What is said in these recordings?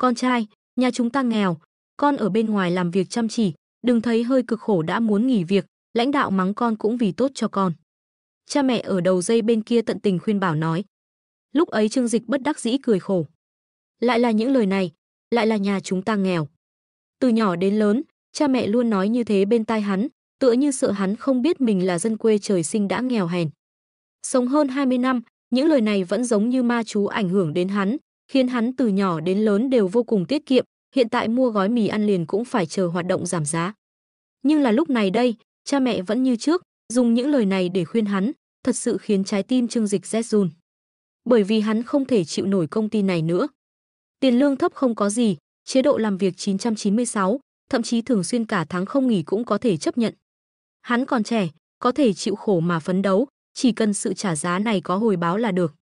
Con trai, nhà chúng ta nghèo, con ở bên ngoài làm việc chăm chỉ, đừng thấy hơi cực khổ đã muốn nghỉ việc, lãnh đạo mắng con cũng vì tốt cho con. Cha mẹ ở đầu dây bên kia tận tình khuyên bảo nói. Lúc ấy Trương Dịch bất đắc dĩ cười khổ. Lại là những lời này, lại là nhà chúng ta nghèo. Từ nhỏ đến lớn, cha mẹ luôn nói như thế bên tai hắn, tựa như sợ hắn không biết mình là dân quê trời sinh đã nghèo hèn. Sống hơn 20 năm, những lời này vẫn giống như ma chú ảnh hưởng đến hắn, khiến hắn từ nhỏ đến lớn đều vô cùng tiết kiệm, hiện tại mua gói mì ăn liền cũng phải chờ hoạt động giảm giá. Nhưng là lúc này đây, cha mẹ vẫn như trước, dùng những lời này để khuyên hắn, thật sự khiến trái tim Trương Dịch rét run. Bởi vì hắn không thể chịu nổi công ty này nữa. Tiền lương thấp không có gì, chế độ làm việc 996, thậm chí thường xuyên cả tháng không nghỉ cũng có thể chấp nhận. Hắn còn trẻ, có thể chịu khổ mà phấn đấu, chỉ cần sự trả giá này có hồi báo là được.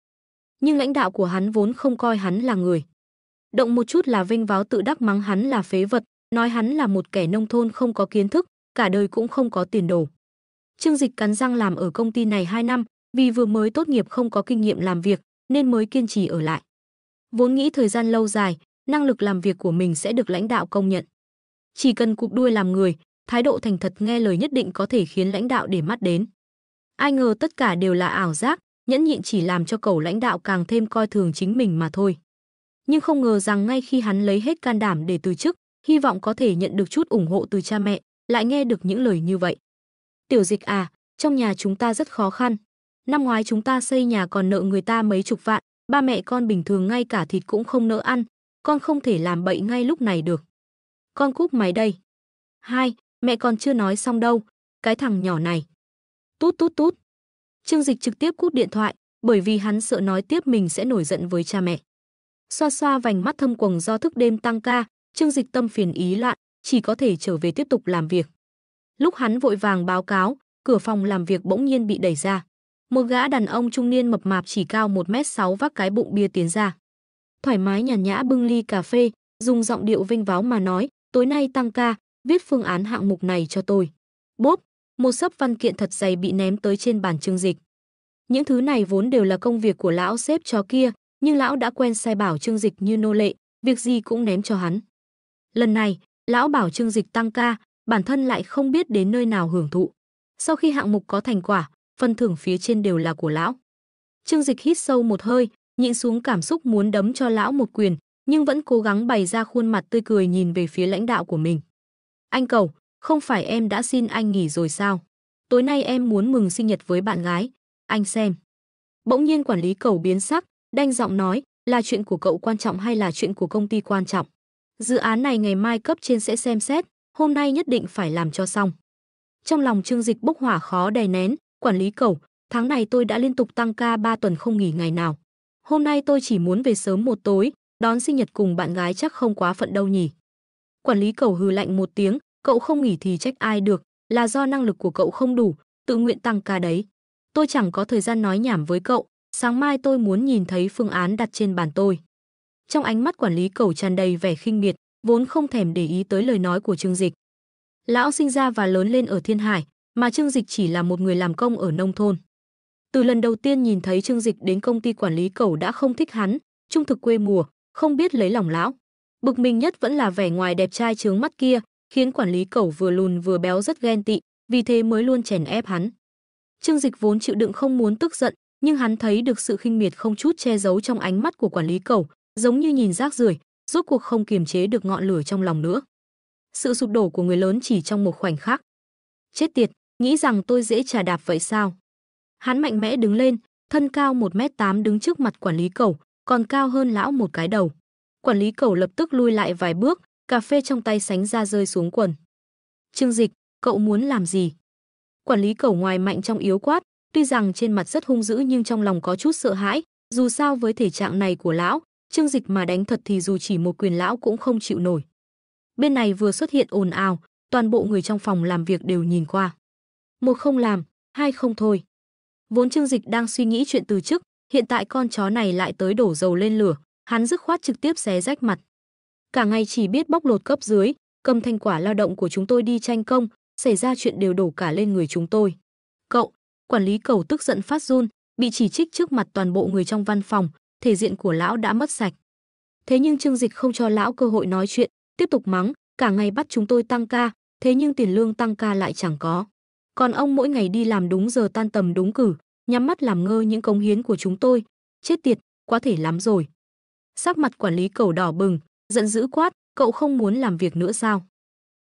Nhưng lãnh đạo của hắn vốn không coi hắn là người. Động một chút là vênh váo tự đắc mắng hắn là phế vật, nói hắn là một kẻ nông thôn không có kiến thức, cả đời cũng không có tiền đồ. Trương Dịch cắn răng làm ở công ty này 2 năm, vì vừa mới tốt nghiệp không có kinh nghiệm làm việc, nên mới kiên trì ở lại. Vốn nghĩ thời gian lâu dài, năng lực làm việc của mình sẽ được lãnh đạo công nhận. Chỉ cần cụp đuôi làm người, thái độ thành thật nghe lời nhất định có thể khiến lãnh đạo để mắt đến. Ai ngờ tất cả đều là ảo giác, nhẫn nhịn chỉ làm cho cẩu lãnh đạo càng thêm coi thường chính mình mà thôi. Nhưng không ngờ rằng ngay khi hắn lấy hết can đảm để từ chức, hy vọng có thể nhận được chút ủng hộ từ cha mẹ, lại nghe được những lời như vậy. Tiểu Dịch à, trong nhà chúng ta rất khó khăn. Năm ngoái chúng ta xây nhà còn nợ người ta mấy chục vạn, ba mẹ con bình thường ngay cả thịt cũng không nỡ ăn, con không thể làm bậy ngay lúc này được. Con cúp máy đây. Hai, mẹ còn chưa nói xong đâu, cái thằng nhỏ này. Tút tút tút. Trương Dịch trực tiếp cúp điện thoại, bởi vì hắn sợ nói tiếp mình sẽ nổi giận với cha mẹ. Xoa xoa vành mắt thâm quầng do thức đêm tăng ca, Trương Dịch tâm phiền ý loạn, chỉ có thể trở về tiếp tục làm việc. Lúc hắn vội vàng báo cáo, cửa phòng làm việc bỗng nhiên bị đẩy ra. Một gã đàn ông trung niên mập mạp chỉ cao 1m6 vác cái bụng bia tiến ra. Thoải mái nhàn nhã bưng ly cà phê, dùng giọng điệu vênh váo mà nói, tối nay tăng ca, viết phương án hạng mục này cho tôi. Bốp, một xấp văn kiện thật dày bị ném tới trên bàn Trương Dịch. Những thứ này vốn đều là công việc của lão sếp chó kia, nhưng lão đã quen sai bảo Trương Dịch như nô lệ, việc gì cũng ném cho hắn. Lần này, lão bảo Trương Dịch tăng ca, bản thân lại không biết đến nơi nào hưởng thụ. Sau khi hạng mục có thành quả, phần thưởng phía trên đều là của lão. Trương Dịch hít sâu một hơi, nhịn xuống cảm xúc muốn đấm cho lão một quyền, nhưng vẫn cố gắng bày ra khuôn mặt tươi cười nhìn về phía lãnh đạo của mình. Anh Cẩu, không phải em đã xin anh nghỉ rồi sao? Tối nay em muốn mừng sinh nhật với bạn gái, anh xem. Bỗng nhiên quản lý Cẩu biến sắc, đanh giọng nói, là chuyện của cậu quan trọng hay là chuyện của công ty quan trọng? Dự án này ngày mai cấp trên sẽ xem xét, hôm nay nhất định phải làm cho xong. Trong lòng Trương Dịch bốc hỏa khó đè nén, quản lý Cẩu, tháng này tôi đã liên tục tăng ca 3 tuần không nghỉ ngày nào. Hôm nay tôi chỉ muốn về sớm một tối, đón sinh nhật cùng bạn gái chắc không quá phận đâu nhỉ. Quản lý Cẩu hừ lạnh một tiếng, cậu không nghỉ thì trách ai được, là do năng lực của cậu không đủ, tự nguyện tăng ca đấy. Tôi chẳng có thời gian nói nhảm với cậu, sáng mai tôi muốn nhìn thấy phương án đặt trên bàn tôi. Trong ánh mắt quản lý Cẩu tràn đầy vẻ khinh miệt, vốn không thèm để ý tới lời nói của Trương Dịch. Lão sinh ra và lớn lên ở Thiên Hải, mà Trương Dịch chỉ là một người làm công ở nông thôn. Từ lần đầu tiên nhìn thấy Trương Dịch đến công ty quản lý Cẩu đã không thích hắn, trung thực quê mùa, không biết lấy lòng lão. Bực mình nhất vẫn là vẻ ngoài đẹp trai chướng mắt kia, khiến quản lý Cẩu vừa lùn vừa béo rất ghen tị, vì thế mới luôn chèn ép hắn. Trương Dịch vốn chịu đựng không muốn tức giận, nhưng hắn thấy được sự khinh miệt không chút che giấu trong ánh mắt của quản lý Cẩu, giống như nhìn rác rưởi, rốt cuộc không kiềm chế được ngọn lửa trong lòng nữa. Sự sụp đổ của người lớn chỉ trong một khoảnh khắc. Chết tiệt, nghĩ rằng tôi dễ chà đạp vậy sao? Hắn mạnh mẽ đứng lên, thân cao 1m8 đứng trước mặt quản lý Cẩu, còn cao hơn lão một cái đầu. Quản lý Cẩu lập tức lui lại vài bước, cà phê trong tay sánh ra rơi xuống quần. Trương Dịch, cậu muốn làm gì? Quản lý Cẩu ngoài mạnh trong yếu quát, tuy rằng trên mặt rất hung dữ nhưng trong lòng có chút sợ hãi, dù sao với thể trạng này của lão, Trương Dịch mà đánh thật thì dù chỉ một quyền lão cũng không chịu nổi. Bên này vừa xuất hiện ồn ào, toàn bộ người trong phòng làm việc đều nhìn qua. Một không làm, hai không thôi. Vốn Trương Dịch đang suy nghĩ chuyện từ chức, hiện tại con chó này lại tới đổ dầu lên lửa, hắn dứt khoát trực tiếp xé rách mặt. Cả ngày chỉ biết bóc lột cấp dưới, cầm thành quả lao động của chúng tôi đi tranh công, xảy ra chuyện đều đổ cả lên người chúng tôi. Cậu, quản lý Cẩu tức giận phát run, bị chỉ trích trước mặt toàn bộ người trong văn phòng, thể diện của lão đã mất sạch. Thế nhưng Trương Dịch không cho lão cơ hội nói chuyện, tiếp tục mắng, cả ngày bắt chúng tôi tăng ca, thế nhưng tiền lương tăng ca lại chẳng có. Còn ông mỗi ngày đi làm đúng giờ tan tầm đúng cử, nhắm mắt làm ngơ những cống hiến của chúng tôi. Chết tiệt, quá thể lắm rồi. Sắc mặt quản lý Cẩu đỏ bừng, giận dữ quát, cậu không muốn làm việc nữa sao?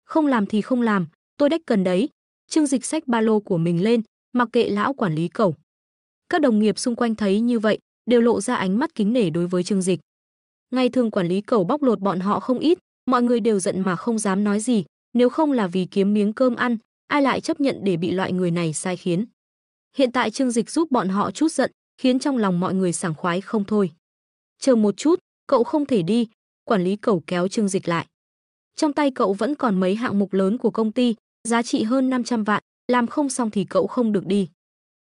Không làm thì không làm, tôi đếch cần đấy. Trương Dịch xách ba lô của mình lên, mặc kệ lão quản lý Cẩu. Các đồng nghiệp xung quanh thấy như vậy, đều lộ ra ánh mắt kính nể đối với Trương Dịch. Ngày thường quản lý Cẩu bóc lột bọn họ không ít, mọi người đều giận mà không dám nói gì, nếu không là vì kiếm miếng cơm ăn, ai lại chấp nhận để bị loại người này sai khiến. Hiện tại Trương Dịch giúp bọn họ chút giận, khiến trong lòng mọi người sảng khoái không thôi. Chờ một chút, cậu không thể đi, quản lý Cẩu kéo Trương Dịch lại. Trong tay cậu vẫn còn mấy hạng mục lớn của công ty, giá trị hơn 500 vạn, làm không xong thì cậu không được đi.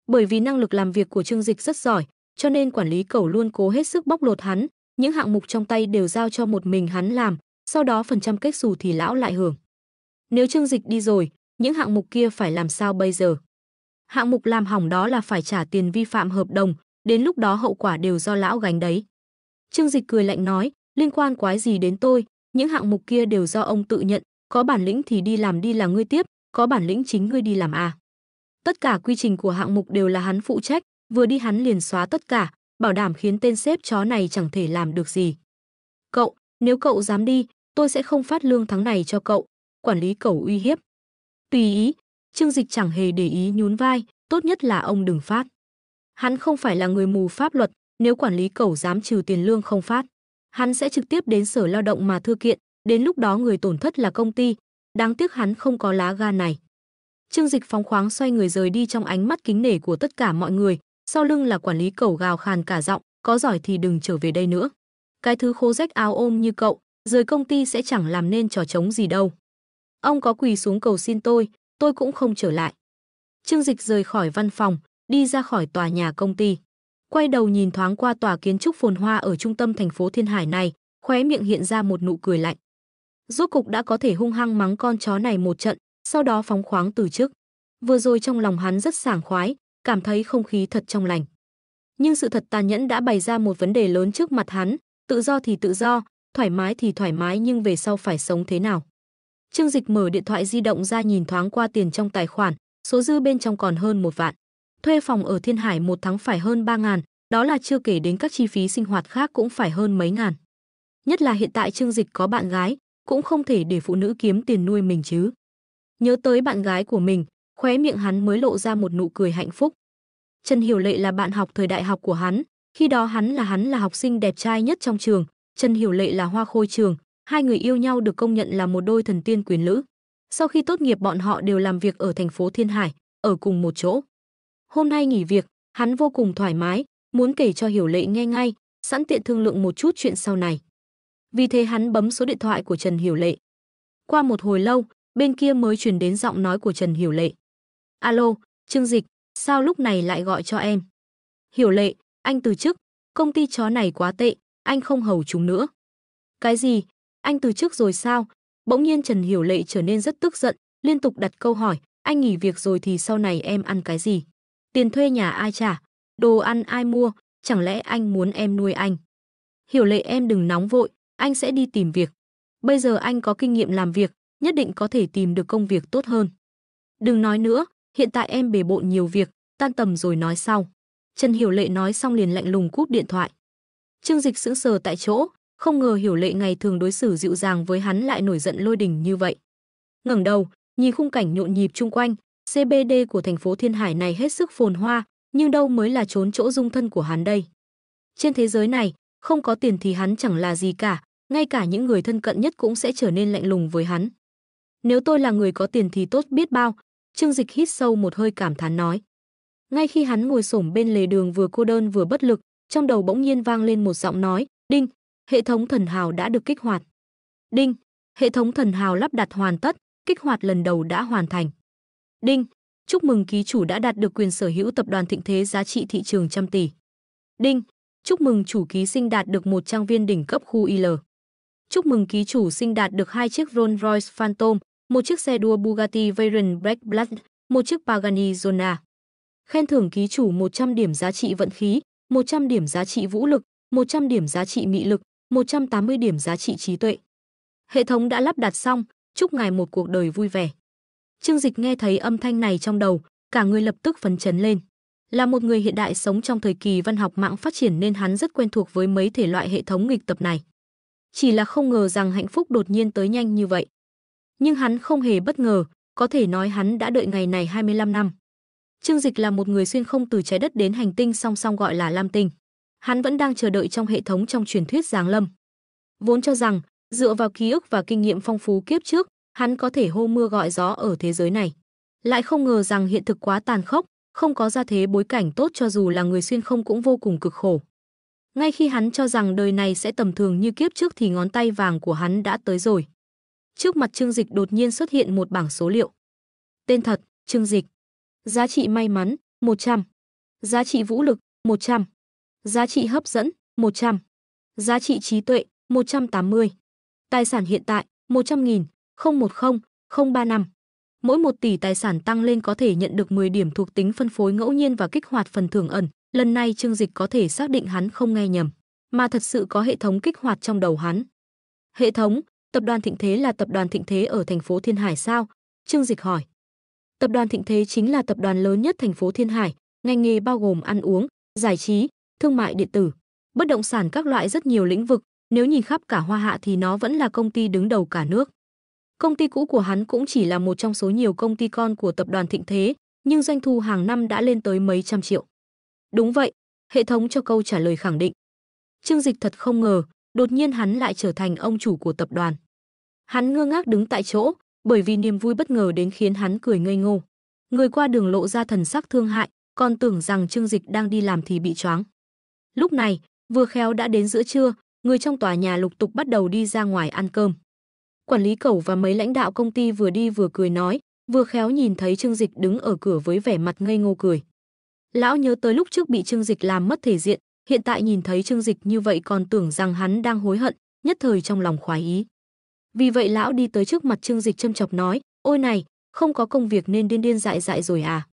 Bởi vì năng lực làm việc của Trương Dịch rất giỏi, cho nên quản lý Cẩu luôn cố hết sức bóc lột hắn, những hạng mục trong tay đều giao cho một mình hắn làm, sau đó phần trăm kết xù thì lão lại hưởng. Nếu Trương Dịch đi rồi, những hạng mục kia phải làm sao bây giờ? Hạng mục làm hỏng đó là phải trả tiền vi phạm hợp đồng, đến lúc đó hậu quả đều do lão gánh đấy. Trương Dịch cười lạnh nói, liên quan quái gì đến tôi, những hạng mục kia đều do ông tự nhận, có bản lĩnh thì đi làm đi là ngươi tiếp, có bản lĩnh chính ngươi đi làm à. Tất cả quy trình của hạng mục đều là hắn phụ trách, vừa đi hắn liền xóa tất cả, bảo đảm khiến tên sếp chó này chẳng thể làm được gì. Cậu, nếu cậu dám đi, tôi sẽ không phát lương tháng này cho cậu, quản lý Cẩu uy hiếp. Tùy ý, Trương Dịch chẳng hề để ý nhún vai, tốt nhất là ông đừng phát. Hắn không phải là người mù pháp luật, nếu quản lý Cẩu dám trừ tiền lương không phát, hắn sẽ trực tiếp đến Sở Lao động mà thư kiện, đến lúc đó người tổn thất là công ty, đáng tiếc hắn không có lá gan này. Trương Dịch phóng khoáng xoay người rời đi trong ánh mắt kính nể của tất cả mọi người, sau lưng là quản lý Cẩu gào khàn cả giọng, có giỏi thì đừng trở về đây nữa. Cái thứ khô rách áo ôm như cậu, rời công ty sẽ chẳng làm nên trò trống gì đâu. Ông có quỳ xuống cầu xin tôi cũng không trở lại. Trương Dịch rời khỏi văn phòng, đi ra khỏi tòa nhà công ty. Quay đầu nhìn thoáng qua tòa kiến trúc phồn hoa ở trung tâm thành phố Thiên Hải này, khóe miệng hiện ra một nụ cười lạnh. Rốt cục đã có thể hung hăng mắng con chó này một trận, sau đó phóng khoáng từ chức. Vừa rồi trong lòng hắn rất sảng khoái, cảm thấy không khí thật trong lành. Nhưng sự thật tàn nhẫn đã bày ra một vấn đề lớn trước mặt hắn, tự do thì tự do, thoải mái thì thoải mái nhưng về sau phải sống thế nào? Trương Dịch mở điện thoại di động ra nhìn thoáng qua tiền trong tài khoản, số dư bên trong còn hơn 1 vạn. Thuê phòng ở Thiên Hải một tháng phải hơn 3.000, đó là chưa kể đến các chi phí sinh hoạt khác cũng phải hơn mấy ngàn. Nhất là hiện tại Trương Dịch có bạn gái, cũng không thể để phụ nữ kiếm tiền nuôi mình chứ. Nhớ tới bạn gái của mình, khóe miệng hắn mới lộ ra một nụ cười hạnh phúc. Trần Hiểu Lệ là bạn học thời đại học của hắn, khi đó hắn là học sinh đẹp trai nhất trong trường, Trần Hiểu Lệ là hoa khôi trường, hai người yêu nhau được công nhận là một đôi thần tiên quyến lữ. Sau khi tốt nghiệp bọn họ đều làm việc ở thành phố Thiên Hải, ở cùng một chỗ. Hôm nay nghỉ việc, hắn vô cùng thoải mái, muốn kể cho Hiểu Lệ nghe ngay, sẵn tiện thương lượng một chút chuyện sau này. Vì thế hắn bấm số điện thoại của Trần Hiểu Lệ. Qua một hồi lâu, bên kia mới truyền đến giọng nói của Trần Hiểu Lệ. Alo, Trương Dịch, sao lúc này lại gọi cho em? Hiểu Lệ, anh từ chức, công ty chó này quá tệ, anh không hầu chúng nữa. Cái gì? Anh từ chức rồi sao? Bỗng nhiên Trần Hiểu Lệ trở nên rất tức giận, liên tục đặt câu hỏi, anh nghỉ việc rồi thì sau này em ăn cái gì? Tiền thuê nhà ai trả? Đồ ăn ai mua? Chẳng lẽ anh muốn em nuôi anh? Hiểu Lệ em đừng nóng vội, anh sẽ đi tìm việc. Bây giờ anh có kinh nghiệm làm việc, nhất định có thể tìm được công việc tốt hơn. Đừng nói nữa, hiện tại em bề bộn nhiều việc, tan tầm rồi nói sau. Trần Hiểu Lệ nói xong liền lạnh lùng cúp điện thoại. Trương Dịch sững sờ tại chỗ, không ngờ Hiểu Lệ ngày thường đối xử dịu dàng với hắn lại nổi giận lôi đình như vậy. Ngẩng đầu, nhìn khung cảnh nhộn nhịp chung quanh, CBD của thành phố Thiên Hải này hết sức phồn hoa, nhưng đâu mới là trốn chỗ dung thân của hắn đây. Trên thế giới này, không có tiền thì hắn chẳng là gì cả, ngay cả những người thân cận nhất cũng sẽ trở nên lạnh lùng với hắn. Nếu tôi là người có tiền thì tốt biết bao, Trương Dịch hít sâu một hơi cảm thán nói. Ngay khi hắn ngồi xổm bên lề đường vừa cô đơn vừa bất lực, trong đầu bỗng nhiên vang lên một giọng nói, đinh, hệ thống thần hào đã được kích hoạt. Đinh, hệ thống thần hào lắp đặt hoàn tất, kích hoạt lần đầu đã hoàn thành. Đinh, chúc mừng ký chủ đã đạt được quyền sở hữu tập đoàn Thịnh Thế giá trị thị trường trăm tỷ. Đinh, chúc mừng chủ ký sinh đạt được một trang viên đỉnh cấp khu IL. Chúc mừng ký chủ sinh đạt được 2 chiếc Rolls-Royce Phantom, một chiếc xe đua Bugatti Veyron Black Blood, một chiếc Pagani Zonda. Khen thưởng ký chủ 100 điểm giá trị vận khí, 100 điểm giá trị vũ lực, 100 điểm giá trị mị lực, 180 điểm giá trị trí tuệ. Hệ thống đã lắp đặt xong, chúc ngài một cuộc đời vui vẻ. Trương Dịch nghe thấy âm thanh này trong đầu, cả người lập tức phấn chấn lên. Là một người hiện đại sống trong thời kỳ văn học mạng phát triển nên hắn rất quen thuộc với mấy thể loại hệ thống nghịch tập này. Chỉ là không ngờ rằng hạnh phúc đột nhiên tới nhanh như vậy. Nhưng hắn không hề bất ngờ, có thể nói hắn đã đợi ngày này 25 năm. Trương Dịch là một người xuyên không từ trái đất đến hành tinh song song gọi là Lam Tinh. Hắn vẫn đang chờ đợi trong hệ thống trong truyền thuyết giáng lâm. Vốn cho rằng, dựa vào ký ức và kinh nghiệm phong phú kiếp trước, hắn có thể hô mưa gọi gió ở thế giới này. Lại không ngờ rằng hiện thực quá tàn khốc, không có gia thế bối cảnh tốt cho dù là người xuyên không cũng vô cùng cực khổ. Ngay khi hắn cho rằng đời này sẽ tầm thường như kiếp trước thì ngón tay vàng của hắn đã tới rồi. Trước mặt Trương Dịch đột nhiên xuất hiện một bảng số liệu. Tên thật, Trương Dịch. Giá trị may mắn, 100. Giá trị vũ lực, 100. Giá trị hấp dẫn, 100. Giá trị trí tuệ, 180. Tài sản hiện tại, 100.000, 010, 035. Mỗi 1 tỷ tài sản tăng lên có thể nhận được 10 điểm thuộc tính phân phối ngẫu nhiên và kích hoạt phần thưởng ẩn. Lần này Trương Dịch có thể xác định hắn không nghe nhầm, mà thật sự có hệ thống kích hoạt trong đầu hắn. Hệ thống, tập đoàn Thịnh Thế là tập đoàn Thịnh Thế ở thành phố Thiên Hải sao? Trương Dịch hỏi. Tập đoàn Thịnh Thế chính là tập đoàn lớn nhất thành phố Thiên Hải, ngành nghề bao gồm ăn uống, giải trí, thương mại điện tử, bất động sản các loại rất nhiều lĩnh vực, nếu nhìn khắp cả Hoa Hạ thì nó vẫn là công ty đứng đầu cả nước. Công ty cũ của hắn cũng chỉ là một trong số nhiều công ty con của tập đoàn Thịnh Thế, nhưng doanh thu hàng năm đã lên tới mấy trăm triệu. Đúng vậy, hệ thống cho câu trả lời khẳng định. Trương Dịch thật không ngờ, đột nhiên hắn lại trở thành ông chủ của tập đoàn. Hắn ngơ ngác đứng tại chỗ, bởi vì niềm vui bất ngờ đến khiến hắn cười ngây ngô. Người qua đường lộ ra thần sắc thương hại, còn tưởng rằng Trương Dịch đang đi làm thì bị choáng. Lúc này, vừa khéo đã đến giữa trưa, người trong tòa nhà lục tục bắt đầu đi ra ngoài ăn cơm. Quản lý Cẩu và mấy lãnh đạo công ty vừa đi vừa cười nói, vừa khéo nhìn thấy Trương Dịch đứng ở cửa với vẻ mặt ngây ngô cười. Lão nhớ tới lúc trước bị Trương Dịch làm mất thể diện, hiện tại nhìn thấy Trương Dịch như vậy còn tưởng rằng hắn đang hối hận, nhất thời trong lòng khoái ý. Vì vậy lão đi tới trước mặt Trương Dịch châm chọc nói, ôi này, không có công việc nên điên điên dại dại rồi à.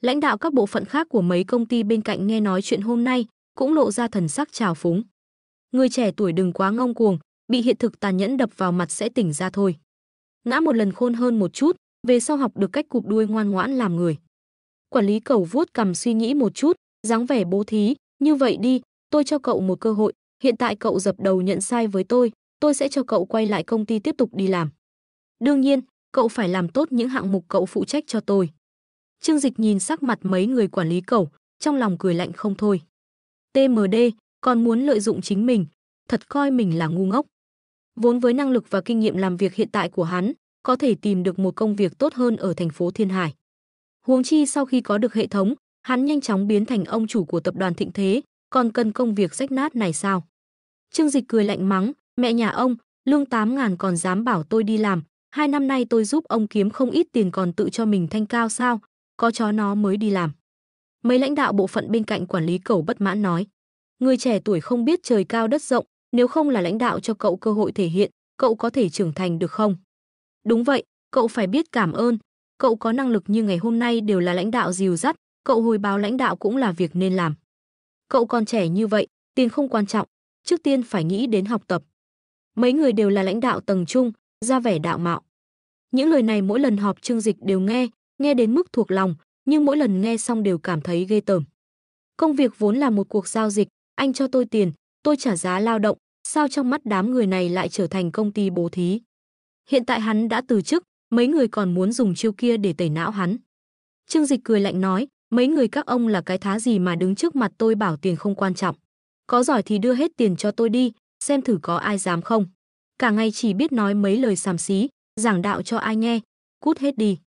Lãnh đạo các bộ phận khác của mấy công ty bên cạnh nghe nói chuyện hôm nay, cũng lộ ra thần sắc trào phúng. Người trẻ tuổi đừng quá ngông cuồng, bị hiện thực tàn nhẫn đập vào mặt sẽ tỉnh ra thôi. Ngã một lần khôn hơn một chút, về sau học được cách cụp đuôi ngoan ngoãn làm người. Quản lý Cẩu vuốt cằm suy nghĩ một chút, dáng vẻ bố thí, như vậy đi, tôi cho cậu một cơ hội, hiện tại cậu dập đầu nhận sai với tôi sẽ cho cậu quay lại công ty tiếp tục đi làm. Đương nhiên, cậu phải làm tốt những hạng mục cậu phụ trách cho tôi. Trương Dịch nhìn sắc mặt mấy người quản lý Cẩu, trong lòng cười lạnh không thôi. TMD, còn muốn lợi dụng chính mình, thật coi mình là ngu ngốc. Vốn với năng lực và kinh nghiệm làm việc hiện tại của hắn, có thể tìm được một công việc tốt hơn ở thành phố Thiên Hải. Huống chi sau khi có được hệ thống, hắn nhanh chóng biến thành ông chủ của tập đoàn Thịnh Thế, còn cần công việc rách nát này sao? Trương Dịch cười lạnh mắng, mẹ nhà ông, lương 8.000 còn dám bảo tôi đi làm, 2 năm nay tôi giúp ông kiếm không ít tiền còn tự cho mình thanh cao sao, có chó nó mới đi làm. Mấy lãnh đạo bộ phận bên cạnh quản lý Cẩu bất mãn nói, người trẻ tuổi không biết trời cao đất rộng, nếu không là lãnh đạo cho cậu cơ hội thể hiện, cậu có thể trưởng thành được không? Đúng vậy, cậu phải biết cảm ơn, cậu có năng lực như ngày hôm nay đều là lãnh đạo dìu dắt, cậu hồi báo lãnh đạo cũng là việc nên làm. Cậu còn trẻ như vậy, tiền không quan trọng, trước tiên phải nghĩ đến học tập. Mấy người đều là lãnh đạo tầng trung, ra vẻ đạo mạo. Những lời này mỗi lần họp Trương Dịch đều nghe đến mức thuộc lòng, nhưng mỗi lần nghe xong đều cảm thấy ghê tởm. Công việc vốn là một cuộc giao dịch, anh cho tôi tiền, tôi trả giá lao động, sao trong mắt đám người này lại trở thành công ty bố thí? Hiện tại hắn đã từ chức, mấy người còn muốn dùng chiêu kia để tẩy não hắn. Trương Dịch cười lạnh nói, mấy người các ông là cái thá gì mà đứng trước mặt tôi bảo tiền không quan trọng. Có giỏi thì đưa hết tiền cho tôi đi, xem thử có ai dám không. Cả ngày chỉ biết nói mấy lời xàm xí, giảng đạo cho ai nghe, cút hết đi.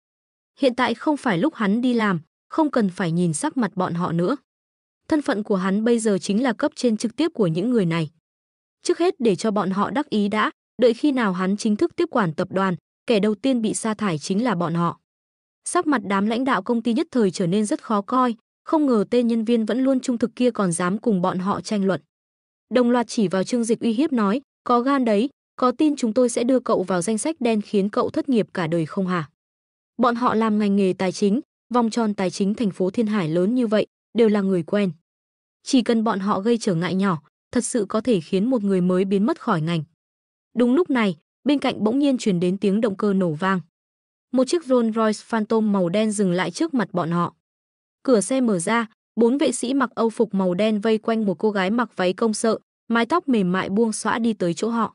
Hiện tại không phải lúc hắn đi làm, không cần phải nhìn sắc mặt bọn họ nữa. Thân phận của hắn bây giờ chính là cấp trên trực tiếp của những người này. Trước hết để cho bọn họ đắc ý đã, đợi khi nào hắn chính thức tiếp quản tập đoàn, kẻ đầu tiên bị sa thải chính là bọn họ. Sắc mặt đám lãnh đạo công ty nhất thời trở nên rất khó coi, không ngờ tên nhân viên vẫn luôn trung thực kia còn dám cùng bọn họ tranh luận. Đồng loạt chỉ vào Trương Dịch uy hiếp nói, có gan đấy, có tin chúng tôi sẽ đưa cậu vào danh sách đen khiến cậu thất nghiệp cả đời không hả? Bọn họ làm ngành nghề tài chính, vòng tròn tài chính thành phố Thiên Hải lớn như vậy, đều là người quen. Chỉ cần bọn họ gây trở ngại nhỏ, thật sự có thể khiến một người mới biến mất khỏi ngành. Đúng lúc này, bên cạnh bỗng nhiên truyền đến tiếng động cơ nổ vang. Một chiếc Rolls-Royce Phantom màu đen dừng lại trước mặt bọn họ. Cửa xe mở ra, 4 vệ sĩ mặc âu phục màu đen vây quanh một cô gái mặc váy công sở, mái tóc mềm mại buông xõa đi tới chỗ họ.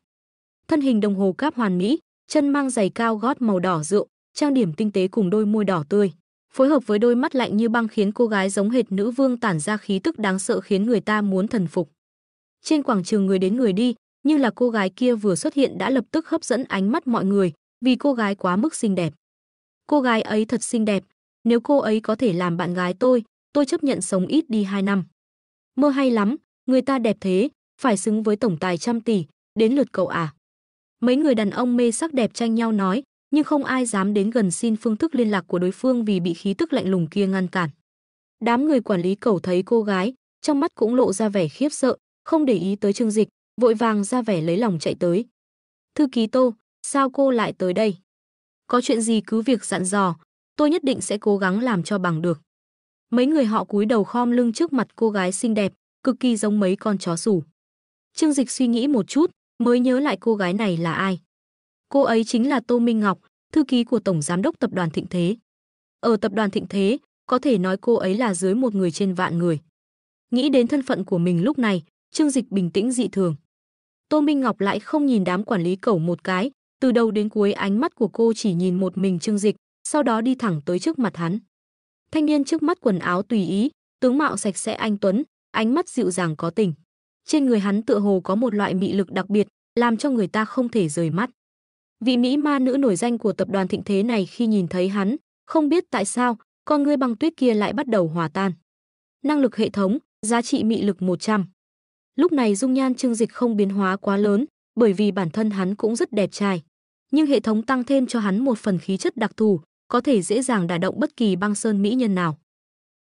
Thân hình đồng hồ cáp hoàn mỹ, chân mang giày cao gót màu đỏ rượu, trang điểm tinh tế cùng đôi môi đỏ tươi, phối hợp với đôi mắt lạnh như băng khiến cô gái giống hệt nữ vương tản ra khí tức đáng sợ khiến người ta muốn thần phục. Trên quảng trường người đến người đi, nhưng là cô gái kia vừa xuất hiện đã lập tức hấp dẫn ánh mắt mọi người, vì cô gái quá mức xinh đẹp. Cô gái ấy thật xinh đẹp, nếu cô ấy có thể làm bạn gái tôi chấp nhận sống ít đi 2 năm. Mơ hay lắm, người ta đẹp thế, phải xứng với tổng tài trăm tỷ, đến lượt cậu à. Mấy người đàn ông mê sắc đẹp tranh nhau nói, nhưng không ai dám đến gần xin phương thức liên lạc của đối phương vì bị khí tức lạnh lùng kia ngăn cản. Đám người quản lý cẩu thấy cô gái, trong mắt cũng lộ ra vẻ khiếp sợ, không để ý tới Trương Dịch, vội vàng ra vẻ lấy lòng chạy tới. Thư ký Tô, sao cô lại tới đây? Có chuyện gì cứ việc dặn dò, tôi nhất định sẽ cố gắng làm cho bằng được. Mấy người họ cúi đầu khom lưng trước mặt cô gái xinh đẹp, cực kỳ giống mấy con chó sủ. Trương Dịch suy nghĩ một chút, mới nhớ lại cô gái này là ai. Cô ấy chính là Tô Minh Ngọc, thư ký của Tổng Giám đốc Tập đoàn Thịnh Thế. Ở Tập đoàn Thịnh Thế, có thể nói cô ấy là dưới một người trên vạn người. Nghĩ đến thân phận của mình lúc này, Trương Dịch bình tĩnh dị thường. Tô Minh Ngọc lại không nhìn đám quản lý cẩu một cái, từ đầu đến cuối ánh mắt của cô chỉ nhìn một mình Trương Dịch, sau đó đi thẳng tới trước mặt hắn. Thanh niên trước mắt quần áo tùy ý, tướng mạo sạch sẽ anh tuấn, ánh mắt dịu dàng có tình. Trên người hắn tựa hồ có một loại mị lực đặc biệt, làm cho người ta không thể rời mắt. Vị mỹ ma nữ nổi danh của Tập đoàn Thịnh Thế này khi nhìn thấy hắn, không biết tại sao, con ngươi băng tuyết kia lại bắt đầu hòa tan. Năng lực hệ thống, giá trị mị lực 100. Lúc này dung nhan Trương Dịch không biến hóa quá lớn, bởi vì bản thân hắn cũng rất đẹp trai. Nhưng hệ thống tăng thêm cho hắn một phần khí chất đặc thù, có thể dễ dàng đả động bất kỳ băng sơn mỹ nhân nào.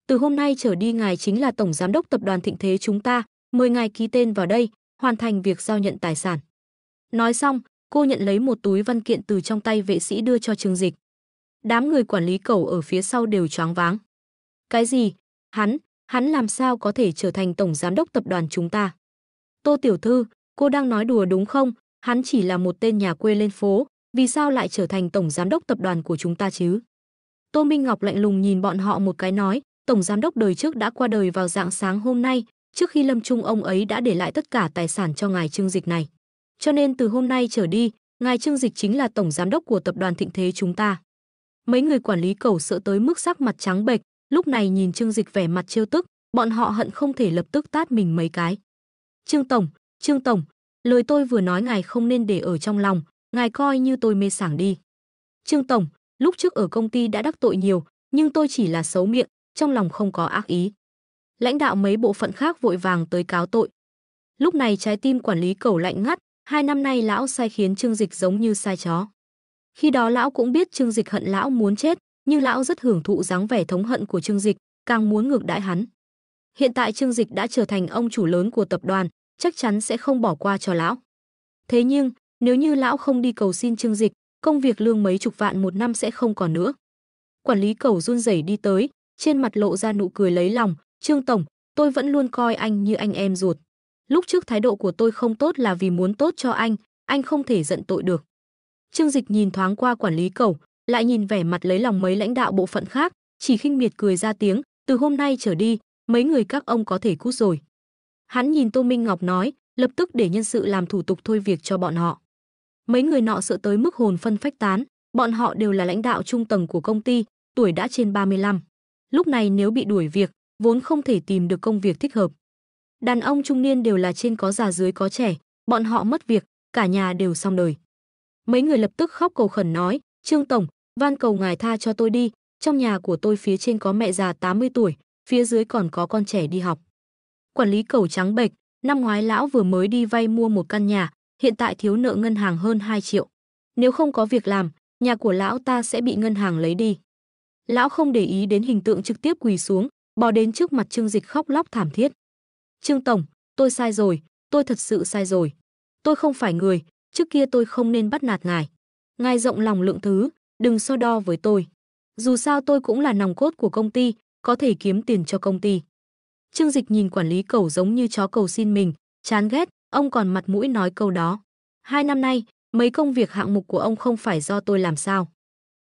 Từ hôm nay trở đi ngài chính là Tổng Giám đốc Tập đoàn Thịnh Thế chúng ta, mời ngài ký tên vào đây, hoàn thành việc giao nhận tài sản. Nói xong, cô nhận lấy một túi văn kiện từ trong tay vệ sĩ đưa cho Trương Dịch. Đám người quản lý cẩu ở phía sau đều choáng váng. Cái gì? Hắn làm sao có thể trở thành Tổng Giám đốc Tập đoàn chúng ta? Tô tiểu thư, cô đang nói đùa đúng không? Hắn chỉ là một tên nhà quê lên phố, vì sao lại trở thành Tổng Giám đốc Tập đoàn của chúng ta chứ? Tô Minh Ngọc lạnh lùng nhìn bọn họ một cái nói, Tổng Giám đốc đời trước đã qua đời vào rạng sáng hôm nay, trước khi lâm chung ông ấy đã để lại tất cả tài sản cho ngài Trương Dịch này. Cho nên từ hôm nay trở đi, ngài Trương Dịch chính là Tổng Giám đốc của Tập đoàn Thịnh Thế chúng ta. Mấy người quản lý cẩu sợ tới mức sắc mặt trắng bệch, lúc này nhìn Trương Dịch vẻ mặt trêu tức, bọn họ hận không thể lập tức tát mình mấy cái. Trương Tổng, lời tôi vừa nói ngài không nên để ở trong lòng, ngài coi như tôi mê sảng đi. Trương Tổng, lúc trước ở công ty đã đắc tội nhiều, nhưng tôi chỉ là xấu miệng, trong lòng không có ác ý. Lãnh đạo mấy bộ phận khác vội vàng tới cáo tội. Lúc này trái tim quản lý cẩu lạnh ngắt, 2 năm nay lão sai khiến Trương Dịch giống như sai chó. Khi đó lão cũng biết Trương Dịch hận lão muốn chết, nhưng lão rất hưởng thụ dáng vẻ thống hận của Trương Dịch, càng muốn ngược đãi hắn. Hiện tại Trương Dịch đã trở thành ông chủ lớn của tập đoàn, chắc chắn sẽ không bỏ qua cho lão. Thế nhưng, nếu như lão không đi cầu xin Trương Dịch, công việc lương mấy chục vạn một năm sẽ không còn nữa. Quản lý cẩu run rẩy đi tới, trên mặt lộ ra nụ cười lấy lòng, Trương Tổng, tôi vẫn luôn coi anh như anh em ruột. Lúc trước thái độ của tôi không tốt là vì muốn tốt cho anh không thể giận tội được. Trương Dịch nhìn thoáng qua quản lý cẩu, lại nhìn vẻ mặt lấy lòng mấy lãnh đạo bộ phận khác, chỉ khinh miệt cười ra tiếng, từ hôm nay trở đi, mấy người các ông có thể cút rồi. Hắn nhìn Tô Minh Ngọc nói, lập tức để nhân sự làm thủ tục thôi việc cho bọn họ. Mấy người nọ sợ tới mức hồn phân phách tán, bọn họ đều là lãnh đạo trung tầng của công ty, tuổi đã trên 35. Lúc này nếu bị đuổi việc, vốn không thể tìm được công việc thích hợp. Đàn ông trung niên đều là trên có già dưới có trẻ, bọn họ mất việc, cả nhà đều xong đời. Mấy người lập tức khóc cầu khẩn nói, Trương Tổng, van cầu ngài tha cho tôi đi, trong nhà của tôi phía trên có mẹ già 80 tuổi, phía dưới còn có con trẻ đi học. Quản lý cẩu trắng bệch, năm ngoái lão vừa mới đi vay mua một căn nhà, hiện tại thiếu nợ ngân hàng hơn 2 triệu. Nếu không có việc làm, nhà của lão ta sẽ bị ngân hàng lấy đi. Lão không để ý đến hình tượng trực tiếp quỳ xuống, bò đến trước mặt Trương Dịch khóc lóc thảm thiết. Trương Tổng, tôi sai rồi, tôi thật sự sai rồi. Tôi không phải người, trước kia tôi không nên bắt nạt ngài. Ngài rộng lòng lượng thứ, đừng so đo với tôi. Dù sao tôi cũng là nòng cốt của công ty, có thể kiếm tiền cho công ty. Trương Dịch nhìn quản lý cẩu giống như chó cầu xin mình, Chán ghét, ông còn mặt mũi nói câu đó. 2 năm nay, mấy công việc hạng mục của ông không phải do tôi làm sao?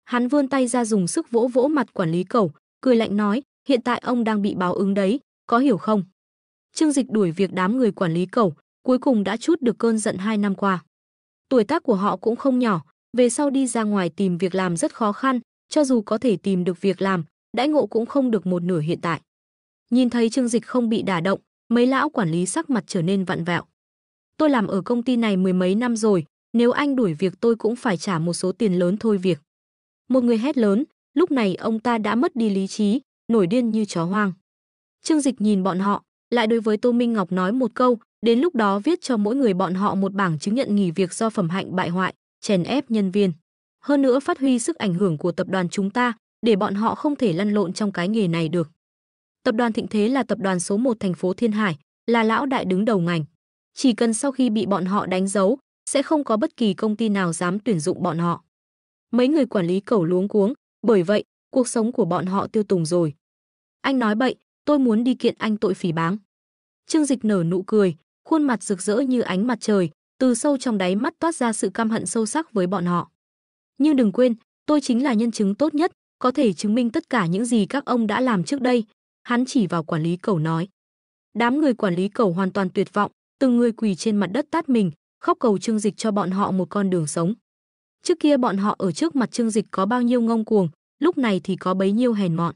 Hắn vươn tay ra dùng sức vỗ vỗ mặt quản lý Cẩu, cười lạnh nói, hiện tại ông đang bị báo ứng đấy, có hiểu không? Trương Dịch đuổi việc đám người quản lý Cẩu, cuối cùng đã trút được cơn giận 2 năm qua. Tuổi tác của họ cũng không nhỏ, về sau đi ra ngoài tìm việc làm rất khó khăn, cho dù có thể tìm được việc làm, đãi ngộ cũng không được một nửa hiện tại. Nhìn thấy Trương Dịch không bị đả động, mấy lão quản lý sắc mặt trở nên vặn vẹo. Tôi làm ở công ty này 10 mấy năm rồi, nếu anh đuổi việc tôi cũng phải trả một số tiền lớn thôi việc. Một người hét lớn, lúc này ông ta đã mất đi lý trí, nổi điên như chó hoang. Trương Dịch nhìn bọn họ, lại đối với Tô Minh Ngọc nói một câu, đến lúc đó viết cho mỗi người bọn họ một bảng chứng nhận nghỉ việc do phẩm hạnh bại hoại, chèn ép nhân viên. Hơn nữa phát huy sức ảnh hưởng của tập đoàn chúng ta, để bọn họ không thể lăn lộn trong cái nghề này được. Tập đoàn Thịnh Thế là tập đoàn số 1 thành phố Thiên Hải, là lão đại đứng đầu ngành. Chỉ cần sau khi bị bọn họ đánh dấu, sẽ không có bất kỳ công ty nào dám tuyển dụng bọn họ. Mấy người quản lý Cẩu luống cuống, bởi vậy, cuộc sống của bọn họ tiêu tùng rồi. Anh nói bậy, tôi muốn đi kiện anh tội phỉ báng. Trương Dịch nở nụ cười, khuôn mặt rực rỡ như ánh mặt trời, từ sâu trong đáy mắt toát ra sự căm hận sâu sắc với bọn họ. Nhưng đừng quên, tôi chính là nhân chứng tốt nhất, có thể chứng minh tất cả những gì các ông đã làm trước đây. Hắn chỉ vào quản lý Cẩu nói. Đám người quản lý Cẩu hoàn toàn tuyệt vọng, từng người quỳ trên mặt đất tát mình, khóc cầu Trương Dịch cho bọn họ một con đường sống. Trước kia bọn họ ở trước mặt Trương Dịch có bao nhiêu ngông cuồng, lúc này thì có bấy nhiêu hèn mọn.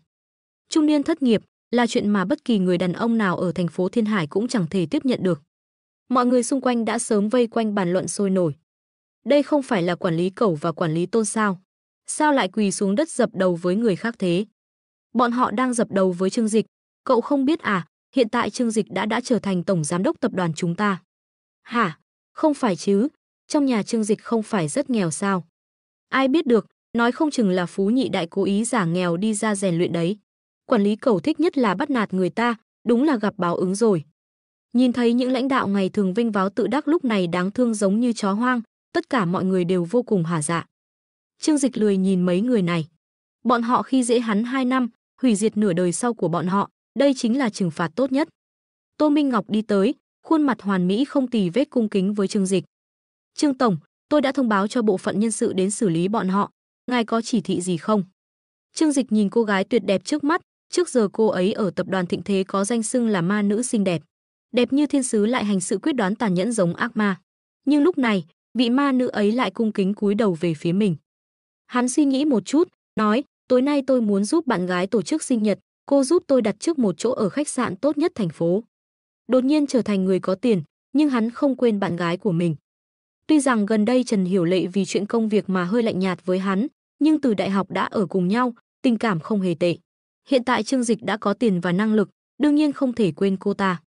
Trung niên thất nghiệp là chuyện mà bất kỳ người đàn ông nào ở thành phố Thiên Hải cũng chẳng thể tiếp nhận được. Mọi người xung quanh đã sớm vây quanh bàn luận sôi nổi. Đây không phải là quản lý Cẩu và quản lý Tôn sao? Sao lại quỳ xuống đất dập đầu với người khác thế? Bọn họ đang dập đầu với Trương Dịch, cậu không biết à, hiện tại Trương Dịch đã trở thành tổng giám đốc tập đoàn chúng ta. Hả? Không phải chứ, trong nhà Trương Dịch không phải rất nghèo sao? Ai biết được, nói không chừng là Phú Nhị Đại cố ý giả nghèo đi ra rèn luyện đấy. Quản lý Cẩu thích nhất là bắt nạt người ta, đúng là gặp báo ứng rồi. Nhìn thấy những lãnh đạo ngày thường vinh váo tự đắc lúc này đáng thương giống như chó hoang, tất cả mọi người đều vô cùng hả dạ. Trương Dịch lười nhìn mấy người này. Bọn họ khi dễ hắn 2 năm, hủy diệt nửa đời sau của bọn họ, đây chính là trừng phạt tốt nhất. Tô Minh Ngọc đi tới, khuôn mặt hoàn mỹ không tì vết cung kính với Trương Dịch. Trương Tổng, tôi đã thông báo cho bộ phận nhân sự đến xử lý bọn họ, ngài có chỉ thị gì không? Trương Dịch nhìn cô gái tuyệt đẹp trước mắt, trước giờ cô ấy ở tập đoàn Thịnh Thế có danh xưng là ma nữ xinh đẹp. Đẹp như thiên sứ lại hành sự quyết đoán tàn nhẫn giống ác ma. Nhưng lúc này, vị ma nữ ấy lại cung kính cúi đầu về phía mình. Hắn suy nghĩ một chút, nói, tối nay tôi muốn giúp bạn gái tổ chức sinh nhật, cô giúp tôi đặt trước một chỗ ở khách sạn tốt nhất thành phố. Đột nhiên trở thành người có tiền, nhưng hắn không quên bạn gái của mình. Tuy rằng gần đây Trần Hiểu Lệ vì chuyện công việc mà hơi lạnh nhạt với hắn, nhưng từ đại học đã ở cùng nhau, tình cảm không hề tệ. Hiện tại Trương Dịch đã có tiền và năng lực, đương nhiên không thể quên cô ta.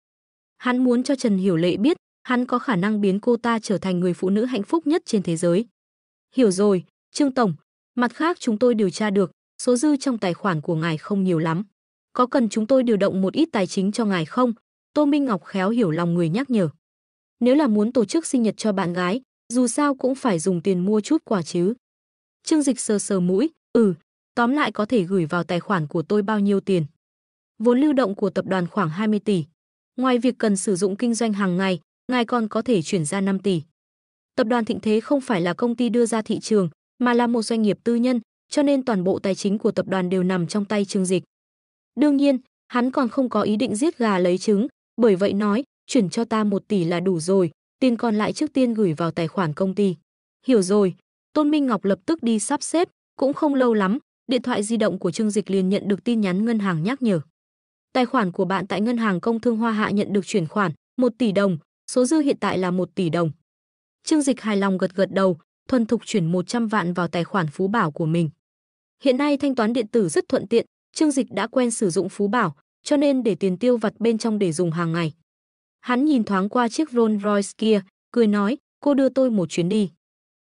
Hắn muốn cho Trần Hiểu Lệ biết, hắn có khả năng biến cô ta trở thành người phụ nữ hạnh phúc nhất trên thế giới. Hiểu rồi, Trương Tổng, mặt khác chúng tôi điều tra được, số dư trong tài khoản của ngài không nhiều lắm. Có cần chúng tôi điều động một ít tài chính cho ngài không? Tô Minh Ngọc khéo hiểu lòng người nhắc nhở. Nếu là muốn tổ chức sinh nhật cho bạn gái, dù sao cũng phải dùng tiền mua chút quà chứ. Trương Dịch sờ sờ mũi, tóm lại có thể gửi vào tài khoản của tôi bao nhiêu tiền. Vốn lưu động của tập đoàn khoảng 20 tỷ. Ngoài việc cần sử dụng kinh doanh hàng ngày, ngài còn có thể chuyển ra 5 tỷ. Tập đoàn Thịnh Thế không phải là công ty đưa ra thị trường, mà là một doanh nghiệp tư nhân, cho nên toàn bộ tài chính của tập đoàn đều nằm trong tay Trương Dịch. Đương nhiên, hắn còn không có ý định giết gà lấy trứng, bởi vậy nói, chuyển cho ta 1 tỷ là đủ rồi, tiền còn lại trước tiên gửi vào tài khoản công ty. Hiểu rồi, Tôn Minh Ngọc lập tức đi sắp xếp, cũng không lâu lắm, điện thoại di động của Trương Dịch liền nhận được tin nhắn ngân hàng nhắc nhở. Tài khoản của bạn tại ngân hàng Công Thương Hoa Hạ nhận được chuyển khoản 1 tỷ đồng, số dư hiện tại là 1 tỷ đồng. Trương Dịch hài lòng gật gật đầu, thuần thục chuyển 100 vạn vào tài khoản Phú Bảo của mình. Hiện nay thanh toán điện tử rất thuận tiện, Trương Dịch đã quen sử dụng Phú Bảo, cho nên để tiền tiêu vặt bên trong để dùng hàng ngày. Hắn nhìn thoáng qua chiếc Rolls Royce kia, cười nói, cô đưa tôi một chuyến đi.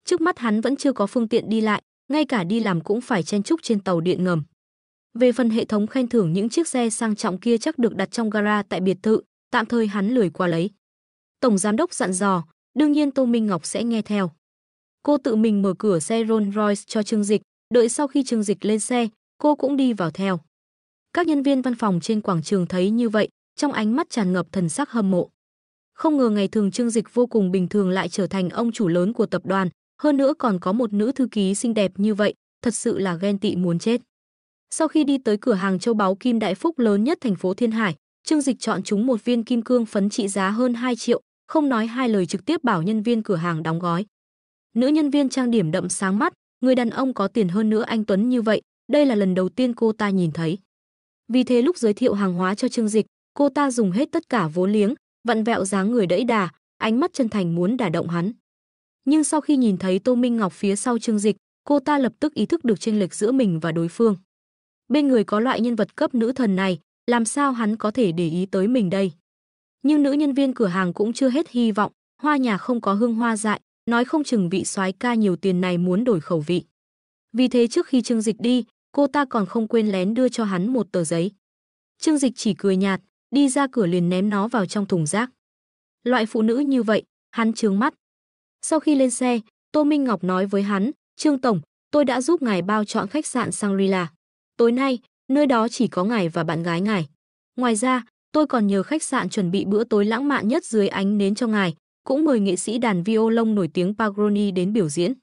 Trước mắt hắn vẫn chưa có phương tiện đi lại, ngay cả đi làm cũng phải chen chúc trên tàu điện ngầm. Về phần hệ thống khen thưởng những chiếc xe sang trọng kia chắc được đặt trong gara tại biệt thự, tạm thời hắn lười qua lấy. Tổng giám đốc dặn dò, đương nhiên Tô Minh Ngọc sẽ nghe theo. Cô tự mình mở cửa xe Rolls Royce cho Trương Dịch, đợi sau khi Trương Dịch lên xe, cô cũng đi vào theo. Các nhân viên văn phòng trên quảng trường thấy như vậy, trong ánh mắt tràn ngập thần sắc hâm mộ. Không ngờ ngày thường Trương Dịch vô cùng bình thường lại trở thành ông chủ lớn của tập đoàn, hơn nữa còn có một nữ thư ký xinh đẹp như vậy, thật sự là ghen tị muốn chết. Sau khi đi tới cửa hàng châu báu Kim Đại Phúc lớn nhất thành phố Thiên Hải, Trương Dịch chọn chúng một viên kim cương phấn trị giá hơn 2 triệu, không nói hai lời trực tiếp bảo nhân viên cửa hàng đóng gói. Nữ nhân viên trang điểm đậm sáng mắt, người đàn ông có tiền hơn nữa anh tuấn như vậy, đây là lần đầu tiên cô ta nhìn thấy. Vì thế lúc giới thiệu hàng hóa cho Trương Dịch, cô ta dùng hết tất cả vốn liếng, vặn vẹo dáng người đẫy đà, ánh mắt chân thành muốn đả động hắn. Nhưng sau khi nhìn thấy Tô Minh Ngọc phía sau Trương Dịch, cô ta lập tức ý thức được chênh lệch giữa mình và đối phương. Bên người có loại nhân vật cấp nữ thần này, làm sao hắn có thể để ý tới mình đây? Nhưng nữ nhân viên cửa hàng cũng chưa hết hy vọng, hoa nhà không có hương hoa dại, nói không chừng vị soái ca nhiều tiền này muốn đổi khẩu vị. Vì thế trước khi Trương Dịch đi, cô ta còn không quên lén đưa cho hắn một tờ giấy. Trương Dịch chỉ cười nhạt, đi ra cửa liền ném nó vào trong thùng rác. Loại phụ nữ như vậy, hắn trướng mắt. Sau khi lên xe, Tô Minh Ngọc nói với hắn, Trương Tổng, tôi đã giúp ngài bao chọn khách sạn Shangri-La. Tối nay, nơi đó chỉ có ngài và bạn gái ngài. Ngoài ra, tôi còn nhờ khách sạn chuẩn bị bữa tối lãng mạn nhất dưới ánh nến cho ngài, cũng mời nghệ sĩ đàn violon nổi tiếng Pagroni đến biểu diễn.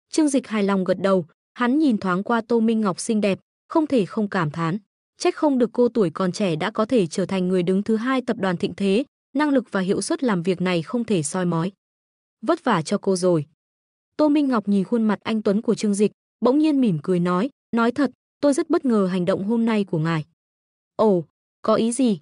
Trương Dịch hài lòng gật đầu, hắn nhìn thoáng qua Tô Minh Ngọc xinh đẹp, không thể không cảm thán. Trách không được cô tuổi còn trẻ đã có thể trở thành người đứng thứ hai tập đoàn thịnh thế, năng lực và hiệu suất làm việc này không thể soi mói. Vất vả cho cô rồi. Tô Minh Ngọc nhìn khuôn mặt anh tuấn của Trương Dịch, bỗng nhiên mỉm cười nói thật, tôi rất bất ngờ hành động hôm nay của ngài. Ồ, có ý gì?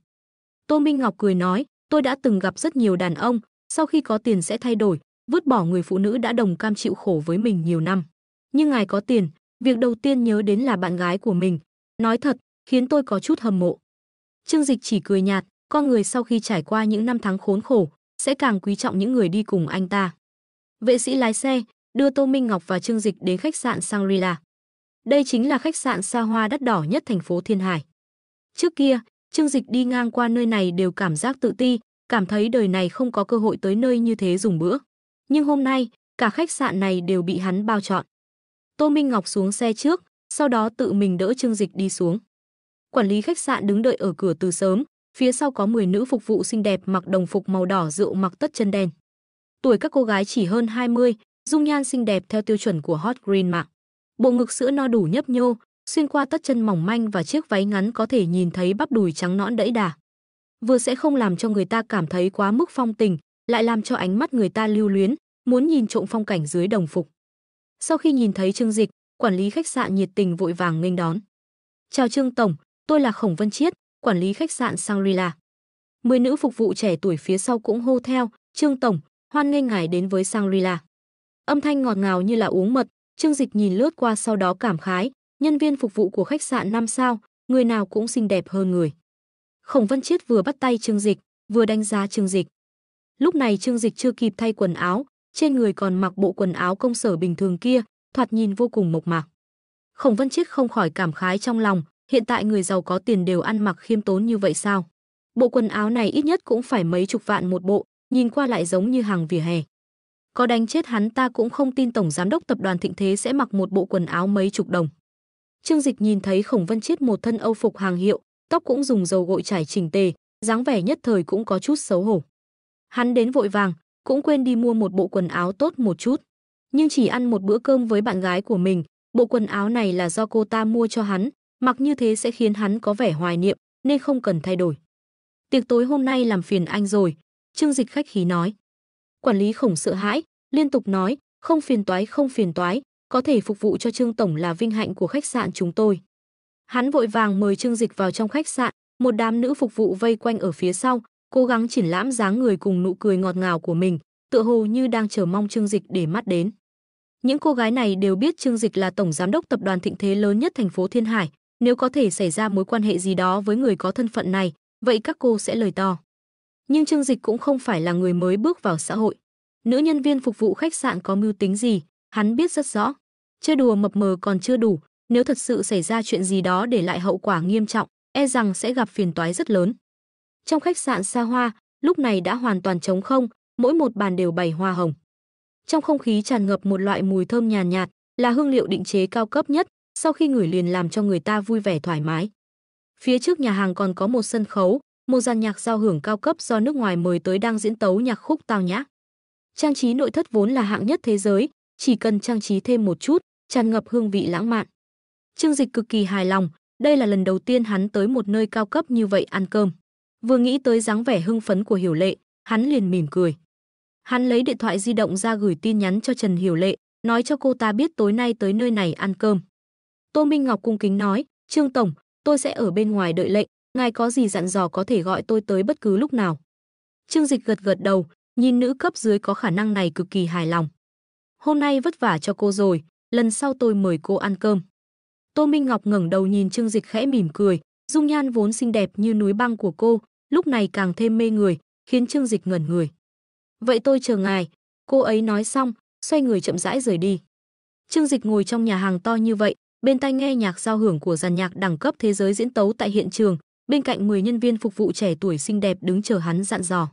Tô Minh Ngọc cười nói, tôi đã từng gặp rất nhiều đàn ông, sau khi có tiền sẽ thay đổi, vứt bỏ người phụ nữ đã đồng cam chịu khổ với mình nhiều năm. Nhưng ngài có tiền, việc đầu tiên nhớ đến là bạn gái của mình. Nói thật, khiến tôi có chút hâm mộ. Trương Dịch chỉ cười nhạt, con người sau khi trải qua những năm tháng khốn khổ, sẽ càng quý trọng những người đi cùng anh ta. Vệ sĩ lái xe, đưa Tô Minh Ngọc và Trương Dịch đến khách sạn Shangri-La. Đây chính là khách sạn xa hoa đắt đỏ nhất thành phố Thiên Hải. Trước kia, Trương Dịch đi ngang qua nơi này đều cảm giác tự ti, cảm thấy đời này không có cơ hội tới nơi như thế dùng bữa. Nhưng hôm nay, cả khách sạn này đều bị hắn bao trọn. Tô Minh Ngọc xuống xe trước, sau đó tự mình đỡ Trương Dịch đi xuống. Quản lý khách sạn đứng đợi ở cửa từ sớm, phía sau có 10 nữ phục vụ xinh đẹp mặc đồng phục màu đỏ rượu mặc tất chân đen. Tuổi các cô gái chỉ hơn 20, dung nhan xinh đẹp theo tiêu chuẩn của Hot Green Mark. Bộ ngực sữa no đủ nhấp nhô, xuyên qua tất chân mỏng manh và chiếc váy ngắn có thể nhìn thấy bắp đùi trắng nõn đẫy đà. Vừa sẽ không làm cho người ta cảm thấy quá mức phong tình, lại làm cho ánh mắt người ta lưu luyến, muốn nhìn trộm phong cảnh dưới đồng phục. Sau khi nhìn thấy Trương Dịch, quản lý khách sạn nhiệt tình vội vàng nghênh đón. Chào Trương Tổng, tôi là Khổng Vân Chiết, quản lý khách sạn Shangri-La. 10 nữ phục vụ trẻ tuổi phía sau cũng hô theo, Trương Tổng, hoan nghênh ngài đến với Shangri-La. Âm thanh ngọt ngào như là uống mật, Trương Dịch nhìn lướt qua sau đó cảm khái, nhân viên phục vụ của khách sạn 5 sao, người nào cũng xinh đẹp hơn người. Khổng Vân Chiết vừa bắt tay Trương Dịch, vừa đánh giá Trương Dịch. Lúc này Trương Dịch chưa kịp thay quần áo, trên người còn mặc bộ quần áo công sở bình thường kia, thoạt nhìn vô cùng mộc mạc. Khổng Vân Chiết không khỏi cảm khái trong lòng, hiện tại người giàu có tiền đều ăn mặc khiêm tốn như vậy sao? Bộ quần áo này ít nhất cũng phải mấy chục vạn một bộ, nhìn qua lại giống như hàng vỉa hè. Có đánh chết hắn ta cũng không tin tổng giám đốc tập đoàn Thịnh Thế sẽ mặc một bộ quần áo mấy chục đồng. Trương Dịch nhìn thấy Khổng Vân Chiết một thân Âu phục hàng hiệu, tóc cũng dùng dầu gội chải chỉnh tề, dáng vẻ nhất thời cũng có chút xấu hổ. Hắn đến vội vàng, cũng quên đi mua một bộ quần áo tốt một chút, nhưng chỉ ăn một bữa cơm với bạn gái của mình, bộ quần áo này là do cô ta mua cho hắn, mặc như thế sẽ khiến hắn có vẻ hoài niệm, nên không cần thay đổi. Tiệc tối hôm nay làm phiền anh rồi, Trương Dịch khách khí nói. Quản lý Khổng sợ hãi, liên tục nói, không phiền toái, có thể phục vụ cho Trương Tổng là vinh hạnh của khách sạn chúng tôi. Hắn vội vàng mời Trương Dịch vào trong khách sạn, một đám nữ phục vụ vây quanh ở phía sau, cố gắng triển lãm dáng người cùng nụ cười ngọt ngào của mình, tựa hồ như đang chờ mong Trương Dịch để mắt đến. Những cô gái này đều biết Trương Dịch là tổng giám đốc tập đoàn Thịnh Thế lớn nhất thành phố Thiên Hải, nếu có thể xảy ra mối quan hệ gì đó với người có thân phận này, vậy các cô sẽ lời to. Nhưng Trương Dịch cũng không phải là người mới bước vào xã hội. Nữ nhân viên phục vụ khách sạn có mưu tính gì, hắn biết rất rõ. Chơi đùa mập mờ còn chưa đủ, nếu thật sự xảy ra chuyện gì đó để lại hậu quả nghiêm trọng, e rằng sẽ gặp phiền toái rất lớn. Trong khách sạn xa hoa, lúc này đã hoàn toàn trống không, mỗi một bàn đều bày hoa hồng. Trong không khí tràn ngập một loại mùi thơm nhàn nhạt, là hương liệu định chế cao cấp nhất, sau khi ngửi liền làm cho người ta vui vẻ thoải mái. Phía trước nhà hàng còn có một sân khấu, một dàn nhạc giao hưởng cao cấp do nước ngoài mời tới đang diễn tấu nhạc khúc tao nhã. Trang trí nội thất vốn là hạng nhất thế giới, chỉ cần trang trí thêm một chút, tràn ngập hương vị lãng mạn. Trương Dịch cực kỳ hài lòng, đây là lần đầu tiên hắn tới một nơi cao cấp như vậy ăn cơm. Vừa nghĩ tới dáng vẻ hưng phấn của Hiểu Lệ, hắn liền mỉm cười. Hắn lấy điện thoại di động ra gửi tin nhắn cho Trần Hiểu Lệ, nói cho cô ta biết tối nay tới nơi này ăn cơm. Tô Minh Ngọc cung kính nói, Trương Tổng, tôi sẽ ở bên ngoài đợi lệnh, ngài có gì dặn dò có thể gọi tôi tới bất cứ lúc nào. Trương Dịch gật gật đầu, nhìn nữ cấp dưới có khả năng này cực kỳ hài lòng. Hôm nay vất vả cho cô rồi, lần sau tôi mời cô ăn cơm. Tô Minh Ngọc ngẩng đầu nhìn Trương Dịch khẽ mỉm cười, dung nhan vốn xinh đẹp như núi băng của cô, lúc này càng thêm mê người, khiến Trương Dịch ngẩn người. Vậy tôi chờ ngài, cô ấy nói xong, xoay người chậm rãi rời đi. Trương Dịch ngồi trong nhà hàng to như vậy, bên tai nghe nhạc giao hưởng của dàn nhạc đẳng cấp thế giới diễn tấu tại hiện trường, bên cạnh 10 nhân viên phục vụ trẻ tuổi xinh đẹp đứng chờ hắn dặn dò.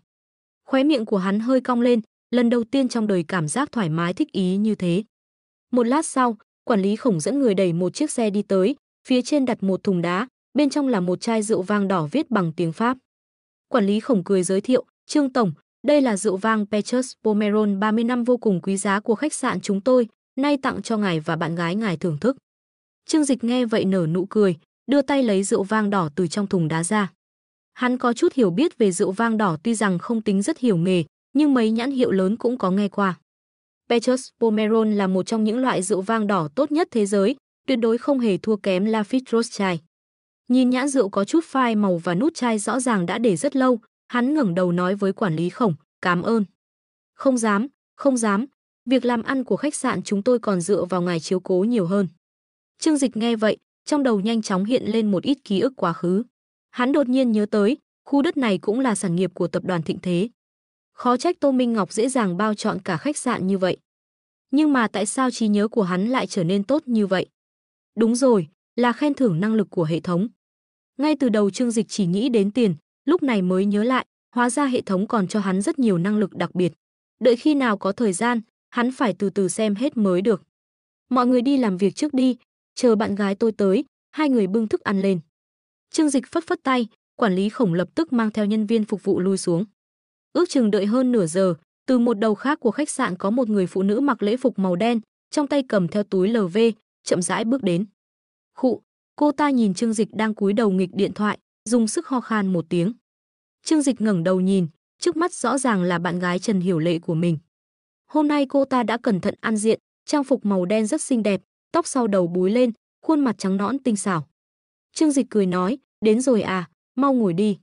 Khóe miệng của hắn hơi cong lên, lần đầu tiên trong đời cảm giác thoải mái thích ý như thế. Một lát sau, quản lý Khổng dẫn người đẩy một chiếc xe đi tới, phía trên đặt một thùng đá, bên trong là một chai rượu vang đỏ viết bằng tiếng Pháp. Quản lý Khổng cười giới thiệu, Trương Tổng, đây là rượu vang Petrus Pomerol 30 năm vô cùng quý giá của khách sạn chúng tôi, nay tặng cho ngài và bạn gái ngài thưởng thức. Trương Dịch nghe vậy nở nụ cười, đưa tay lấy rượu vang đỏ từ trong thùng đá ra. Hắn có chút hiểu biết về rượu vang đỏ, tuy rằng không tính rất hiểu nghề, nhưng mấy nhãn hiệu lớn cũng có nghe qua. Petrus Pomerol là một trong những loại rượu vang đỏ tốt nhất thế giới, tuyệt đối không hề thua kém Lafite Rothschild. Nhìn nhãn rượu có chút phai màu và nút chai rõ ràng đã để rất lâu, hắn ngẩng đầu nói với quản lý Khổng, cảm ơn. Không dám, không dám, việc làm ăn của khách sạn chúng tôi còn dựa vào ngài chiếu cố nhiều hơn. Trương Dịch nghe vậy, trong đầu nhanh chóng hiện lên một ít ký ức quá khứ. Hắn đột nhiên nhớ tới, khu đất này cũng là sản nghiệp của tập đoàn Thịnh Thế. Khó trách Tô Minh Ngọc dễ dàng bao chọn cả khách sạn như vậy. Nhưng mà tại sao trí nhớ của hắn lại trở nên tốt như vậy? Đúng rồi, là khen thưởng năng lực của hệ thống. Ngay từ đầu Trương Dịch chỉ nghĩ đến tiền, lúc này mới nhớ lại, hóa ra hệ thống còn cho hắn rất nhiều năng lực đặc biệt. Đợi khi nào có thời gian, hắn phải từ từ xem hết mới được. Mọi người đi làm việc trước đi, chờ bạn gái tôi tới, hai người bưng thức ăn lên. Trương Dịch phất phất tay, quản lý Khổng lập tức mang theo nhân viên phục vụ lui xuống. Ước chừng đợi hơn nửa giờ, từ một đầu khác của khách sạn có một người phụ nữ mặc lễ phục màu đen, trong tay cầm theo túi LV, chậm rãi bước đến. Khụ, cô ta nhìn Trương Dịch đang cúi đầu nghịch điện thoại, dùng sức ho khan một tiếng. Trương Dịch ngẩng đầu nhìn, trước mắt rõ ràng là bạn gái Trần Hiểu Lệ của mình. Hôm nay cô ta đã cẩn thận ăn diện, trang phục màu đen rất xinh đẹp, tóc sau đầu búi lên, khuôn mặt trắng nõn tinh xảo. Trương Dịch cười nói, đến rồi à, mau ngồi đi.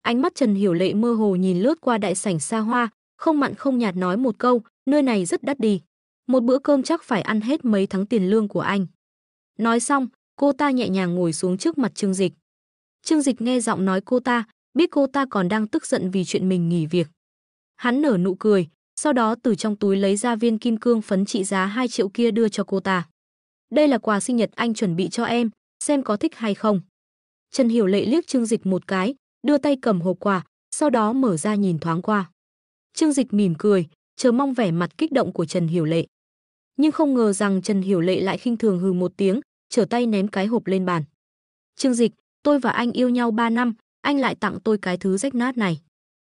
Ánh mắt Trần Hiểu Lệ mơ hồ nhìn lướt qua đại sảnh xa hoa, không mặn không nhạt nói một câu, nơi này rất đắt đi. Một bữa cơm chắc phải ăn hết mấy tháng tiền lương của anh. Nói xong, cô ta nhẹ nhàng ngồi xuống trước mặt Trương Dịch. Trương Dịch nghe giọng nói cô ta, biết cô ta còn đang tức giận vì chuyện mình nghỉ việc. Hắn nở nụ cười, sau đó từ trong túi lấy ra viên kim cương phấn trị giá 2 triệu kia đưa cho cô ta. Đây là quà sinh nhật anh chuẩn bị cho em, xem có thích hay không. Trần Hiểu Lệ liếc Trương Dịch một cái, đưa tay cầm hộp quà, sau đó mở ra nhìn thoáng qua. Trương Dịch mỉm cười, chờ mong vẻ mặt kích động của Trần Hiểu Lệ. Nhưng không ngờ rằng Trần Hiểu Lệ lại khinh thường hừ một tiếng, trở tay ném cái hộp lên bàn. Trương Dịch, tôi và anh yêu nhau 3 năm, anh lại tặng tôi cái thứ rách nát này.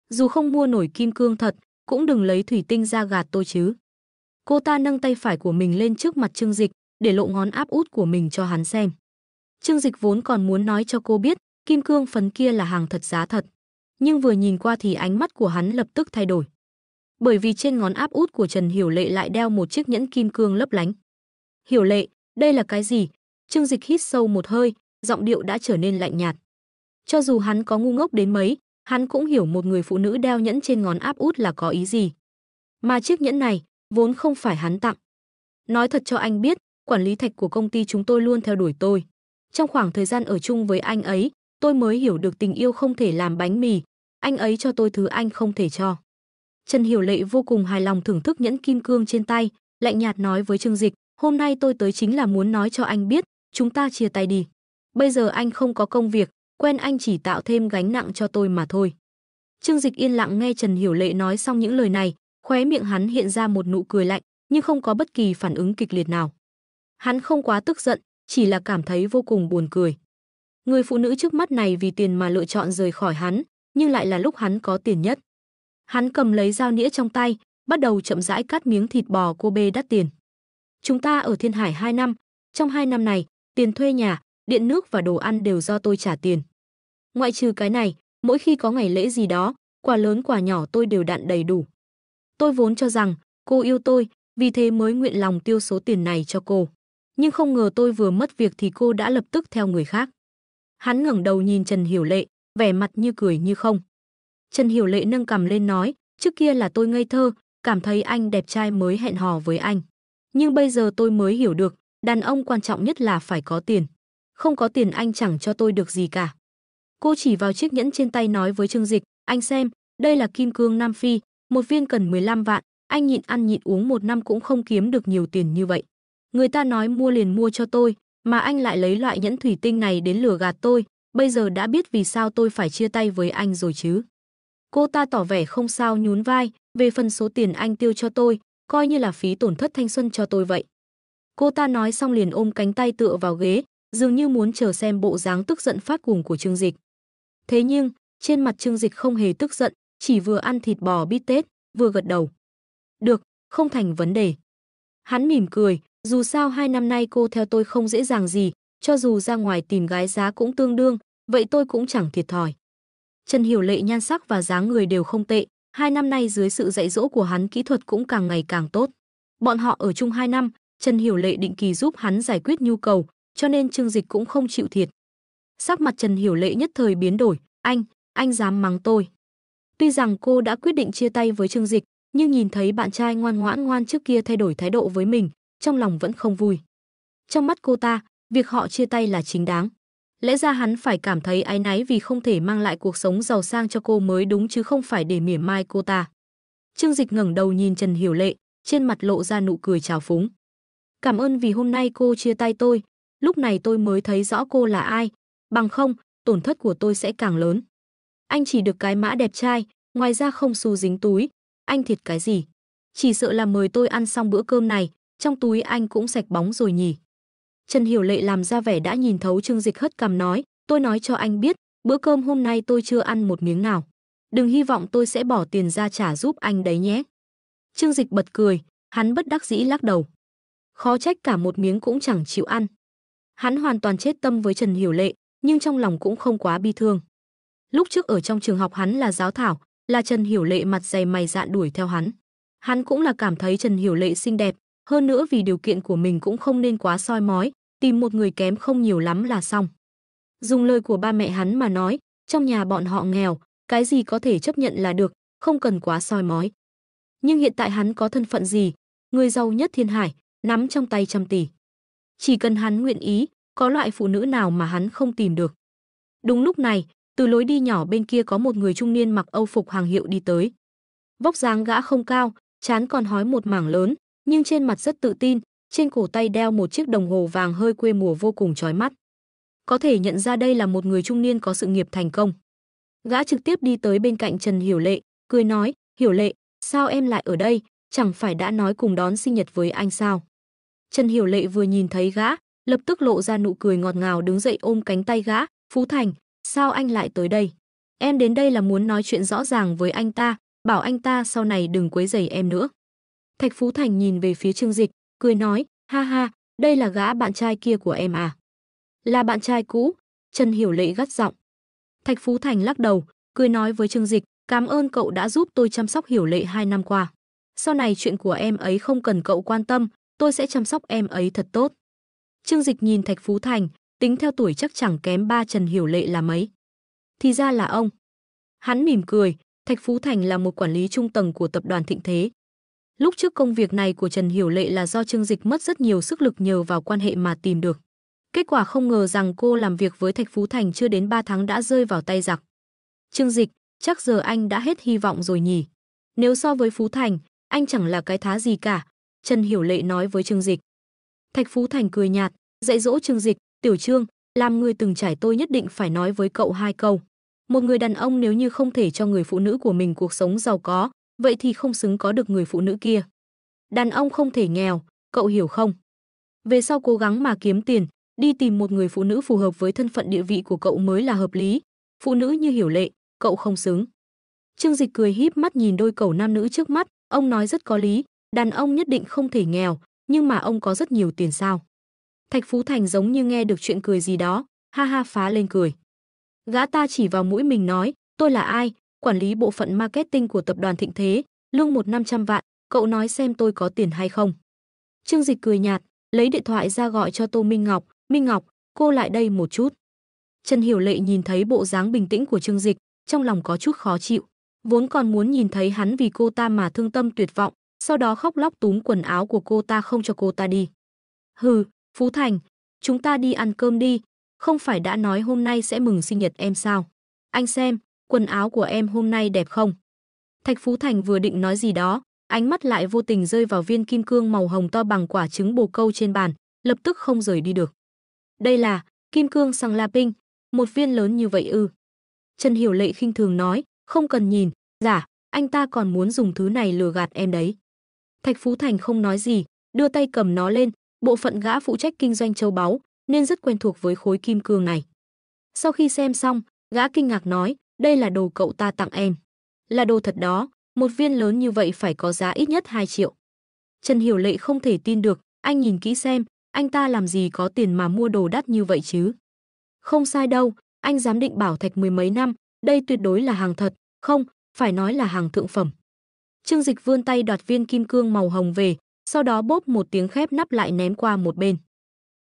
Dù không mua nổi kim cương thật, cũng đừng lấy thủy tinh ra gạt tôi chứ. Cô ta nâng tay phải của mình lên trước mặt Trương Dịch, để lộ ngón áp út của mình cho hắn xem. Trương Dịch vốn còn muốn nói cho cô biết, kim cương phấn kia là hàng thật giá thật. Nhưng vừa nhìn qua thì ánh mắt của hắn lập tức thay đổi. Bởi vì trên ngón áp út của Trần Hiểu Lệ lại đeo một chiếc nhẫn kim cương lấp lánh. Hiểu Lệ, đây là cái gì? Trương Dịch hít sâu một hơi, giọng điệu đã trở nên lạnh nhạt. Cho dù hắn có ngu ngốc đến mấy, hắn cũng hiểu một người phụ nữ đeo nhẫn trên ngón áp út là có ý gì. Mà chiếc nhẫn này, vốn không phải hắn tặng. Nói thật cho anh biết, quản lý Thạch của công ty chúng tôi luôn theo đuổi tôi. Trong khoảng thời gian ở chung với anh ấy, tôi mới hiểu được tình yêu không thể làm bánh mì. Anh ấy cho tôi thứ anh không thể cho. Trần Hiểu Lệ vô cùng hài lòng thưởng thức nhẫn kim cương trên tay, lạnh nhạt nói với Trương Dịch, hôm nay tôi tới chính là muốn nói cho anh biết, chúng ta chia tay đi. Bây giờ anh không có công việc, quen anh chỉ tạo thêm gánh nặng cho tôi mà thôi. Trương Dịch yên lặng nghe Trần Hiểu Lệ nói xong những lời này, khóe miệng hắn hiện ra một nụ cười lạnh, nhưng không có bất kỳ phản ứng kịch liệt nào. Hắn không quá tức giận, chỉ là cảm thấy vô cùng buồn cười. Người phụ nữ trước mắt này vì tiền mà lựa chọn rời khỏi hắn, nhưng lại là lúc hắn có tiền nhất. Hắn cầm lấy dao nĩa trong tay, bắt đầu chậm rãi cắt miếng thịt bò Kobe đắt tiền. Chúng ta ở Thiên Hải 2 năm, trong 2 năm này, tiền thuê nhà, điện nước và đồ ăn đều do tôi trả tiền. Ngoại trừ cái này, mỗi khi có ngày lễ gì đó, quà lớn quà nhỏ tôi đều đặn đầy đủ. Tôi vốn cho rằng cô yêu tôi, vì thế mới nguyện lòng tiêu số tiền này cho cô. Nhưng không ngờ tôi vừa mất việc thì cô đã lập tức theo người khác. Hắn ngẩng đầu nhìn Trần Hiểu Lệ, vẻ mặt như cười như không. Trần Hiểu Lệ nâng cằm lên nói, trước kia là tôi ngây thơ, cảm thấy anh đẹp trai mới hẹn hò với anh. Nhưng bây giờ tôi mới hiểu được, đàn ông quan trọng nhất là phải có tiền. Không có tiền anh chẳng cho tôi được gì cả. Cô chỉ vào chiếc nhẫn trên tay nói với Trương Dịch, anh xem, đây là kim cương Nam Phi, một viên cần 15 vạn, anh nhịn ăn nhịn uống 1 năm cũng không kiếm được nhiều tiền như vậy. Người ta nói mua liền mua cho tôi, mà anh lại lấy loại nhẫn thủy tinh này đến lừa gạt tôi, bây giờ đã biết vì sao tôi phải chia tay với anh rồi chứ. Cô ta tỏ vẻ không sao nhún vai, về phần số tiền anh tiêu cho tôi, coi như là phí tổn thất thanh xuân cho tôi vậy. Cô ta nói xong liền ôm cánh tay tựa vào ghế, dường như muốn chờ xem bộ dáng tức giận phát cuồng của Trương Dịch. Thế nhưng, trên mặt Trương Dịch không hề tức giận, chỉ vừa ăn thịt bò bít tết, vừa gật đầu. Được, không thành vấn đề. Hắn mỉm cười, dù sao 2 năm nay cô theo tôi không dễ dàng gì, cho dù ra ngoài tìm gái giá cũng tương đương, vậy tôi cũng chẳng thiệt thòi. Trần Hiểu Lệ nhan sắc và dáng người đều không tệ, 2 năm nay dưới sự dạy dỗ của hắn kỹ thuật cũng càng ngày càng tốt. Bọn họ ở chung 2 năm, Trần Hiểu Lệ định kỳ giúp hắn giải quyết nhu cầu, cho nên Trương Dịch cũng không chịu thiệt. Sắc mặt Trần Hiểu Lệ nhất thời biến đổi, anh dám mắng tôi. Tuy rằng cô đã quyết định chia tay với Trương Dịch, nhưng nhìn thấy bạn trai ngoan trước kia thay đổi thái độ với mình, trong lòng vẫn không vui. Trong mắt cô ta, việc họ chia tay là chính đáng. Lẽ ra hắn phải cảm thấy áy náy vì không thể mang lại cuộc sống giàu sang cho cô mới đúng chứ không phải để mỉa mai cô ta. Trương Dịch ngẩng đầu nhìn Trần Hiểu Lệ, trên mặt lộ ra nụ cười trào phúng. Cảm ơn vì hôm nay cô chia tay tôi, lúc này tôi mới thấy rõ cô là ai, bằng không, tổn thất của tôi sẽ càng lớn. Anh chỉ được cái mã đẹp trai, ngoài ra không xu dính túi, anh thiệt cái gì? Chỉ sợ là mời tôi ăn xong bữa cơm này, trong túi anh cũng sạch bóng rồi nhỉ. Trần Hiểu Lệ làm ra vẻ đã nhìn thấu Trương Dịch, hất cằm nói, tôi nói cho anh biết, bữa cơm hôm nay tôi chưa ăn một miếng nào. Đừng hy vọng tôi sẽ bỏ tiền ra trả giúp anh đấy nhé. Trương Dịch bật cười, hắn bất đắc dĩ lắc đầu. Khó trách cả một miếng cũng chẳng chịu ăn. Hắn hoàn toàn chết tâm với Trần Hiểu Lệ, nhưng trong lòng cũng không quá bi thương. Lúc trước ở trong trường học hắn là giáo thảo, là Trần Hiểu Lệ mặt dày mày dạn đuổi theo hắn. Hắn cũng là cảm thấy Trần Hiểu Lệ xinh đẹp, hơn nữa vì điều kiện của mình cũng không nên quá soi mói, tìm một người kém không nhiều lắm là xong. Dùng lời của ba mẹ hắn mà nói, trong nhà bọn họ nghèo, cái gì có thể chấp nhận là được, không cần quá soi mói. Nhưng hiện tại hắn có thân phận gì, người giàu nhất Thiên Hải, nắm trong tay trăm tỷ. Chỉ cần hắn nguyện ý, có loại phụ nữ nào mà hắn không tìm được. Đúng lúc này, từ lối đi nhỏ bên kia có một người trung niên mặc âu phục hàng hiệu đi tới. Vóc dáng gã không cao, trán còn hói một mảng lớn, nhưng trên mặt rất tự tin, trên cổ tay đeo một chiếc đồng hồ vàng hơi quê mùa vô cùng chói mắt. Có thể nhận ra đây là một người trung niên có sự nghiệp thành công. Gã trực tiếp đi tới bên cạnh Trần Hiểu Lệ, cười nói, Hiểu Lệ, sao em lại ở đây, chẳng phải đã nói cùng đón sinh nhật với anh sao? Trần Hiểu Lệ vừa nhìn thấy gã, lập tức lộ ra nụ cười ngọt ngào đứng dậy ôm cánh tay gã, Phú Thành, sao anh lại tới đây? Em đến đây là muốn nói chuyện rõ ràng với anh ta, bảo anh ta sau này đừng quấy rầy em nữa. Thạch Phú Thành nhìn về phía Trương Dịch, cười nói, ha ha, đây là gã bạn trai kia của em à? Là bạn trai cũ, Trần Hiểu Lệ gắt giọng. Thạch Phú Thành lắc đầu, cười nói với Trương Dịch, cảm ơn cậu đã giúp tôi chăm sóc Hiểu Lệ 2 năm qua. Sau này chuyện của em ấy không cần cậu quan tâm, tôi sẽ chăm sóc em ấy thật tốt. Trương Dịch nhìn Thạch Phú Thành, tính theo tuổi chắc chẳng kém ba Trần Hiểu Lệ là mấy. Thì ra là ông. Hắn mỉm cười, Thạch Phú Thành là một quản lý trung tầng của tập đoàn Thịnh Thế. Lúc trước công việc này của Trần Hiểu Lệ là do Trương Dịch mất rất nhiều sức lực nhờ vào quan hệ mà tìm được. Kết quả không ngờ rằng cô làm việc với Thạch Phú Thành chưa đến 3 tháng đã rơi vào tay giặc. Trương Dịch, chắc giờ anh đã hết hy vọng rồi nhỉ? Nếu so với Phú Thành, anh chẳng là cái thá gì cả, Trần Hiểu Lệ nói với Trương Dịch. Thạch Phú Thành cười nhạt, dạy dỗ Trương Dịch, Tiểu Trương, làm người từng trải tôi nhất định phải nói với cậu 2 câu. Một người đàn ông nếu như không thể cho người phụ nữ của mình cuộc sống giàu có, vậy thì không xứng có được người phụ nữ kia. Đàn ông không thể nghèo, cậu hiểu không? Về sau cố gắng mà kiếm tiền, đi tìm một người phụ nữ phù hợp với thân phận địa vị của cậu mới là hợp lý. Phụ nữ như Hiểu Lệ, cậu không xứng. Trương Dịch cười híp mắt nhìn đôi cẩu nam nữ trước mắt, ông nói rất có lý, đàn ông nhất định không thể nghèo, nhưng mà ông có rất nhiều tiền sao? Thạch Phú Thành giống như nghe được chuyện cười gì đó, ha ha phá lên cười. Gã ta chỉ vào mũi mình nói, tôi là ai, quản lý bộ phận marketing của tập đoàn Thịnh Thế, lương 1 500 vạn, cậu nói xem tôi có tiền hay không. Trương Dịch cười nhạt, lấy điện thoại ra gọi cho Tô Minh Ngọc, Minh Ngọc, cô lại đây một chút. Trần Hiểu Lệ nhìn thấy bộ dáng bình tĩnh của Trương Dịch, trong lòng có chút khó chịu, vốn còn muốn nhìn thấy hắn vì cô ta mà thương tâm tuyệt vọng, sau đó khóc lóc túm quần áo của cô ta không cho cô ta đi. Hừ, Phú Thành, chúng ta đi ăn cơm đi, không phải đã nói hôm nay sẽ mừng sinh nhật em sao? Anh xem, quần áo của em hôm nay đẹp không? Thạch Phú Thành vừa định nói gì đó, ánh mắt lại vô tình rơi vào viên kim cương màu hồng to bằng quả trứng bồ câu trên bàn, lập tức không rời đi được. Đây là kim cương sang la ping, một viên lớn như vậy ư? Trần Hiểu Lệ khinh thường nói, không cần nhìn, giả, anh ta còn muốn dùng thứ này lừa gạt em đấy. Thạch Phú Thành không nói gì, đưa tay cầm nó lên, bộ phận gã phụ trách kinh doanh châu báu, nên rất quen thuộc với khối kim cương này. Sau khi xem xong, gã kinh ngạc nói, đây là đồ cậu ta tặng em. Là đồ thật đó, một viên lớn như vậy phải có giá ít nhất 2 triệu. Trần Hiểu Lệ không thể tin được, anh nhìn kỹ xem, anh ta làm gì có tiền mà mua đồ đắt như vậy chứ. Không sai đâu, anh dám định bảo thạch 10 mấy năm, đây tuyệt đối là hàng thật, không, phải nói là hàng thượng phẩm. Trương Dịch vươn tay đoạt viên kim cương màu hồng về, sau đó bốp một tiếng khép nắp lại ném qua một bên.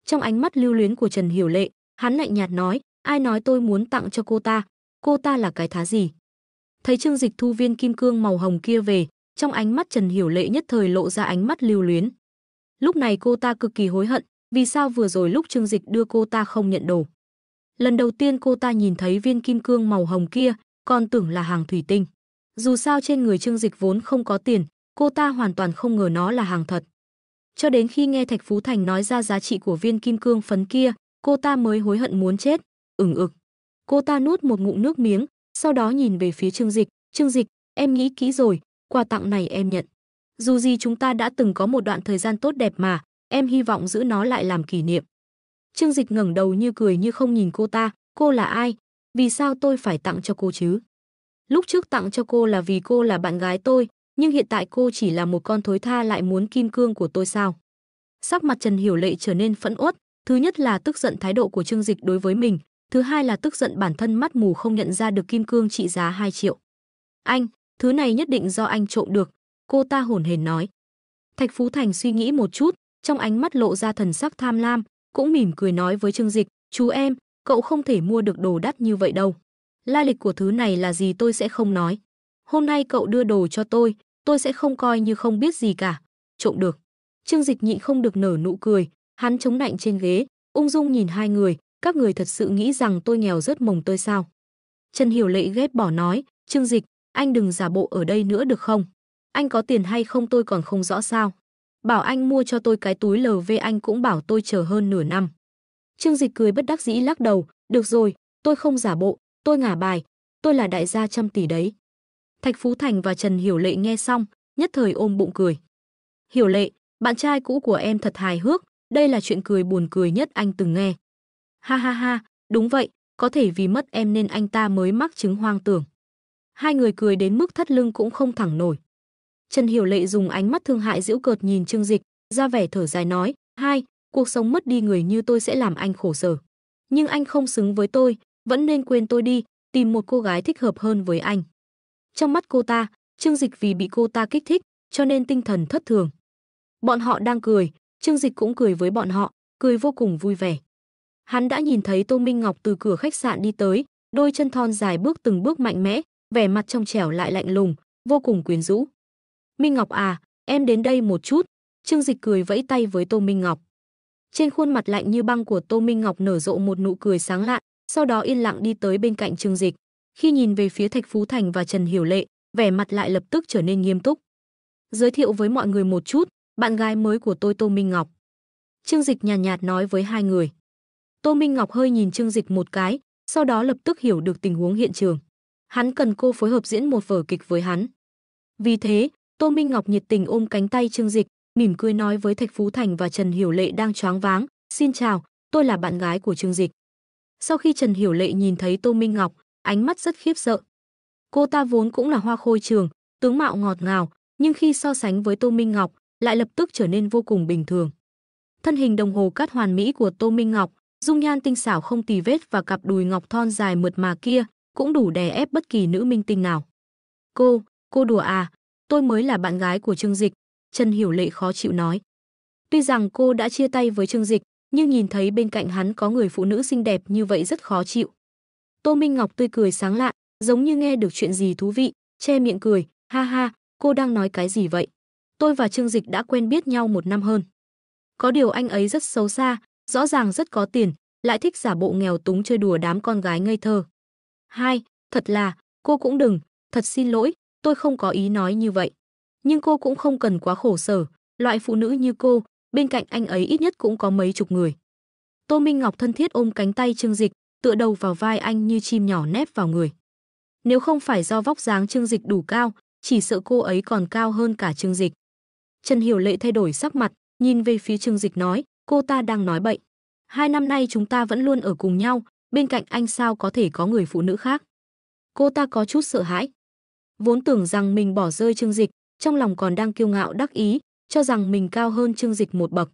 Trong ánh mắt lưu luyến của Trần Hiểu Lệ, hắn lạnh nhạt nói, ai nói tôi muốn tặng cho cô ta là cái thá gì? Thấy Trương Dịch thu viên kim cương màu hồng kia về, trong ánh mắt Trần Hiểu Lệ nhất thời lộ ra ánh mắt lưu luyến. Lúc này cô ta cực kỳ hối hận, vì sao vừa rồi lúc Trương Dịch đưa cô ta không nhận đồ. Lần đầu tiên cô ta nhìn thấy viên kim cương màu hồng kia, còn tưởng là hàng thủy tinh. Dù sao trên người Trương Dịch vốn không có tiền, cô ta hoàn toàn không ngờ nó là hàng thật. Cho đến khi nghe Thạch Phú Thành nói ra giá trị của viên kim cương phấn kia, cô ta mới hối hận muốn chết. Ực. Cô ta nuốt một ngụm nước miếng, sau đó nhìn về phía Trương Dịch, Trương Dịch, em nghĩ kỹ rồi, quà tặng này em nhận. Dù gì chúng ta đã từng có một đoạn thời gian tốt đẹp mà, em hy vọng giữ nó lại làm kỷ niệm. Trương Dịch ngẩng đầu như cười như không nhìn cô ta, cô là ai? Vì sao tôi phải tặng cho cô chứ? Lúc trước tặng cho cô là vì cô là bạn gái tôi, nhưng hiện tại cô chỉ là một con thối tha lại muốn kim cương của tôi sao? Sắc mặt Trần Hiểu Lệ trở nên phẫn uất, thứ nhất là tức giận thái độ của Trương Dịch đối với mình, thứ hai là tức giận bản thân mắt mù không nhận ra được kim cương trị giá 2 triệu. Anh, thứ này nhất định do anh trộm được, cô ta hổn hển nói. Thạch Phú Thành suy nghĩ một chút, trong ánh mắt lộ ra thần sắc tham lam, cũng mỉm cười nói với Trương Dịch, chú em, cậu không thể mua được đồ đắt như vậy đâu. Lai lịch của thứ này là gì tôi sẽ không nói. Hôm nay cậu đưa đồ cho tôi sẽ không coi như không biết gì cả. Trộm được. Trương Dịch nhịn không được nở nụ cười, hắn chống nạnh trên ghế, ung dung nhìn hai người, các người thật sự nghĩ rằng tôi nghèo rớt mồng tơi sao? Trần Hiểu Lệ ghét bỏ nói, Trương Dịch, anh đừng giả bộ ở đây nữa được không? Anh có tiền hay không tôi còn không rõ sao? Bảo anh mua cho tôi cái túi LV anh cũng bảo tôi chờ hơn nửa năm. Trương Dịch cười bất đắc dĩ lắc đầu, được rồi, tôi không giả bộ, tôi ngả bài, tôi là đại gia trăm tỷ đấy. Thạch Phú Thành và Trần Hiểu Lệ nghe xong, nhất thời ôm bụng cười. Hiểu Lệ, bạn trai cũ của em thật hài hước, đây là chuyện cười buồn cười nhất anh từng nghe. Ha ha ha, đúng vậy, có thể vì mất em nên anh ta mới mắc chứng hoang tưởng. Hai người cười đến mức thắt lưng cũng không thẳng nổi. Trần Hiểu Lệ dùng ánh mắt thương hại giễu cợt nhìn Trương Dịch, ra vẻ thở dài nói, hai, cuộc sống mất đi người như tôi sẽ làm anh khổ sở. Nhưng anh không xứng với tôi, vẫn nên quên tôi đi, tìm một cô gái thích hợp hơn với anh. Trong mắt cô ta, Trương Dịch vì bị cô ta kích thích, cho nên tinh thần thất thường. Bọn họ đang cười, Trương Dịch cũng cười với bọn họ, cười vô cùng vui vẻ. Hắn đã nhìn thấy Tô Minh Ngọc từ cửa khách sạn đi tới, đôi chân thon dài bước từng bước mạnh mẽ, vẻ mặt trong trẻo lại lạnh lùng, vô cùng quyến rũ. Minh Ngọc à, em đến đây một chút. Trương Dịch cười vẫy tay với Tô Minh Ngọc. Trên khuôn mặt lạnh như băng của Tô Minh Ngọc nở rộ một nụ cười sáng lạn, sau đó yên lặng đi tới bên cạnh Trương Dịch. Khi nhìn về phía Thạch Phú Thành và Trần Hiểu Lệ, vẻ mặt lại lập tức trở nên nghiêm túc. Giới thiệu với mọi người một chút, bạn gái mới của tôi Tô Minh Ngọc. Trương Dịch nhàn nhạt nói với hai người. Tô Minh Ngọc hơi nhìn Trương Dịch một cái, sau đó lập tức hiểu được tình huống hiện trường. Hắn cần cô phối hợp diễn một vở kịch với hắn. Vì thế, Tô Minh Ngọc nhiệt tình ôm cánh tay Trương Dịch, mỉm cười nói với Thạch Phú Thành và Trần Hiểu Lệ đang choáng váng, xin chào, tôi là bạn gái của Trương Dịch. Sau khi Trần Hiểu Lệ nhìn thấy Tô Minh Ngọc, ánh mắt rất khiếp sợ. Cô ta vốn cũng là hoa khôi trường, tướng mạo ngọt ngào, nhưng khi so sánh với Tô Minh Ngọc, lại lập tức trở nên vô cùng bình thường. Thân hình đồng hồ cát hoàn mỹ của Tô Minh Ngọc, dung nhan tinh xảo không tì vết và cặp đùi ngọc thon dài mượt mà kia cũng đủ đè ép bất kỳ nữ minh tinh nào. Cô đùa à, tôi mới là bạn gái của Trương Dịch, Trần Hiểu Lệ khó chịu nói. Tuy rằng cô đã chia tay với Trương Dịch, nhưng nhìn thấy bên cạnh hắn có người phụ nữ xinh đẹp như vậy rất khó chịu. Tô Minh Ngọc tươi cười sáng lạ, giống như nghe được chuyện gì thú vị, che miệng cười, ha ha, cô đang nói cái gì vậy? Tôi và Trương Dịch đã quen biết nhau 1 năm hơn. Có điều anh ấy rất xấu xa, rõ ràng rất có tiền, lại thích giả bộ nghèo túng chơi đùa đám con gái ngây thơ. Thật là, cô cũng đừng, thật xin lỗi, tôi không có ý nói như vậy. Nhưng cô cũng không cần quá khổ sở, loại phụ nữ như cô, bên cạnh anh ấy ít nhất cũng có mấy chục người. Tô Minh Ngọc thân thiết ôm cánh tay Trương Dịch, tựa đầu vào vai anh như chim nhỏ nép vào người. Nếu không phải do vóc dáng Trương Dịch đủ cao, chỉ sợ cô ấy còn cao hơn cả Trương Dịch. Trần Hiểu Lệ thay đổi sắc mặt, nhìn về phía Trương Dịch nói, cô ta đang nói bậy. 2 năm nay chúng ta vẫn luôn ở cùng nhau, bên cạnh anh sao có thể có người phụ nữ khác. Cô ta có chút sợ hãi. Vốn tưởng rằng mình bỏ rơi Trương Dịch, trong lòng còn đang kiêu ngạo đắc ý, cho rằng mình cao hơn Trương Dịch một bậc.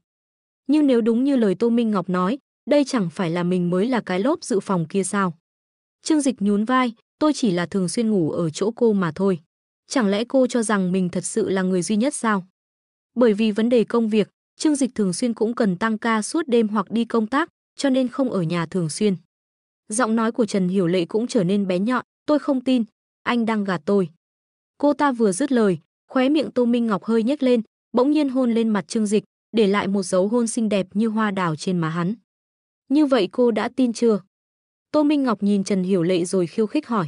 Nhưng nếu đúng như lời Tô Minh Ngọc nói, đây chẳng phải là mình mới là cái lốp dự phòng kia sao? Trương Dịch nhún vai, tôi chỉ là thường xuyên ngủ ở chỗ cô mà thôi. Chẳng lẽ cô cho rằng mình thật sự là người duy nhất sao? Bởi vì vấn đề công việc, Trương Dịch thường xuyên cũng cần tăng ca suốt đêm hoặc đi công tác, cho nên không ở nhà thường xuyên. Giọng nói của Trần Hiểu Lệ cũng trở nên bén nhọn, tôi không tin, anh đang gạt tôi. Cô ta vừa dứt lời, khóe miệng Tô Minh Ngọc hơi nhếch lên, bỗng nhiên hôn lên mặt Trương Dịch, để lại một dấu hôn xinh đẹp như hoa đào trên má hắn. Như vậy cô đã tin chưa? Tô Minh Ngọc nhìn Trần Hiểu Lệ rồi khiêu khích hỏi.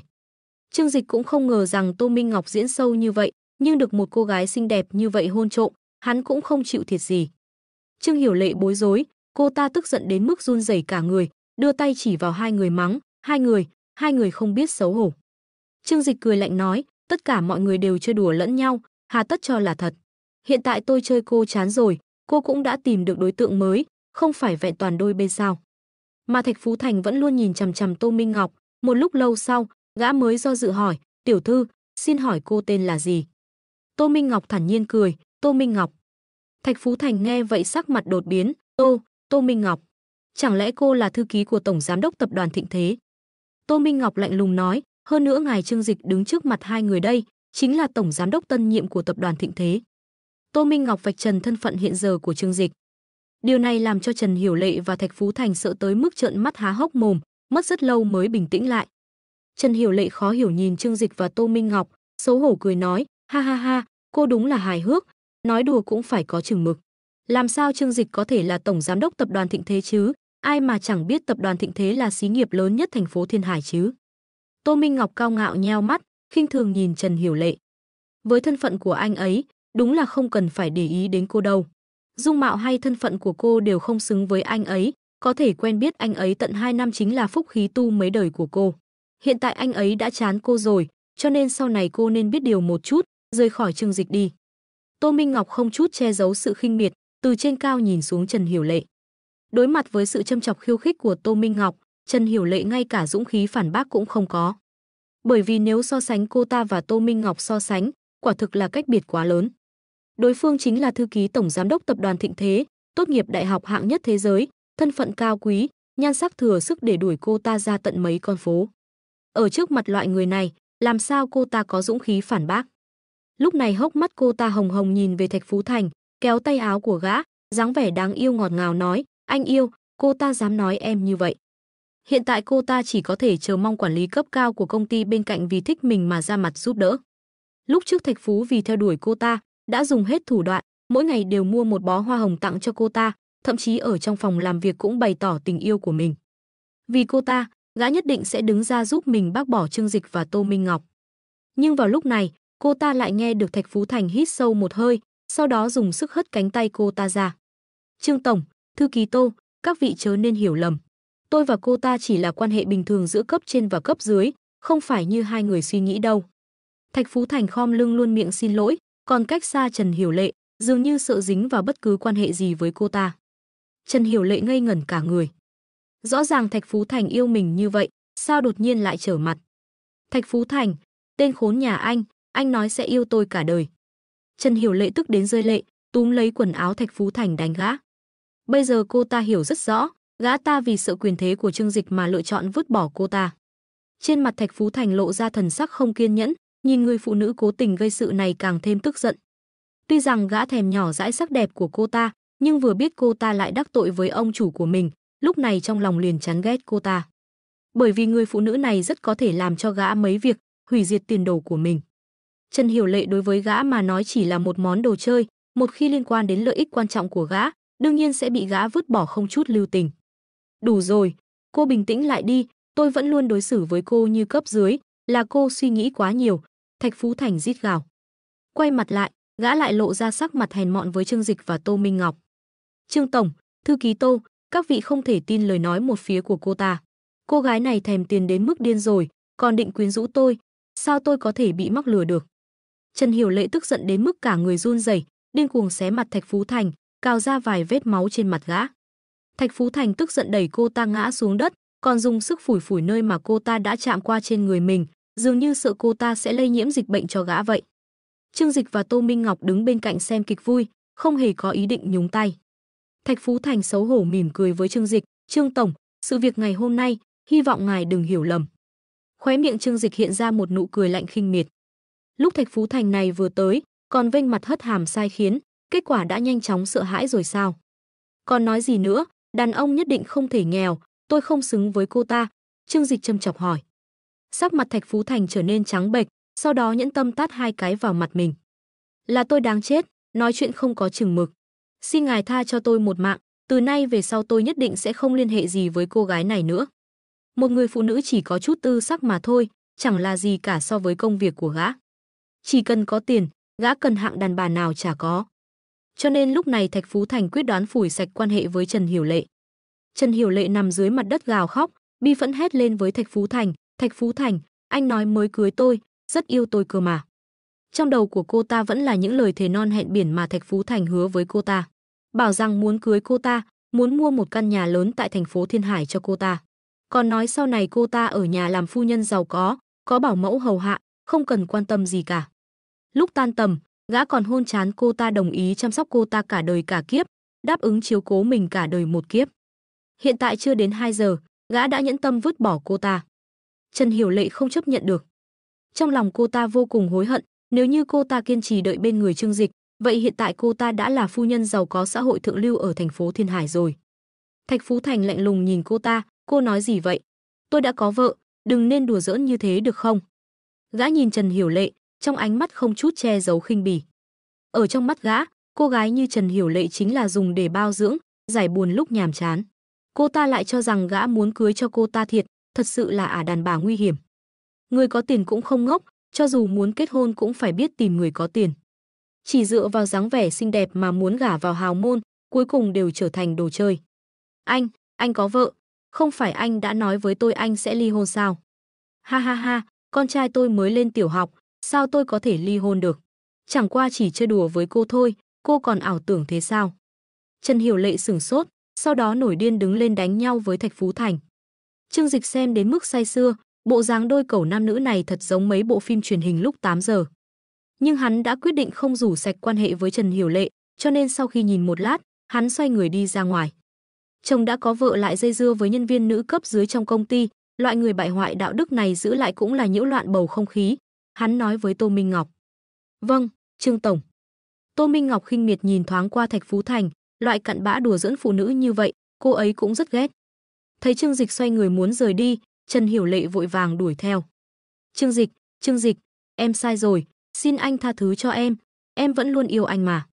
Trương Dịch cũng không ngờ rằng Tô Minh Ngọc diễn sâu như vậy, nhưng được một cô gái xinh đẹp như vậy hôn trộm, hắn cũng không chịu thiệt gì. Trương Hiểu Lệ bối rối, cô ta tức giận đến mức run rẩy cả người, đưa tay chỉ vào hai người mắng, hai người không biết xấu hổ. Trương Dịch cười lạnh nói, tất cả mọi người đều chơi đùa lẫn nhau, hà tất cho là thật. Hiện tại tôi chơi cô chán rồi, cô cũng đã tìm được đối tượng mới, không phải vẹn toàn đôi bên sao. Mà Thạch Phú Thành vẫn luôn nhìn chằm chằm Tô Minh Ngọc, một lúc lâu sau, gã mới do dự hỏi, tiểu thư, xin hỏi cô tên là gì? Tô Minh Ngọc thản nhiên cười, Tô Minh Ngọc. Thạch Phú Thành nghe vậy sắc mặt đột biến, Tô Minh Ngọc. Chẳng lẽ cô là thư ký của Tổng Giám đốc Tập đoàn Thịnh Thế? Tô Minh Ngọc lạnh lùng nói, hơn nữa ngài Trương Dịch đứng trước mặt hai người đây, chính là Tổng Giám đốc tân nhiệm của Tập đoàn Thịnh Thế. Tô Minh Ngọc vạch trần thân phận hiện giờ của Trương Dịch. Điều này làm cho Trần Hiểu Lệ và Thạch Phú Thành sợ tới mức trợn mắt há hốc mồm, mất rất lâu mới bình tĩnh lại. Trần Hiểu Lệ khó hiểu nhìn Trương Dịch và Tô Minh Ngọc, xấu hổ cười nói, ha ha ha, cô đúng là hài hước, nói đùa cũng phải có chừng mực. Làm sao Trương Dịch có thể là Tổng Giám đốc Tập đoàn Thịnh Thế chứ? Ai mà chẳng biết Tập đoàn Thịnh Thế là xí nghiệp lớn nhất thành phố Thiên Hải chứ? Tô Minh Ngọc cao ngạo nheo mắt, khinh thường nhìn Trần Hiểu Lệ. Với thân phận của anh ấy, đúng là không cần phải để ý đến cô đâu. Dung mạo hay thân phận của cô đều không xứng với anh ấy, có thể quen biết anh ấy tận 2 năm chính là phúc khí tu mấy đời của cô. Hiện tại anh ấy đã chán cô rồi, cho nên sau này cô nên biết điều một chút, rời khỏi Trương Dịch đi. Tô Minh Ngọc không chút che giấu sự khinh miệt, từ trên cao nhìn xuống Trần Hiểu Lệ. Đối mặt với sự châm chọc khiêu khích của Tô Minh Ngọc, Trần Hiểu Lệ ngay cả dũng khí phản bác cũng không có. Bởi vì nếu so sánh cô ta và Tô Minh Ngọc so sánh, quả thực là cách biệt quá lớn. Đối phương chính là thư ký Tổng Giám đốc Tập đoàn Thịnh Thế, tốt nghiệp đại học hạng nhất thế giới, thân phận cao quý, nhan sắc thừa sức để đuổi cô ta ra tận mấy con phố. Ở trước mặt loại người này, làm sao cô ta có dũng khí phản bác? Lúc này hốc mắt cô ta hồng hồng nhìn về Thạch Phú Thành, kéo tay áo của gã, dáng vẻ đáng yêu ngọt ngào nói, anh yêu, cô ta dám nói em như vậy. Hiện tại cô ta chỉ có thể chờ mong quản lý cấp cao của công ty bên cạnh vì thích mình mà ra mặt giúp đỡ. Lúc trước Thạch Phú vì theo đuổi cô ta, đã dùng hết thủ đoạn, mỗi ngày đều mua một bó hoa hồng tặng cho cô ta, thậm chí ở trong phòng làm việc cũng bày tỏ tình yêu của mình. Vì cô ta, gã nhất định sẽ đứng ra giúp mình bác bỏ Trương Dịch và Tô Minh Ngọc. Nhưng vào lúc này, cô ta lại nghe được Thạch Phú Thành hít sâu một hơi, sau đó dùng sức hất cánh tay cô ta ra. Trương Tổng, thư ký Tô, các vị chớ nên hiểu lầm. Tôi và cô ta chỉ là quan hệ bình thường giữa cấp trên và cấp dưới, không phải như hai người suy nghĩ đâu. Thạch Phú Thành khom lưng luôn miệng xin lỗi, còn cách xa Trần Hiểu Lệ, dường như sợ dính vào bất cứ quan hệ gì với cô ta. Trần Hiểu Lệ ngây ngẩn cả người. Rõ ràng Thạch Phú Thành yêu mình như vậy, sao đột nhiên lại trở mặt? Thạch Phú Thành, tên khốn nhà anh nói sẽ yêu tôi cả đời. Trần Hiểu Lệ tức đến rơi lệ, túm lấy quần áo Thạch Phú Thành đánh gã. Bây giờ cô ta hiểu rất rõ, gã ta vì sợ quyền thế của Trương Dịch mà lựa chọn vứt bỏ cô ta. Trên mặt Thạch Phú Thành lộ ra thần sắc không kiên nhẫn, nhìn người phụ nữ cố tình gây sự này càng thêm tức giận. Tuy rằng gã thèm nhỏ dãi sắc đẹp của cô ta, nhưng vừa biết cô ta lại đắc tội với ông chủ của mình, lúc này trong lòng liền chán ghét cô ta. Bởi vì người phụ nữ này rất có thể làm cho gã mấy việc, hủy diệt tiền đồ của mình. Trần Hiểu Lệ đối với gã mà nói chỉ là một món đồ chơi, một khi liên quan đến lợi ích quan trọng của gã, đương nhiên sẽ bị gã vứt bỏ không chút lưu tình. Đủ rồi, cô bình tĩnh lại đi, tôi vẫn luôn đối xử với cô như cấp dưới, là cô suy nghĩ quá nhiều, Thạch Phú Thành rít gào. Quay mặt lại, gã lại lộ ra sắc mặt hèn mọn với Trương Dịch và Tô Minh Ngọc. Trương Tổng, thư ký Tô, các vị không thể tin lời nói một phía của cô ta. Cô gái này thèm tiền đến mức điên rồi, còn định quyến rũ tôi, sao tôi có thể bị mắc lừa được. Trần Hiểu Lệ tức giận đến mức cả người run rẩy, điên cuồng xé mặt Thạch Phú Thành, cào ra vài vết máu trên mặt gã. Thạch Phú Thành tức giận đẩy cô ta ngã xuống đất, còn dùng sức phủi phủi nơi mà cô ta đã chạm qua trên người mình, dường như sợ cô ta sẽ lây nhiễm dịch bệnh cho gã vậy. Trương Dịch và Tô Minh Ngọc đứng bên cạnh xem kịch vui, không hề có ý định nhúng tay. Thạch Phú Thành xấu hổ mỉm cười với Trương Dịch, "Trương Tổng, sự việc ngày hôm nay, hy vọng ngài đừng hiểu lầm." Khóe miệng Trương Dịch hiện ra một nụ cười lạnh khinh miệt. Lúc Thạch Phú Thành này vừa tới, còn vênh mặt hất hàm sai khiến, kết quả đã nhanh chóng sợ hãi rồi sao? Còn nói gì nữa, đàn ông nhất định không thể nghèo, tôi không xứng với cô ta, Trương Dịch châm chọc hỏi. Sắc mặt Thạch Phú Thành trở nên trắng bệch, sau đó nhẫn tâm tát hai cái vào mặt mình. Là tôi đáng chết, nói chuyện không có chừng mực. Xin ngài tha cho tôi một mạng, từ nay về sau tôi nhất định sẽ không liên hệ gì với cô gái này nữa. Một người phụ nữ chỉ có chút tư sắc mà thôi, chẳng là gì cả so với công việc của gã. Chỉ cần có tiền, gã cần hạng đàn bà nào chả có. Cho nên lúc này Thạch Phú Thành quyết đoán phủi sạch quan hệ với Trần Hiểu Lệ. Trần Hiểu Lệ nằm dưới mặt đất gào khóc, bi phẫn hét lên với Thạch Phú Thành, "Thạch Phú Thành, anh nói mới cưới tôi, rất yêu tôi cơ mà." Trong đầu của cô ta vẫn là những lời thề non hẹn biển mà Thạch Phú Thành hứa với cô ta. Bảo rằng muốn cưới cô ta, muốn mua một căn nhà lớn tại thành phố Thiên Hải cho cô ta. Còn nói sau này cô ta ở nhà làm phu nhân giàu có bảo mẫu hầu hạ, không cần quan tâm gì cả. Lúc tan tầm, gã còn hôn trán cô ta đồng ý chăm sóc cô ta cả đời cả kiếp, đáp ứng chiếu cố mình cả đời một kiếp. Hiện tại chưa đến 2 giờ, gã đã nhẫn tâm vứt bỏ cô ta. Trần Hiểu Lệ không chấp nhận được. Trong lòng cô ta vô cùng hối hận, nếu như cô ta kiên trì đợi bên người Trương Dịch, vậy hiện tại cô ta đã là phu nhân giàu có xã hội thượng lưu ở thành phố Thiên Hải rồi. Thạch Phú Thành lạnh lùng nhìn cô ta, "Cô nói gì vậy? Tôi đã có vợ, đừng nên đùa giỡn như thế được không?" Gã nhìn Trần Hiểu Lệ, trong ánh mắt không chút che giấu khinh bỉ. Ở trong mắt gã, cô gái như Trần Hiểu Lệ chính là dùng để bao dưỡng, giải buồn lúc nhàm chán. Cô ta lại cho rằng gã muốn cưới cho cô ta thiệt, thật sự là đàn bà nguy hiểm. Người có tiền cũng không ngốc, cho dù muốn kết hôn cũng phải biết tìm người có tiền. Chỉ dựa vào dáng vẻ xinh đẹp mà muốn gả vào hào môn, cuối cùng đều trở thành đồ chơi. Anh có vợ, không phải anh đã nói với tôi anh sẽ ly hôn sao? Ha ha ha, con trai tôi mới lên tiểu học, sao tôi có thể ly hôn được? Chẳng qua chỉ chơi đùa với cô thôi, cô còn ảo tưởng thế sao? Trần Hiểu Lệ sửng sốt, sau đó nổi điên đứng lên đánh nhau với Thạch Phú Thành. Trương Dịch xem đến mức say sưa, bộ dáng đôi cẩu nam nữ này thật giống mấy bộ phim truyền hình lúc 8 giờ. Nhưng hắn đã quyết định không rủ sạch quan hệ với Trần Hiểu Lệ, cho nên sau khi nhìn một lát, hắn xoay người đi ra ngoài. Chồng đã có vợ lại dây dưa với nhân viên nữ cấp dưới trong công ty, loại người bại hoại đạo đức này giữ lại cũng là nhiễu loạn bầu không khí. Hắn nói với Tô Minh Ngọc. "Vâng, Trương Tổng." Tô Minh Ngọc khinh miệt nhìn thoáng qua Thạch Phú Thành, loại cặn bã đùa giỡn phụ nữ như vậy, cô ấy cũng rất ghét. Thấy Trương Dịch xoay người muốn rời đi, Trần Hiểu Lệ vội vàng đuổi theo. Trương Dịch, em sai rồi, xin anh tha thứ cho em vẫn luôn yêu anh mà."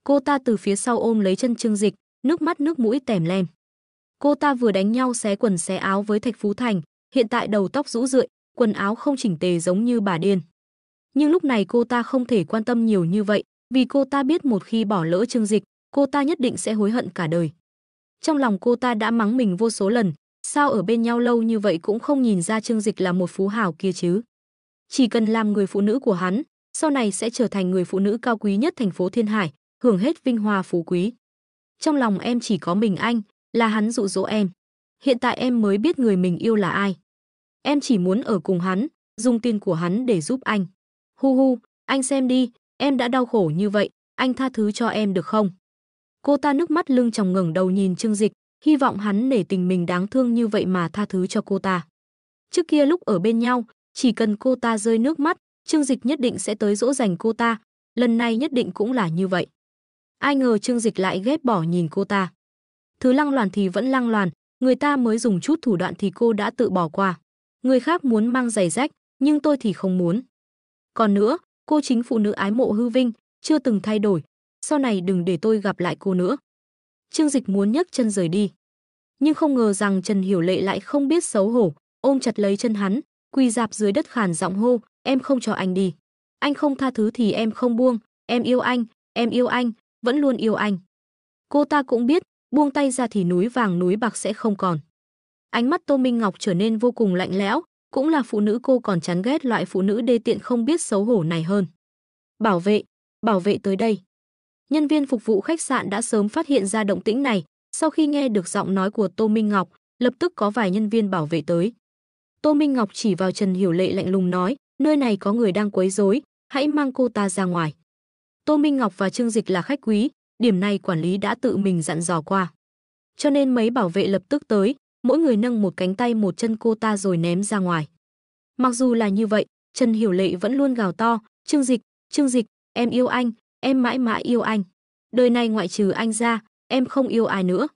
Cô ta từ phía sau ôm lấy chân Trương Dịch, nước mắt nước mũi tèm lem. Cô ta vừa đánh nhau xé quần xé áo với Thạch Phú Thành, hiện tại đầu tóc rũ rượi, quần áo không chỉnh tề giống như bà điên. Nhưng lúc này cô ta không thể quan tâm nhiều như vậy, vì cô ta biết một khi bỏ lỡ Trương Dịch, cô ta nhất định sẽ hối hận cả đời. Trong lòng cô ta đã mắng mình vô số lần, sao ở bên nhau lâu như vậy cũng không nhìn ra Trương Dịch là một phú hào kia chứ. Chỉ cần làm người phụ nữ của hắn, sau này sẽ trở thành người phụ nữ cao quý nhất thành phố Thiên Hải, hưởng hết vinh hoa phú quý. Trong lòng em chỉ có mình anh, là hắn dụ dỗ em. Hiện tại em mới biết người mình yêu là ai. Em chỉ muốn ở cùng hắn, dùng tiền của hắn để giúp anh. Hu hu, anh xem đi, em đã đau khổ như vậy, anh tha thứ cho em được không? Cô ta nước mắt lưng tròng ngẩng đầu nhìn Trương Dịch, hy vọng hắn nể tình mình đáng thương như vậy mà tha thứ cho cô ta. Trước kia lúc ở bên nhau, chỉ cần cô ta rơi nước mắt, Trương Dịch nhất định sẽ tới dỗ dành cô ta, lần này nhất định cũng là như vậy. Ai ngờ Trương Dịch lại ghét bỏ nhìn cô ta. Thứ lăng loàn thì vẫn lăng loàn, người ta mới dùng chút thủ đoạn thì cô đã tự bỏ qua. Người khác muốn mang giày rách, nhưng tôi thì không muốn. Còn nữa, cô chính phụ nữ ái mộ hư vinh, chưa từng thay đổi, sau này đừng để tôi gặp lại cô nữa. Trương Dịch muốn nhấc chân rời đi, nhưng không ngờ rằng Trần Hiểu Lệ lại không biết xấu hổ, ôm chặt lấy chân hắn, quỳ rạp dưới đất khàn giọng hô, em không cho anh đi. Anh không tha thứ thì em không buông, em yêu anh, vẫn luôn yêu anh. Cô ta cũng biết, buông tay ra thì núi vàng núi bạc sẽ không còn. Ánh mắt Tô Minh Ngọc trở nên vô cùng lạnh lẽo, cũng là phụ nữ cô còn chán ghét loại phụ nữ đê tiện không biết xấu hổ này hơn. Bảo vệ tới đây. Nhân viên phục vụ khách sạn đã sớm phát hiện ra động tĩnh này, sau khi nghe được giọng nói của Tô Minh Ngọc, lập tức có vài nhân viên bảo vệ tới. Tô Minh Ngọc chỉ vào Trần Hiểu Lệ lạnh lùng nói, nơi này có người đang quấy rối, hãy mang cô ta ra ngoài. Tô Minh Ngọc và Trương Dịch là khách quý, điểm này quản lý đã tự mình dặn dò qua. Cho nên mấy bảo vệ lập tức tới, mỗi người nâng một cánh tay một chân cô ta rồi ném ra ngoài. Mặc dù là như vậy, Trần Hiểu Lệ vẫn luôn gào to, Trương Dịch, em yêu anh, em mãi mãi yêu anh. Đời này ngoại trừ anh ra, em không yêu ai nữa.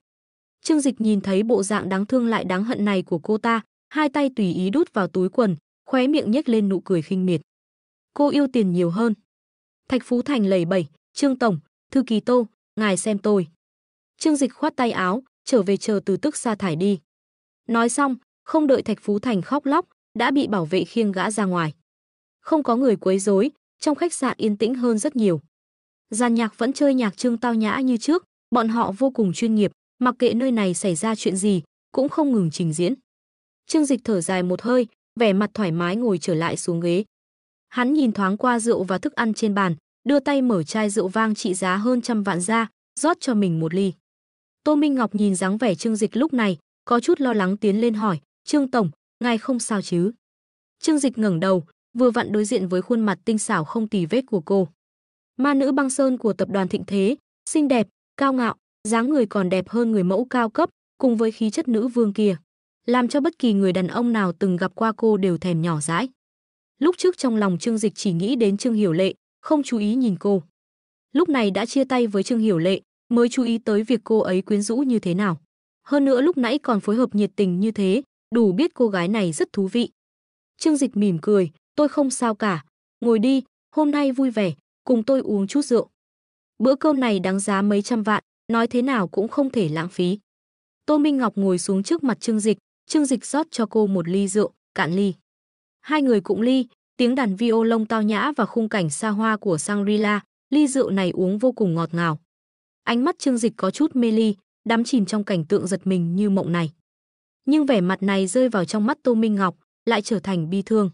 Trương Dịch nhìn thấy bộ dạng đáng thương lại đáng hận này của cô ta, hai tay tùy ý đút vào túi quần, khóe miệng nhếch lên nụ cười khinh miệt. Cô yêu tiền nhiều hơn. Thạch Phú Thành lầy bẩy, Trương Tổng, thư ký Tô, ngài xem tôi. Trương Dịch khoát tay áo, trở về chờ từ tức sa thải đi. Nói xong, không đợi Thạch Phú Thành khóc lóc, đã bị bảo vệ khiêng gã ra ngoài. Không có người quấy rối, trong khách sạn yên tĩnh hơn rất nhiều. Dàn nhạc vẫn chơi nhạc Trương tao nhã như trước, bọn họ vô cùng chuyên nghiệp, mặc kệ nơi này xảy ra chuyện gì, cũng không ngừng trình diễn. Trương Dịch thở dài một hơi, vẻ mặt thoải mái ngồi trở lại xuống ghế. Hắn nhìn thoáng qua rượu và thức ăn trên bàn, đưa tay mở chai rượu vang trị giá hơn 100 vạn ra, rót cho mình một ly. Tô Minh Ngọc nhìn dáng vẻ Trương Dịch lúc này, có chút lo lắng tiến lên hỏi, Trương Tổng, ngài không sao chứ? Trương Dịch ngẩng đầu, vừa vặn đối diện với khuôn mặt tinh xảo không tì vết của cô. Ma nữ băng sơn của tập đoàn Thịnh Thế, xinh đẹp, cao ngạo, dáng người còn đẹp hơn người mẫu cao cấp, cùng với khí chất nữ vương kia, làm cho bất kỳ người đàn ông nào từng gặp qua cô đều thèm nhỏ dãi. Lúc trước trong lòng Trương Dịch chỉ nghĩ đến Trương Hiểu Lệ, không chú ý nhìn cô. Lúc này đã chia tay với Trương Hiểu Lệ, mới chú ý tới việc cô ấy quyến rũ như thế nào. Hơn nữa lúc nãy còn phối hợp nhiệt tình như thế, đủ biết cô gái này rất thú vị. Trương Dịch mỉm cười, tôi không sao cả, ngồi đi, hôm nay vui vẻ, cùng tôi uống chút rượu. Bữa cơm này đáng giá mấy trăm vạn, nói thế nào cũng không thể lãng phí. Tô Minh Ngọc ngồi xuống trước mặt Trương Dịch rót cho cô một ly rượu, cạn ly. Hai người cũng ly, tiếng đàn violon tao nhã và khung cảnh xa hoa của Shangri-La, ly rượu này uống vô cùng ngọt ngào. Ánh mắt Trương Dịch có chút mê ly, đắm chìm trong cảnh tượng giật mình như mộng này. Nhưng vẻ mặt này rơi vào trong mắt Tô Minh Ngọc, lại trở thành bi thương.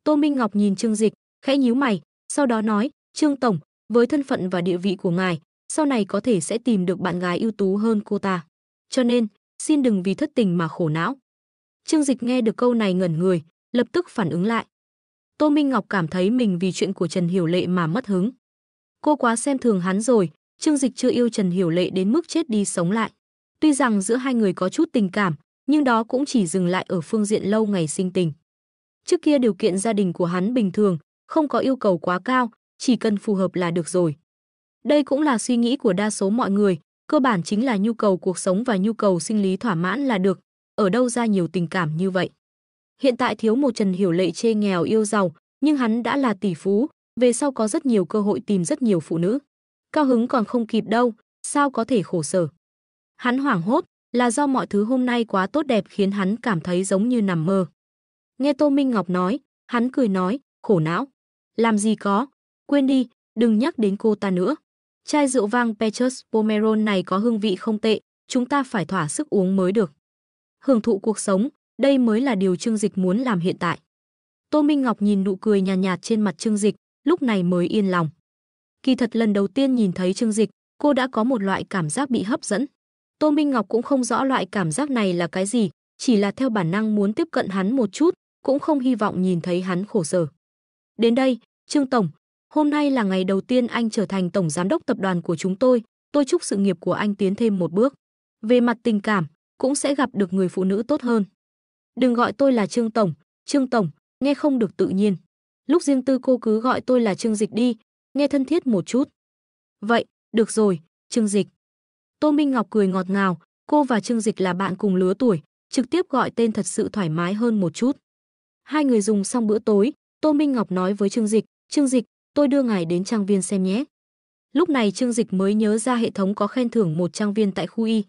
Tô Minh Ngọc nhìn Trương Dịch, khẽ nhíu mày, sau đó nói, Trương Tổng, với thân phận và địa vị của ngài, sau này có thể sẽ tìm được bạn gái ưu tú hơn cô ta. Cho nên, xin đừng vì thất tình mà khổ não. Trương Dịch nghe được câu này ngẩn người, lập tức phản ứng lại. Tô Minh Ngọc cảm thấy mình vì chuyện của Trần Hiểu Lệ mà mất hứng. Cô quá xem thường hắn rồi, Trương Dịch chưa yêu Trần Hiểu Lệ đến mức chết đi sống lại. Tuy rằng giữa hai người có chút tình cảm, nhưng đó cũng chỉ dừng lại ở phương diện lâu ngày sinh tình. Trước kia điều kiện gia đình của hắn bình thường, không có yêu cầu quá cao, chỉ cần phù hợp là được rồi. Đây cũng là suy nghĩ của đa số mọi người, cơ bản chính là nhu cầu cuộc sống và nhu cầu sinh lý thỏa mãn là được, ở đâu ra nhiều tình cảm như vậy. Hiện tại thiếu một Trần Hiểu Lệ chê nghèo yêu giàu, nhưng hắn đã là tỷ phú, về sau có rất nhiều cơ hội tìm rất nhiều phụ nữ. Cao hứng còn không kịp đâu, sao có thể khổ sở. Hắn hoảng hốt, là do mọi thứ hôm nay quá tốt đẹp khiến hắn cảm thấy giống như nằm mơ. Nghe Tô Minh Ngọc nói, hắn cười nói, khổ não. Làm gì có, quên đi, đừng nhắc đến cô ta nữa. Chai rượu vang Petrus Pomeron này có hương vị không tệ, chúng ta phải thỏa sức uống mới được. Hưởng thụ cuộc sống, đây mới là điều Trương Dịch muốn làm hiện tại. Tô Minh Ngọc nhìn nụ cười nhàn nhạt trên mặt Trương Dịch, lúc này mới yên lòng. Kỳ thật lần đầu tiên nhìn thấy Trương Dịch, cô đã có một loại cảm giác bị hấp dẫn. Tô Minh Ngọc cũng không rõ loại cảm giác này là cái gì, chỉ là theo bản năng muốn tiếp cận hắn một chút, cũng không hy vọng nhìn thấy hắn khổ sở. Đến đây, Trương tổng, hôm nay là ngày đầu tiên anh trở thành tổng giám đốc tập đoàn của chúng tôi chúc sự nghiệp của anh tiến thêm một bước. Về mặt tình cảm, cũng sẽ gặp được người phụ nữ tốt hơn. Đừng gọi tôi là Trương tổng, nghe không được tự nhiên. Lúc riêng tư cô cứ gọi tôi là Trương Dịch đi, nghe thân thiết một chút. Vậy, được rồi, Trương Dịch. Tô Minh Ngọc cười ngọt ngào, cô và Trương Dịch là bạn cùng lứa tuổi, trực tiếp gọi tên thật sự thoải mái hơn một chút. Hai người dùng xong bữa tối, Tô Minh Ngọc nói với Trương Dịch, tôi đưa ngài đến trang viên xem nhé. Lúc này Trương Dịch mới nhớ ra hệ thống có khen thưởng một trang viên tại khu Y.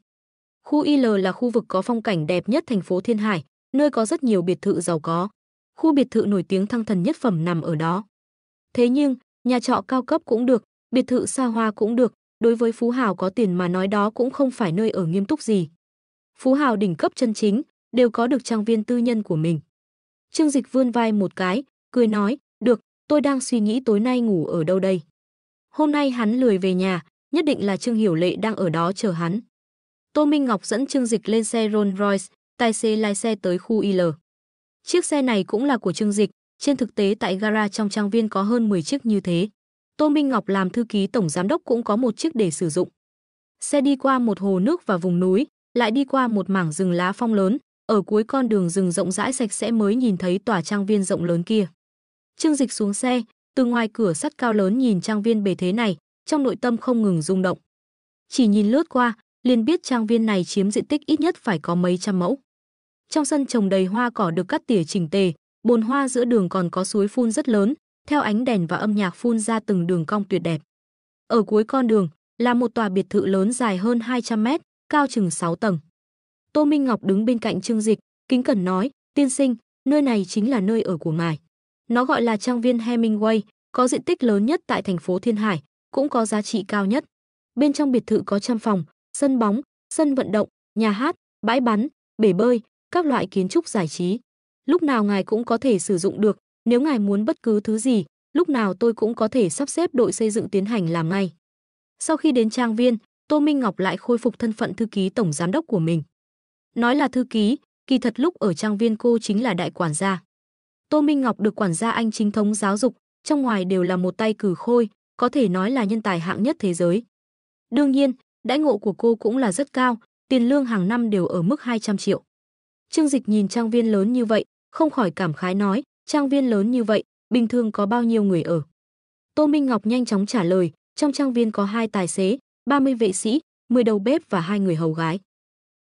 Khu IL là khu vực có phong cảnh đẹp nhất thành phố Thiên Hải, nơi có rất nhiều biệt thự giàu có. Khu biệt thự nổi tiếng thăng thần nhất phẩm nằm ở đó. Thế nhưng, nhà trọ cao cấp cũng được, biệt thự xa hoa cũng được, đối với phú hào có tiền mà nói đó cũng không phải nơi ở nghiêm túc gì. Phú hào đỉnh cấp chân chính đều có được trang viên tư nhân của mình. Trương Dịch vươn vai một cái, cười nói, được, tôi đang suy nghĩ tối nay ngủ ở đâu đây. Hôm nay hắn lười về nhà, nhất định là Trương Hiểu Lệ đang ở đó chờ hắn. Tô Minh Ngọc dẫn Trương Dịch lên xe Rolls Royce, tài xế lái xe tới khu IL. Chiếc xe này cũng là của Trương Dịch, trên thực tế tại gara trong trang viên có hơn 10 chiếc như thế. Tô Minh Ngọc làm thư ký tổng giám đốc cũng có một chiếc để sử dụng. Xe đi qua một hồ nước và vùng núi, lại đi qua một mảng rừng lá phong lớn, ở cuối con đường rừng rộng rãi sạch sẽ mới nhìn thấy tòa trang viên rộng lớn kia. Trương Dịch xuống xe, từ ngoài cửa sắt cao lớn nhìn trang viên bề thế này, trong nội tâm không ngừng rung động. Chỉ nhìn lướt qua, liền biết trang viên này chiếm diện tích ít nhất phải có mấy trăm mẫu. Trong sân trồng đầy hoa cỏ được cắt tỉa chỉnh tề, bồn hoa giữa đường còn có suối phun rất lớn, theo ánh đèn và âm nhạc phun ra từng đường cong tuyệt đẹp. Ở cuối con đường là một tòa biệt thự lớn dài hơn 200 mét, cao chừng 6 tầng. Tô Minh Ngọc đứng bên cạnh Trương Dịch, kính cẩn nói, tiên sinh, nơi này chính là nơi ở của ngài. Nó gọi là trang viên Hemingway, có diện tích lớn nhất tại thành phố Thiên Hải, cũng có giá trị cao nhất. Bên trong biệt thự có 100 phòng, sân bóng, sân vận động, nhà hát, bãi bắn, bể bơi, các loại kiến trúc giải trí. Lúc nào ngài cũng có thể sử dụng được, nếu ngài muốn bất cứ thứ gì, lúc nào tôi cũng có thể sắp xếp đội xây dựng tiến hành làm ngay. Sau khi đến trang viên, Tô Minh Ngọc lại khôi phục thân phận thư ký tổng giám đốc của mình. Nói là thư ký, kỳ thật lúc ở trang viên cô chính là đại quản gia. Tô Minh Ngọc được quản gia Anh chính thống giáo dục, trong ngoài đều là một tay cử khôi, có thể nói là nhân tài hạng nhất thế giới. Đương nhiên, đãi ngộ của cô cũng là rất cao, tiền lương hàng năm đều ở mức 200 triệu. Trương Dịch nhìn trang viên lớn như vậy, không khỏi cảm khái nói, trang viên lớn như vậy, bình thường có bao nhiêu người ở? Tô Minh Ngọc nhanh chóng trả lời, trong trang viên có 2 tài xế, 30 vệ sĩ, 10 đầu bếp và 2 người hầu gái.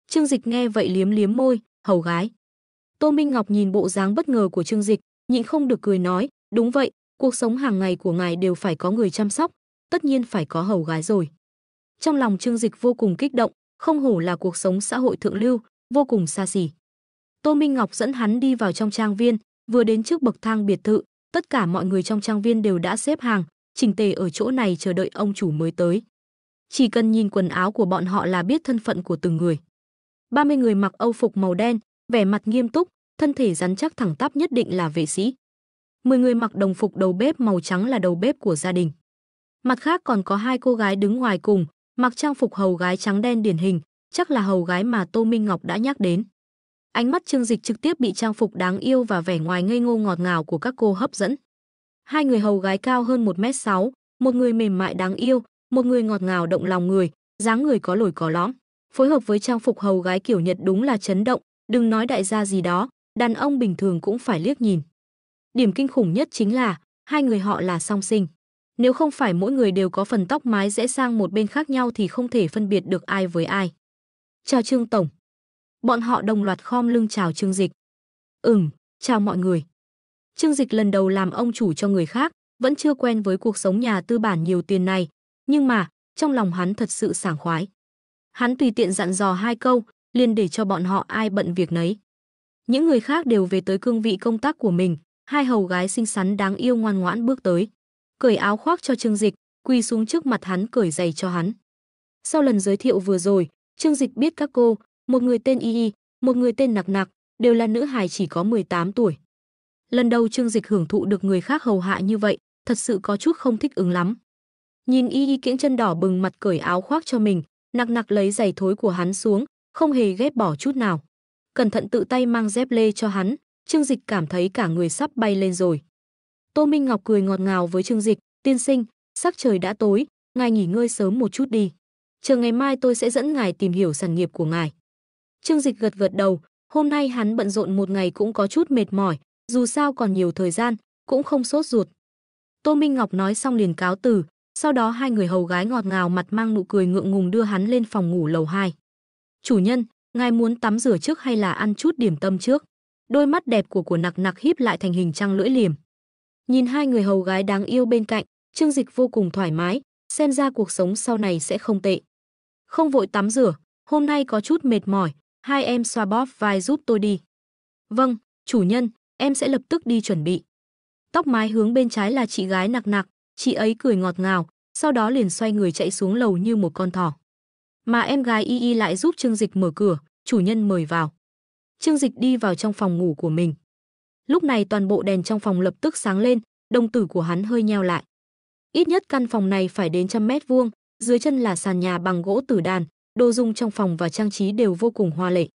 Trương Dịch nghe vậy liếm liếm môi, hầu gái. Tô Minh Ngọc nhìn bộ dáng bất ngờ của Trương Dịch, nhịn không được cười nói, đúng vậy, cuộc sống hàng ngày của ngài đều phải có người chăm sóc, tất nhiên phải có hầu gái rồi. Trong lòng Trương Dịch vô cùng kích động, không hổ là cuộc sống xã hội thượng lưu, vô cùng xa xỉ. Tô Minh Ngọc dẫn hắn đi vào trong trang viên, vừa đến trước bậc thang biệt thự, tất cả mọi người trong trang viên đều đã xếp hàng, chỉnh tề ở chỗ này chờ đợi ông chủ mới tới. Chỉ cần nhìn quần áo của bọn họ là biết thân phận của từng người. 30 người mặc âu phục màu đen, vẻ mặt nghiêm túc, thân thể rắn chắc thẳng tắp nhất định là vệ sĩ. 10 người mặc đồng phục đầu bếp màu trắng là đầu bếp của gia đình. Mặt khác còn có 2 cô gái đứng ngoài cùng, mặc trang phục hầu gái trắng đen điển hình, chắc là hầu gái mà Tô Minh Ngọc đã nhắc đến. Ánh mắt Trương Dịch trực tiếp bị trang phục đáng yêu và vẻ ngoài ngây ngô ngọt ngào của các cô hấp dẫn. 2 người hầu gái cao hơn 1m6, một người mềm mại đáng yêu, một người ngọt ngào động lòng người, dáng người có lồi có lõm. Phối hợp với trang phục hầu gái kiểu Nhật đúng là chấn động, đừng nói đại gia gì đó, đàn ông bình thường cũng phải liếc nhìn. Điểm kinh khủng nhất chính là, 2 người họ là song sinh. Nếu không phải mỗi người đều có phần tóc mái rẽ sang một bên khác nhau thì không thể phân biệt được ai với ai. Chào Trương Tổng. Bọn họ đồng loạt khom lưng chào Trương Dịch. Chào mọi người. Trương Dịch lần đầu làm ông chủ cho người khác, vẫn chưa quen với cuộc sống nhà tư bản nhiều tiền này, nhưng mà, trong lòng hắn thật sự sảng khoái. Hắn tùy tiện dặn dò 2 câu, liền để cho bọn họ ai bận việc nấy. Những người khác đều về tới cương vị công tác của mình, 2 hầu gái xinh xắn đáng yêu ngoan ngoãn bước tới. Cởi áo khoác cho Trương Dịch, quỳ xuống trước mặt hắn cởi giày cho hắn. Sau lần giới thiệu vừa rồi, Trương Dịch biết các cô, một người tên Y Y, một người tên Nặc Nặc, đều là nữ hài chỉ có 18 tuổi. Lần đầu Trương Dịch hưởng thụ được người khác hầu hạ như vậy, thật sự có chút không thích ứng lắm. Nhìn Y Y kiễng chân đỏ bừng mặt cởi áo khoác cho mình, Nặc Nặc lấy giày thối của hắn xuống, không hề ghét bỏ chút nào. Cẩn thận tự tay mang dép lê cho hắn, Trương Dịch cảm thấy cả người sắp bay lên rồi. Tô Minh Ngọc cười ngọt ngào với Trương Dịch, tiên sinh, sắc trời đã tối, ngài nghỉ ngơi sớm một chút đi. Chờ ngày mai tôi sẽ dẫn ngài tìm hiểu sản nghiệp của ngài. Trương Dịch gật gật đầu, hôm nay hắn bận rộn một ngày cũng có chút mệt mỏi, dù sao còn nhiều thời gian, cũng không sốt ruột. Tô Minh Ngọc nói xong liền cáo từ, sau đó hai người hầu gái ngọt ngào mặt mang nụ cười ngượng ngùng đưa hắn lên phòng ngủ lầu 2. Chủ nhân, ngài muốn tắm rửa trước hay là ăn chút điểm tâm trước? Đôi mắt đẹp của Nặc Nặc híp lại thành hình trăng lưỡi liềm. Nhìn hai người hầu gái đáng yêu bên cạnh, Trương Dịch vô cùng thoải mái, xem ra cuộc sống sau này sẽ không tệ. Không vội tắm rửa, hôm nay có chút mệt mỏi, hai em xoa bóp vai giúp tôi đi. Vâng, chủ nhân, em sẽ lập tức đi chuẩn bị. Tóc mái hướng bên trái là chị gái Nặc Nặc, chị ấy cười ngọt ngào, sau đó liền xoay người chạy xuống lầu như một con thỏ. Mà em gái Y Y lại giúp Trương Dịch mở cửa, chủ nhân mời vào. Trương Dịch đi vào trong phòng ngủ của mình. Lúc này toàn bộ đèn trong phòng lập tức sáng lên, đồng tử của hắn hơi nheo lại. Ít nhất căn phòng này phải đến 100 m², dưới chân là sàn nhà bằng gỗ tử đàn, đồ dùng trong phòng và trang trí đều vô cùng hoa lệ.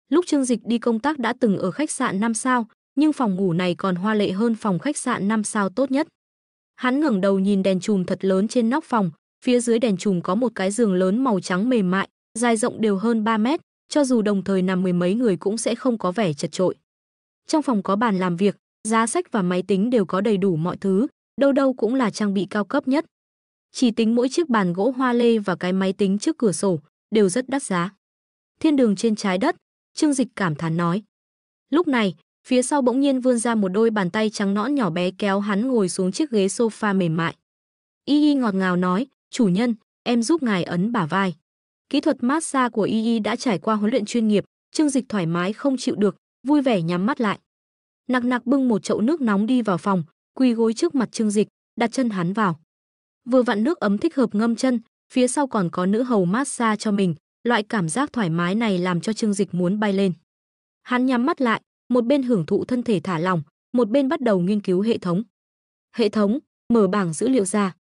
Lúc Trương Dịch đi công tác đã từng ở khách sạn 5 sao, nhưng phòng ngủ này còn hoa lệ hơn phòng khách sạn 5 sao tốt nhất. Hắn ngẩng đầu nhìn đèn chùm thật lớn trên nóc phòng, phía dưới đèn chùm có một cái giường lớn màu trắng mềm mại, dài rộng đều hơn 3 mét, cho dù đồng thời nằm mười mấy người cũng sẽ không có vẻ chật chội. Trong phòng có bàn làm việc, giá sách và máy tính đều có đầy đủ mọi thứ, đâu đâu cũng là trang bị cao cấp nhất. Chỉ tính mỗi chiếc bàn gỗ hoa lê và cái máy tính trước cửa sổ đều rất đắt giá. Thiên đường trên trái đất, Trương Dịch cảm thán nói. Lúc này, phía sau bỗng nhiên vươn ra một đôi bàn tay trắng nõn nhỏ bé kéo hắn ngồi xuống chiếc ghế sofa mềm mại. Y Y ngọt ngào nói, chủ nhân, em giúp ngài ấn bả vai. Kỹ thuật massage của Y Y đã trải qua huấn luyện chuyên nghiệp, Trương Dịch thoải mái không chịu được, vui vẻ nhắm mắt lại. Nặc Nặc bưng một chậu nước nóng đi vào phòng, quỳ gối trước mặt Trương Dịch, đặt chân hắn vào. Vừa vặn nước ấm thích hợp ngâm chân, phía sau còn có nữ hầu massage cho mình, loại cảm giác thoải mái này làm cho Trương Dịch muốn bay lên. Hắn nhắm mắt lại, một bên hưởng thụ thân thể thả lỏng, một bên bắt đầu nghiên cứu hệ thống. Hệ thống, mở bảng dữ liệu ra.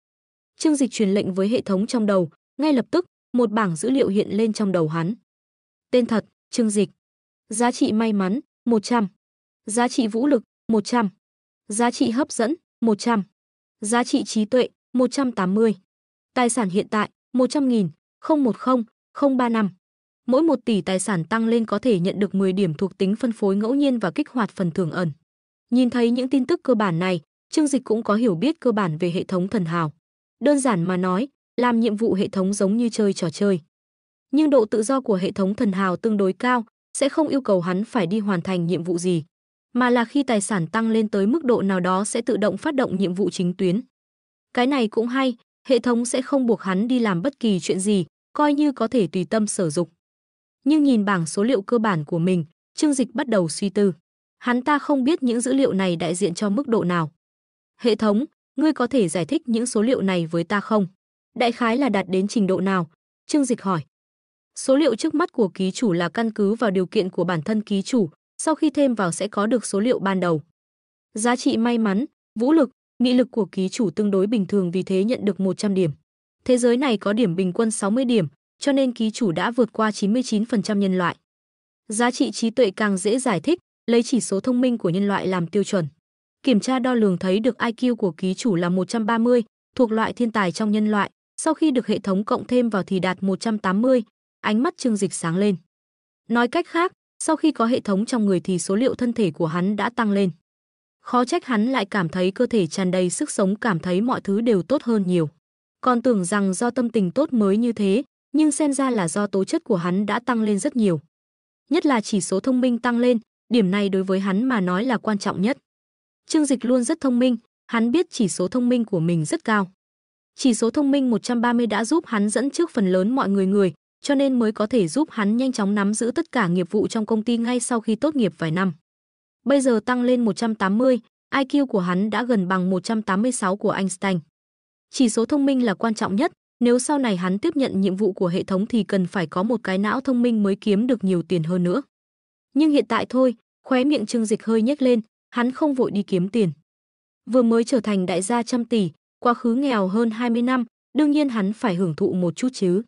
Trương Dịch truyền lệnh với hệ thống trong đầu, ngay lập tức, một bảng dữ liệu hiện lên trong đầu hắn. Tên thật, Trương Dịch. Giá trị may mắn, 100. Giá trị vũ lực, 100. Giá trị hấp dẫn, 100. Giá trị trí tuệ, 180. Tài sản hiện tại, 100.000, 010, 035. Mỗi 1 tỷ tài sản tăng lên có thể nhận được 10 điểm thuộc tính phân phối ngẫu nhiên và kích hoạt phần thưởng ẩn. Nhìn thấy những tin tức cơ bản này, Trương Dịch cũng có hiểu biết cơ bản về hệ thống thần hào. Đơn giản mà nói, làm nhiệm vụ hệ thống giống như chơi trò chơi. Nhưng độ tự do của hệ thống thần hào tương đối cao, sẽ không yêu cầu hắn phải đi hoàn thành nhiệm vụ gì, mà là khi tài sản tăng lên tới mức độ nào đó sẽ tự động phát động nhiệm vụ chính tuyến. Cái này cũng hay, hệ thống sẽ không buộc hắn đi làm bất kỳ chuyện gì, coi như có thể tùy tâm sở dục. Nhưng nhìn bảng số liệu cơ bản của mình, Trương Dịch bắt đầu suy tư. Hắn ta không biết những dữ liệu này đại diện cho mức độ nào. Hệ thống, ngươi có thể giải thích những số liệu này với ta không? Đại khái là đạt đến trình độ nào? Trương Dịch hỏi. Số liệu trước mắt của ký chủ là căn cứ vào điều kiện của bản thân ký chủ, sau khi thêm vào sẽ có được số liệu ban đầu. Giá trị may mắn, vũ lực, nghị lực của ký chủ tương đối bình thường vì thế nhận được 100 điểm. Thế giới này có điểm bình quân 60 điểm, cho nên ký chủ đã vượt qua 99% nhân loại. Giá trị trí tuệ càng dễ giải thích, lấy chỉ số thông minh của nhân loại làm tiêu chuẩn. Kiểm tra đo lường thấy được IQ của ký chủ là 130, thuộc loại thiên tài trong nhân loại, sau khi được hệ thống cộng thêm vào thì đạt 180, ánh mắt Trương Dịch sáng lên. Nói cách khác, sau khi có hệ thống trong người thì số liệu thân thể của hắn đã tăng lên. Khó trách hắn lại cảm thấy cơ thể tràn đầy sức sống, cảm thấy mọi thứ đều tốt hơn nhiều. Còn tưởng rằng do tâm tình tốt mới như thế, nhưng xem ra là do tố chất của hắn đã tăng lên rất nhiều. Nhất là chỉ số thông minh tăng lên, điểm này đối với hắn mà nói là quan trọng nhất. Trương Dịch luôn rất thông minh, hắn biết chỉ số thông minh của mình rất cao. Chỉ số thông minh 130 đã giúp hắn dẫn trước phần lớn mọi người, cho nên mới có thể giúp hắn nhanh chóng nắm giữ tất cả nghiệp vụ trong công ty ngay sau khi tốt nghiệp vài năm. Bây giờ tăng lên 180, IQ của hắn đã gần bằng 186 của Einstein. Chỉ số thông minh là quan trọng nhất, nếu sau này hắn tiếp nhận nhiệm vụ của hệ thống thì cần phải có một cái não thông minh mới kiếm được nhiều tiền hơn nữa. Nhưng hiện tại thôi, khóe miệng Trương Dịch hơi nhếch lên, hắn không vội đi kiếm tiền. Vừa mới trở thành đại gia trăm tỷ, quá khứ nghèo hơn 20 năm, đương nhiên hắn phải hưởng thụ một chút chứ.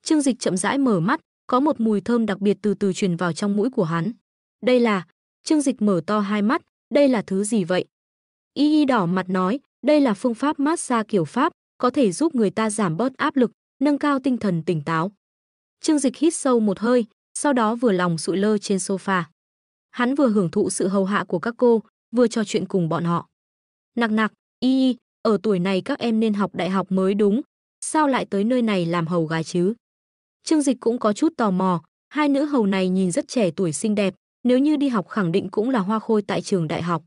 Trương Dịch chậm rãi mở mắt, có một mùi thơm đặc biệt từ từ truyền vào trong mũi của hắn. Đây là Trương Dịch mở to hai mắt, đây là thứ gì vậy? Y Y đỏ mặt nói, đây là phương pháp massage kiểu Pháp, có thể giúp người ta giảm bớt áp lực, nâng cao tinh thần tỉnh táo. Trương Dịch hít sâu một hơi, sau đó vừa lòng sụi lơ trên sofa. Hắn vừa hưởng thụ sự hầu hạ của các cô, vừa trò chuyện cùng bọn họ. Nặc nặc, Y Y, ở tuổi này các em nên học đại học mới đúng, sao lại tới nơi này làm hầu gái chứ? Trương Dịch cũng có chút tò mò, hai nữ hầu này nhìn rất trẻ tuổi xinh đẹp, nếu như đi học khẳng định cũng là hoa khôi tại trường đại học.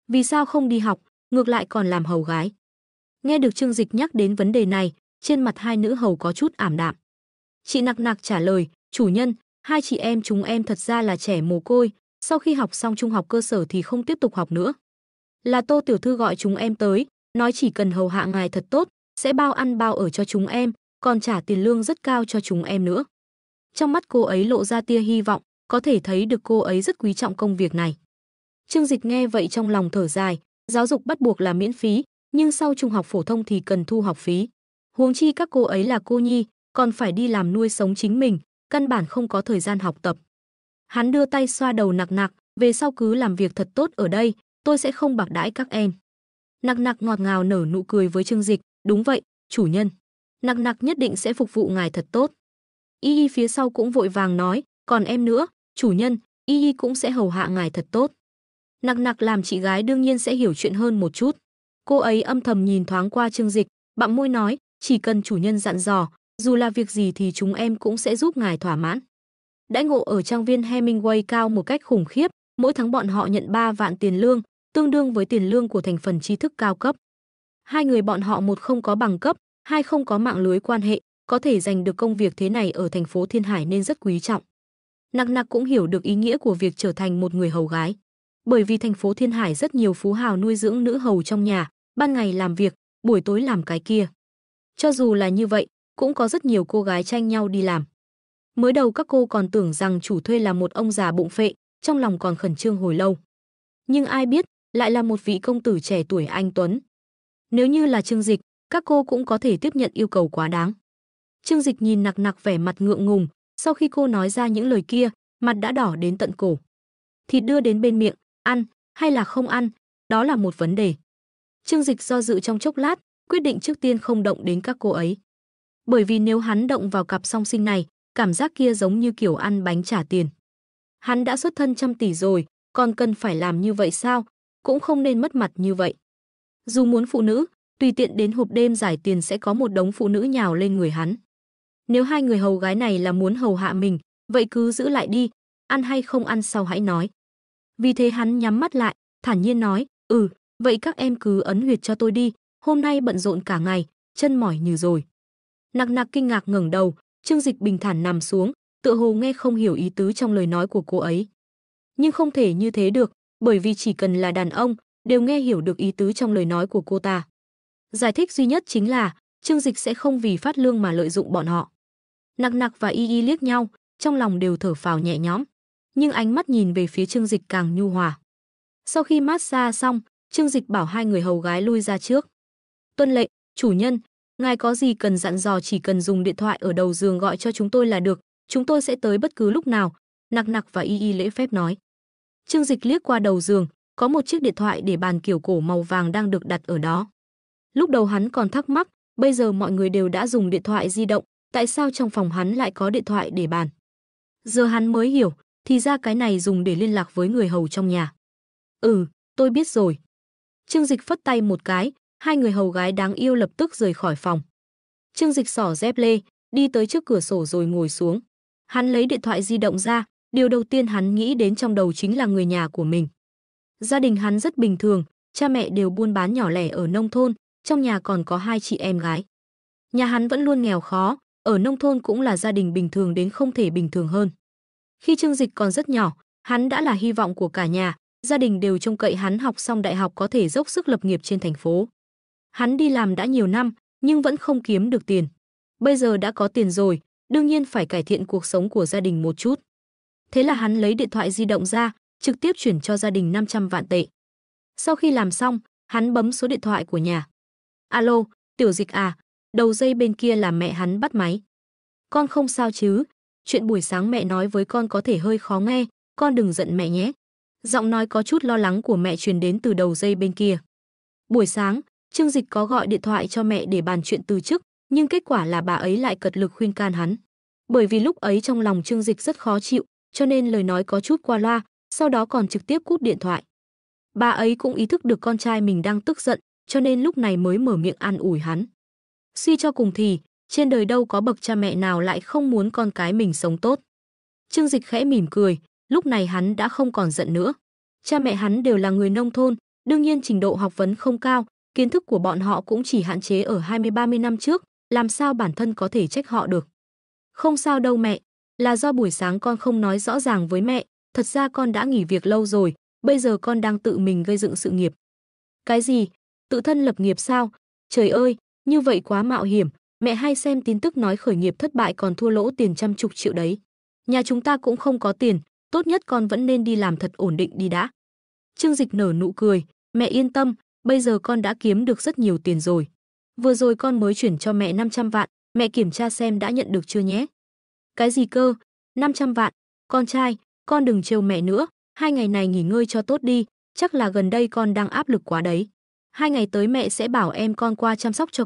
Vì sao không đi học, ngược lại còn làm hầu gái? Nghe được Trương Dịch nhắc đến vấn đề này, trên mặt hai nữ hầu có chút ảm đạm. Chị Nặc Nặc trả lời, chủ nhân, hai chị em chúng em thật ra là trẻ mồ côi, sau khi học xong trung học cơ sở thì không tiếp tục học nữa. Là Tô tiểu thư gọi chúng em tới, nói chỉ cần hầu hạ ngài thật tốt, sẽ bao ăn bao ở cho chúng em, còn trả tiền lương rất cao cho chúng em nữa. Trong mắt cô ấy lộ ra tia hy vọng, có thể thấy được cô ấy rất quý trọng công việc này. Trương Dịch nghe vậy trong lòng thở dài, giáo dục bắt buộc là miễn phí, nhưng sau trung học phổ thông thì cần thu học phí. Huống chi các cô ấy là cô nhi, còn phải đi làm nuôi sống chính mình, căn bản không có thời gian học tập. Hắn đưa tay xoa đầu Nặc Nặc, về sau cứ làm việc thật tốt ở đây, tôi sẽ không bạc đãi các em. Nặc Nặc ngọt ngào nở nụ cười với Trương Dịch, đúng vậy, chủ nhân. Nặc Nặc nhất định sẽ phục vụ ngài thật tốt. Y Y phía sau cũng vội vàng nói, còn em nữa, chủ nhân, Y Y cũng sẽ hầu hạ ngài thật tốt. Nặc Nặc làm chị gái đương nhiên sẽ hiểu chuyện hơn một chút. Cô ấy âm thầm nhìn thoáng qua Trương Dịch, bặm môi nói, chỉ cần chủ nhân dặn dò, dù là việc gì thì chúng em cũng sẽ giúp ngài thỏa mãn. Đãi ngộ ở trang viên Hemingway cao một cách khủng khiếp, mỗi tháng bọn họ nhận 3 vạn tiền lương, tương đương với tiền lương của thành phần trí thức cao cấp. Hai người bọn họ một không có bằng cấp, hai không có mạng lưới quan hệ, có thể giành được công việc thế này ở thành phố Thiên Hải nên rất quý trọng. Nặc Nặc cũng hiểu được ý nghĩa của việc trở thành một người hầu gái. Bởi vì thành phố Thiên Hải rất nhiều phú hào nuôi dưỡng nữ hầu trong nhà, ban ngày làm việc, buổi tối làm cái kia. Cho dù là như vậy, cũng có rất nhiều cô gái tranh nhau đi làm. Mới đầu các cô còn tưởng rằng chủ thuê là một ông già bụng phệ, trong lòng còn khẩn trương hồi lâu. Nhưng ai biết, lại là một vị công tử trẻ tuổi anh tuấn. Nếu như là Trương Dịch, các cô cũng có thể tiếp nhận yêu cầu quá đáng. Trương Dịch nhìn Nặc Nặc vẻ mặt ngượng ngùng, sau khi cô nói ra những lời kia, mặt đã đỏ đến tận cổ. Thịt đưa đến bên miệng, ăn hay là không ăn, đó là một vấn đề. Trương Dịch do dự trong chốc lát, quyết định trước tiên không động đến các cô ấy. Bởi vì nếu hắn động vào cặp song sinh này, cảm giác kia giống như kiểu ăn bánh trả tiền. Hắn đã xuất thân trăm tỷ rồi, còn cần phải làm như vậy sao? Cũng không nên mất mặt như vậy. Dù muốn phụ nữ, tùy tiện đến hộp đêm giải tiền sẽ có một đống phụ nữ nhào lên người hắn. Nếu hai người hầu gái này là muốn hầu hạ mình, vậy cứ giữ lại đi, ăn hay không ăn sau hãy nói. Vì thế hắn nhắm mắt lại, thản nhiên nói, vậy các em cứ ấn huyệt cho tôi đi, hôm nay bận rộn cả ngày, chân mỏi nhừ rồi. Nặc Nặc kinh ngạc ngẩng đầu, Trương Dịch bình thản nằm xuống, tựa hồ nghe không hiểu ý tứ trong lời nói của cô ấy. Nhưng không thể như thế được, bởi vì chỉ cần là đàn ông, đều nghe hiểu được ý tứ trong lời nói của cô ta. Giải thích duy nhất chính là, Trương Dịch sẽ không vì phát lương mà lợi dụng bọn họ. Nặc Nặc và Y Y liếc nhau, trong lòng đều thở phào nhẹ nhõm, nhưng ánh mắt nhìn về phía Trương Dịch càng nhu hòa. Sau khi massage xong, Trương Dịch bảo hai người hầu gái lui ra trước. Tuân lệnh, chủ nhân, ngài có gì cần dặn dò chỉ cần dùng điện thoại ở đầu giường gọi cho chúng tôi là được, chúng tôi sẽ tới bất cứ lúc nào, Nặc Nặc và Y Y lễ phép nói. Trương Dịch liếc qua đầu giường, có một chiếc điện thoại để bàn kiểu cổ màu vàng đang được đặt ở đó. Lúc đầu hắn còn thắc mắc, bây giờ mọi người đều đã dùng điện thoại di động, tại sao trong phòng hắn lại có điện thoại để bàn. Giờ hắn mới hiểu, thì ra cái này dùng để liên lạc với người hầu trong nhà. Tôi biết rồi. Trương Dịch phất tay một cái, hai người hầu gái đáng yêu lập tức rời khỏi phòng. Trương Dịch xỏ dép lê, đi tới trước cửa sổ rồi ngồi xuống. Hắn lấy điện thoại di động ra, điều đầu tiên hắn nghĩ đến trong đầu chính là người nhà của mình. Gia đình hắn rất bình thường, cha mẹ đều buôn bán nhỏ lẻ ở nông thôn, trong nhà còn có hai chị em gái. Nhà hắn vẫn luôn nghèo khó, ở nông thôn cũng là gia đình bình thường đến không thể bình thường hơn. Khi Trương Dịch còn rất nhỏ, hắn đã là hy vọng của cả nhà, gia đình đều trông cậy hắn học xong đại học có thể dốc sức lập nghiệp trên thành phố. Hắn đi làm đã nhiều năm, nhưng vẫn không kiếm được tiền. Bây giờ đã có tiền rồi, đương nhiên phải cải thiện cuộc sống của gia đình một chút. Thế là hắn lấy điện thoại di động ra, trực tiếp chuyển cho gia đình 500 vạn tệ. Sau khi làm xong, hắn bấm số điện thoại của nhà. Alo, Tiểu Dịch à, đầu dây bên kia là mẹ hắn bắt máy. Con không sao chứ, chuyện buổi sáng mẹ nói với con có thể hơi khó nghe, con đừng giận mẹ nhé. Giọng nói có chút lo lắng của mẹ truyền đến từ đầu dây bên kia. Buổi sáng, Trương Dịch có gọi điện thoại cho mẹ để bàn chuyện từ chức, nhưng kết quả là bà ấy lại cật lực khuyên can hắn. Bởi vì lúc ấy trong lòng Trương Dịch rất khó chịu, cho nên lời nói có chút qua loa, sau đó còn trực tiếp cúp điện thoại. Bà ấy cũng ý thức được con trai mình đang tức giận, cho nên lúc này mới mở miệng an ủi hắn. Suy cho cùng thì, trên đời đâu có bậc cha mẹ nào lại không muốn con cái mình sống tốt. Trương Dịch khẽ mỉm cười, lúc này hắn đã không còn giận nữa. Cha mẹ hắn đều là người nông thôn, đương nhiên trình độ học vấn không cao, kiến thức của bọn họ cũng chỉ hạn chế ở 20-30 năm trước, làm sao bản thân có thể trách họ được. Không sao đâu mẹ, là do buổi sáng con không nói rõ ràng với mẹ, thật ra con đã nghỉ việc lâu rồi, bây giờ con đang tự mình gây dựng sự nghiệp. Cái gì? Tự thân lập nghiệp sao? Trời ơi, như vậy quá mạo hiểm, mẹ hay xem tin tức nói khởi nghiệp thất bại còn thua lỗ tiền trăm chục triệu đấy. Nhà chúng ta cũng không có tiền, tốt nhất con vẫn nên đi làm thật ổn định đi đã. Trương Dịch nở nụ cười, mẹ yên tâm, bây giờ con đã kiếm được rất nhiều tiền rồi. Vừa rồi con mới chuyển cho mẹ 500 vạn, mẹ kiểm tra xem đã nhận được chưa nhé. Cái gì cơ? 500 vạn? Con trai, con đừng trêu mẹ nữa, 2 ngày này nghỉ ngơi cho tốt đi, chắc là gần đây con đang áp lực quá đấy. 2 ngày tới mẹ sẽ bảo em con qua chăm sóc cho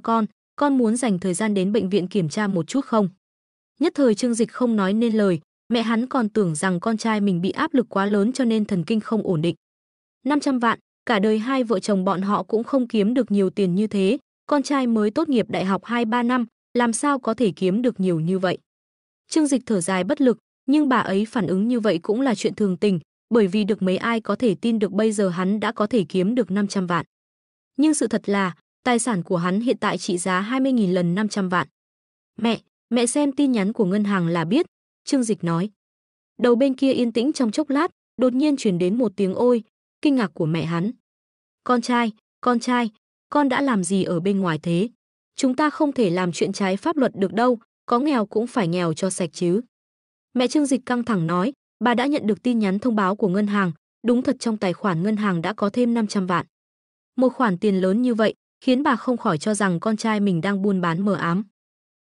con muốn dành thời gian đến bệnh viện kiểm tra một chút không? Nhất thời Trương Dịch không nói nên lời, mẹ hắn còn tưởng rằng con trai mình bị áp lực quá lớn cho nên thần kinh không ổn định. 500 vạn, cả đời hai vợ chồng bọn họ cũng không kiếm được nhiều tiền như thế, con trai mới tốt nghiệp đại học 2-3 năm, làm sao có thể kiếm được nhiều như vậy. Trương Dịch thở dài bất lực, nhưng bà ấy phản ứng như vậy cũng là chuyện thường tình, bởi vì được mấy ai có thể tin được bây giờ hắn đã có thể kiếm được 500 vạn. Nhưng sự thật là, tài sản của hắn hiện tại trị giá 20.000 lần 500 vạn. Mẹ xem tin nhắn của ngân hàng là biết, Trương Dịch nói. Đầu bên kia yên tĩnh trong chốc lát, đột nhiên truyền đến một tiếng ôi, kinh ngạc của mẹ hắn. Con trai, con đã làm gì ở bên ngoài thế? Chúng ta không thể làm chuyện trái pháp luật được đâu, có nghèo cũng phải nghèo cho sạch chứ. Mẹ Trương Dịch căng thẳng nói, bà đã nhận được tin nhắn thông báo của ngân hàng, đúng thật trong tài khoản ngân hàng đã có thêm 500 vạn. Một khoản tiền lớn như vậy, khiến bà không khỏi cho rằng con trai mình đang buôn bán mờ ám.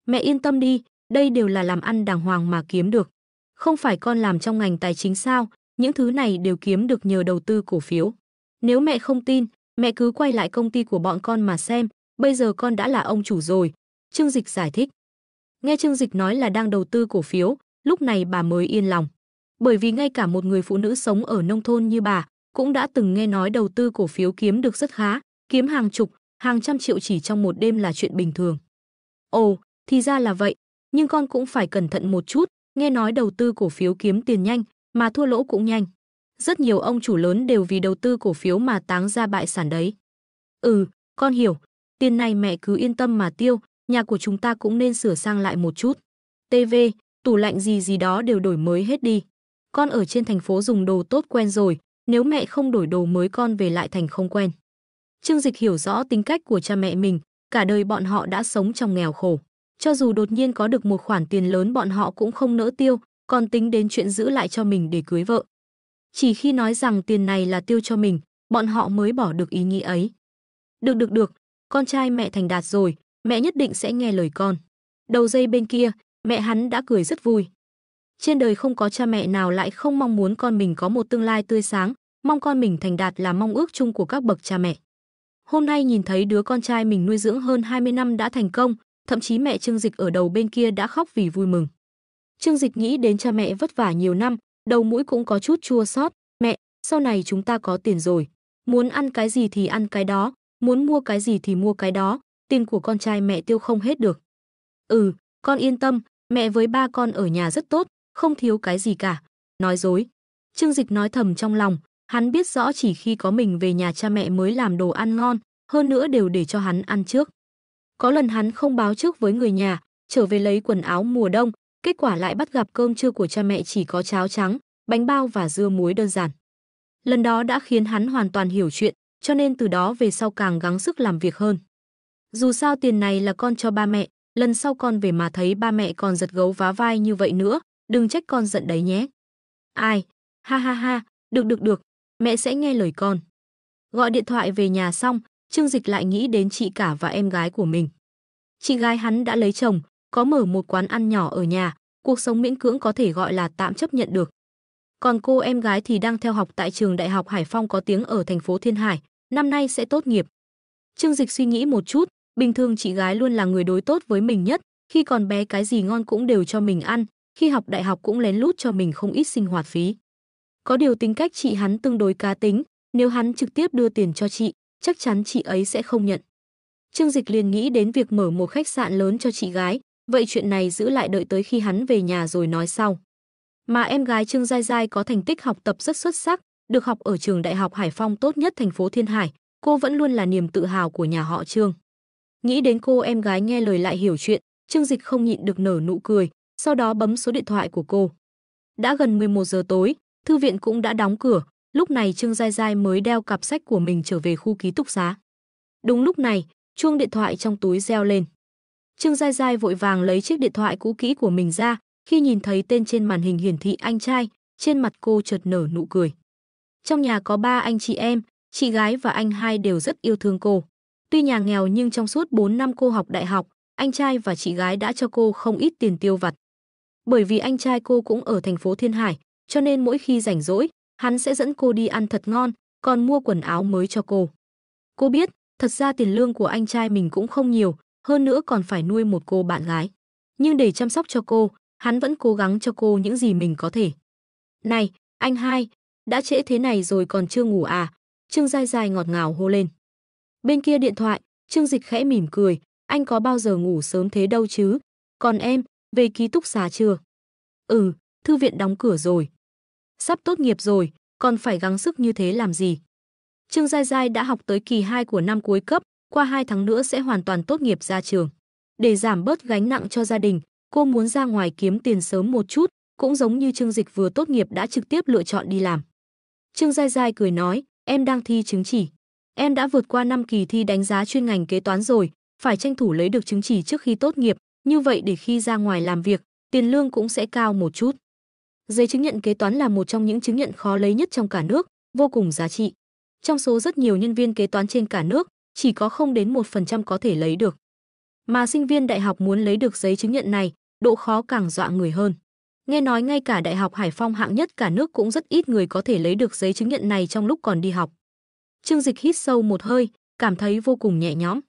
Mẹ yên tâm đi, đây đều là làm ăn đàng hoàng mà kiếm được. Không phải con làm trong ngành tài chính sao, những thứ này đều kiếm được nhờ đầu tư cổ phiếu. Nếu mẹ không tin, mẹ cứ quay lại công ty của bọn con mà xem, bây giờ con đã là ông chủ rồi, Trương Dịch giải thích. Nghe Trương Dịch nói là đang đầu tư cổ phiếu, lúc này bà mới yên lòng. Bởi vì ngay cả một người phụ nữ sống ở nông thôn như bà, cũng đã từng nghe nói đầu tư cổ phiếu kiếm được rất khá, kiếm hàng chục, hàng trăm triệu chỉ trong một đêm là chuyện bình thường. Ồ, thì ra là vậy, nhưng con cũng phải cẩn thận một chút, nghe nói đầu tư cổ phiếu kiếm tiền nhanh, mà thua lỗ cũng nhanh. Rất nhiều ông chủ lớn đều vì đầu tư cổ phiếu mà táng ra bại sản đấy. Ừ, con hiểu, tiền này mẹ cứ yên tâm mà tiêu, nhà của chúng ta cũng nên sửa sang lại một chút. TV, tủ lạnh gì đó đều đổi mới hết đi. Con ở trên thành phố dùng đồ tốt quen rồi, nếu mẹ không đổi đồ mới con về lại thành không quen. Trương Dịch hiểu rõ tính cách của cha mẹ mình, cả đời bọn họ đã sống trong nghèo khổ. Cho dù đột nhiên có được một khoản tiền lớn bọn họ cũng không nỡ tiêu, còn tính đến chuyện giữ lại cho mình để cưới vợ. Chỉ khi nói rằng tiền này là tiêu cho mình, bọn họ mới bỏ được ý nghĩ ấy. Được, con trai mẹ thành đạt rồi, mẹ nhất định sẽ nghe lời con. Đầu dây bên kia, mẹ hắn đã cười rất vui. Trên đời không có cha mẹ nào lại không mong muốn con mình có một tương lai tươi sáng, mong con mình thành đạt là mong ước chung của các bậc cha mẹ. Hôm nay nhìn thấy đứa con trai mình nuôi dưỡng hơn 20 năm đã thành công, thậm chí mẹ Trương Dịch ở đầu bên kia đã khóc vì vui mừng. Trương Dịch nghĩ đến cha mẹ vất vả nhiều năm, đầu mũi cũng có chút chua xót. Mẹ, sau này chúng ta có tiền rồi, muốn ăn cái gì thì ăn cái đó, muốn mua cái gì thì mua cái đó, tiền của con trai mẹ tiêu không hết được. Ừ, con yên tâm, mẹ với ba con ở nhà rất tốt, không thiếu cái gì cả. Nói dối. Trương Dịch nói thầm trong lòng, hắn biết rõ chỉ khi có mình về nhà cha mẹ mới làm đồ ăn ngon, hơn nữa đều để cho hắn ăn trước. Có lần hắn không báo trước với người nhà, trở về lấy quần áo mùa đông, kết quả lại bắt gặp cơm trưa của cha mẹ chỉ có cháo trắng, bánh bao và dưa muối đơn giản. Lần đó đã khiến hắn hoàn toàn hiểu chuyện, cho nên từ đó về sau càng gắng sức làm việc hơn. Dù sao tiền này là con cho ba mẹ, lần sau con về mà thấy ba mẹ còn giật gấu vá vai như vậy nữa, đừng trách con giận đấy nhé. Ai? Ha, được, mẹ sẽ nghe lời con. Gọi điện thoại về nhà xong, Trương Dịch lại nghĩ đến chị cả và em gái của mình. Chị gái hắn đã lấy chồng, có mở một quán ăn nhỏ ở nhà, cuộc sống miễn cưỡng có thể gọi là tạm chấp nhận được. Còn cô em gái thì đang theo học tại trường Đại học Hải Phong có tiếng ở thành phố Thiên Hải, năm nay sẽ tốt nghiệp. Trương Dịch suy nghĩ một chút, bình thường chị gái luôn là người đối tốt với mình nhất, khi còn bé cái gì ngon cũng đều cho mình ăn, khi học đại học cũng lén lút cho mình không ít sinh hoạt phí. Có điều tính cách chị hắn tương đối cá tính, nếu hắn trực tiếp đưa tiền cho chị, chắc chắn chị ấy sẽ không nhận. Trương Dịch liền nghĩ đến việc mở một khách sạn lớn cho chị gái, vậy chuyện này giữ lại đợi tới khi hắn về nhà rồi nói sau. Mà em gái Trương Giai Giai có thành tích học tập rất xuất sắc, được học ở trường Đại học Hải Phong tốt nhất thành phố Thiên Hải, cô vẫn luôn là niềm tự hào của nhà họ Trương. Nghĩ đến cô em gái nghe lời lại hiểu chuyện, Trương Dịch không nhịn được nở nụ cười, sau đó bấm số điện thoại của cô. Đã gần 11 giờ tối, thư viện cũng đã đóng cửa, lúc này Trương Giai Giai mới đeo cặp sách của mình trở về khu ký túc xá. Đúng lúc này, chuông điện thoại trong túi reo lên. Trương Giai Giai vội vàng lấy chiếc điện thoại cũ kỹ của mình ra, khi nhìn thấy tên trên màn hình hiển thị anh trai, trên mặt cô chợt nở nụ cười. Trong nhà có 3 anh chị em, chị gái và anh hai đều rất yêu thương cô. Tuy nhà nghèo nhưng trong suốt 4 năm cô học đại học, anh trai và chị gái đã cho cô không ít tiền tiêu vặt. Bởi vì anh trai cô cũng ở thành phố Thiên Hải, cho nên mỗi khi rảnh rỗi, hắn sẽ dẫn cô đi ăn thật ngon, còn mua quần áo mới cho cô. Cô biết, thật ra tiền lương của anh trai mình cũng không nhiều, hơn nữa còn phải nuôi một cô bạn gái. Nhưng để chăm sóc cho cô, hắn vẫn cố gắng cho cô những gì mình có thể. Này, anh hai, đã trễ thế này rồi còn chưa ngủ à? Trương Giai Giai ngọt ngào hô lên. Bên kia điện thoại, Trương Dịch khẽ mỉm cười, anh có bao giờ ngủ sớm thế đâu chứ. Còn em, về ký túc xá chưa? Ừ, thư viện đóng cửa rồi. Sắp tốt nghiệp rồi, còn phải gắng sức như thế làm gì? Trương Giai Giai đã học tới kỳ 2 của năm cuối cấp, qua 2 tháng nữa sẽ hoàn toàn tốt nghiệp ra trường. Để giảm bớt gánh nặng cho gia đình, cô muốn ra ngoài kiếm tiền sớm một chút, cũng giống như Trương Dịch vừa tốt nghiệp đã trực tiếp lựa chọn đi làm. Trương Giai Giai cười nói, em đang thi chứng chỉ. Em đã vượt qua 5 kỳ thi đánh giá chuyên ngành kế toán rồi, phải tranh thủ lấy được chứng chỉ trước khi tốt nghiệp, như vậy để khi ra ngoài làm việc, tiền lương cũng sẽ cao một chút. Giấy chứng nhận kế toán là một trong những chứng nhận khó lấy nhất trong cả nước, vô cùng giá trị. Trong số rất nhiều nhân viên kế toán trên cả nước, chỉ có không đến 1% có thể lấy được. Mà sinh viên đại học muốn lấy được giấy chứng nhận này, độ khó càng dọa người hơn. Nghe nói ngay cả Đại học Hải Phong hạng nhất cả nước cũng rất ít người có thể lấy được giấy chứng nhận này trong lúc còn đi học. Trương Dịch hít sâu một hơi, cảm thấy vô cùng nhẹ nhõm.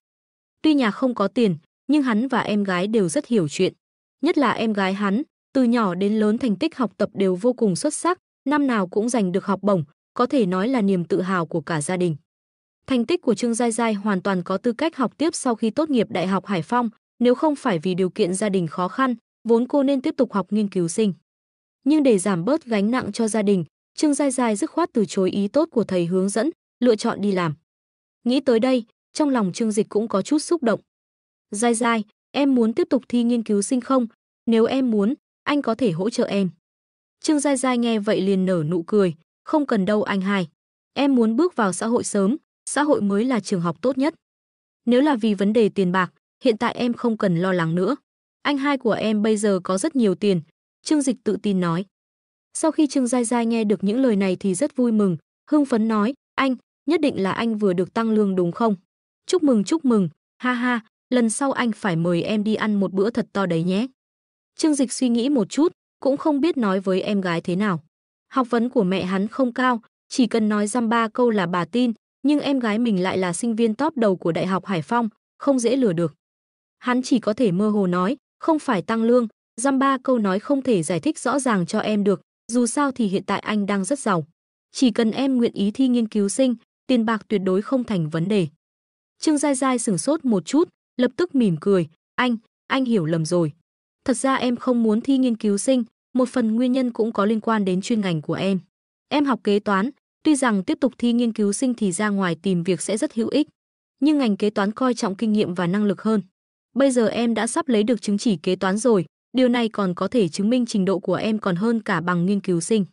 Tuy nhà không có tiền, nhưng hắn và em gái đều rất hiểu chuyện. Nhất là em gái hắn, từ nhỏ đến lớn thành tích học tập đều vô cùng xuất sắc, năm nào cũng giành được học bổng, có thể nói là niềm tự hào của cả gia đình. Thành tích của Trương Giai Giai hoàn toàn có tư cách học tiếp sau khi tốt nghiệp Đại học Hải Phong, nếu không phải vì điều kiện gia đình khó khăn, vốn cô nên tiếp tục học nghiên cứu sinh. Nhưng để giảm bớt gánh nặng cho gia đình, Trương Giai Giai dứt khoát từ chối ý tốt của thầy hướng dẫn, lựa chọn đi làm. Nghĩ tới đây, trong lòng Trương Dịch cũng có chút xúc động. Giai Giai, em muốn tiếp tục thi nghiên cứu sinh không? Nếu em muốn, anh có thể hỗ trợ em. Trương Giai Giai nghe vậy liền nở nụ cười, không cần đâu anh hai. Em muốn bước vào xã hội sớm, xã hội mới là trường học tốt nhất. Nếu là vì vấn đề tiền bạc, hiện tại em không cần lo lắng nữa. Anh hai của em bây giờ có rất nhiều tiền, Trương Dịch tự tin nói. Sau khi Trương Giai Giai nghe được những lời này thì rất vui mừng, hưng phấn nói, anh, nhất định là anh vừa được tăng lương đúng không? Chúc mừng, ha ha, lần sau anh phải mời em đi ăn một bữa thật to đấy nhé. Trương Dịch suy nghĩ một chút, cũng không biết nói với em gái thế nào. Học vấn của mẹ hắn không cao, chỉ cần nói dăm ba câu là bà tin, nhưng em gái mình lại là sinh viên top đầu của Đại học Hải Phong, không dễ lừa được. Hắn chỉ có thể mơ hồ nói, không phải tăng lương, dăm ba câu nói không thể giải thích rõ ràng cho em được, dù sao thì hiện tại anh đang rất giàu. Chỉ cần em nguyện ý thi nghiên cứu sinh, tiền bạc tuyệt đối không thành vấn đề. Trương Giai Giai sửng sốt một chút, lập tức mỉm cười, anh hiểu lầm rồi. Thật ra em không muốn thi nghiên cứu sinh, một phần nguyên nhân cũng có liên quan đến chuyên ngành của em. Em học kế toán, tuy rằng tiếp tục thi nghiên cứu sinh thì ra ngoài tìm việc sẽ rất hữu ích, nhưng ngành kế toán coi trọng kinh nghiệm và năng lực hơn. Bây giờ em đã sắp lấy được chứng chỉ kế toán rồi, điều này còn có thể chứng minh trình độ của em còn hơn cả bằng nghiên cứu sinh.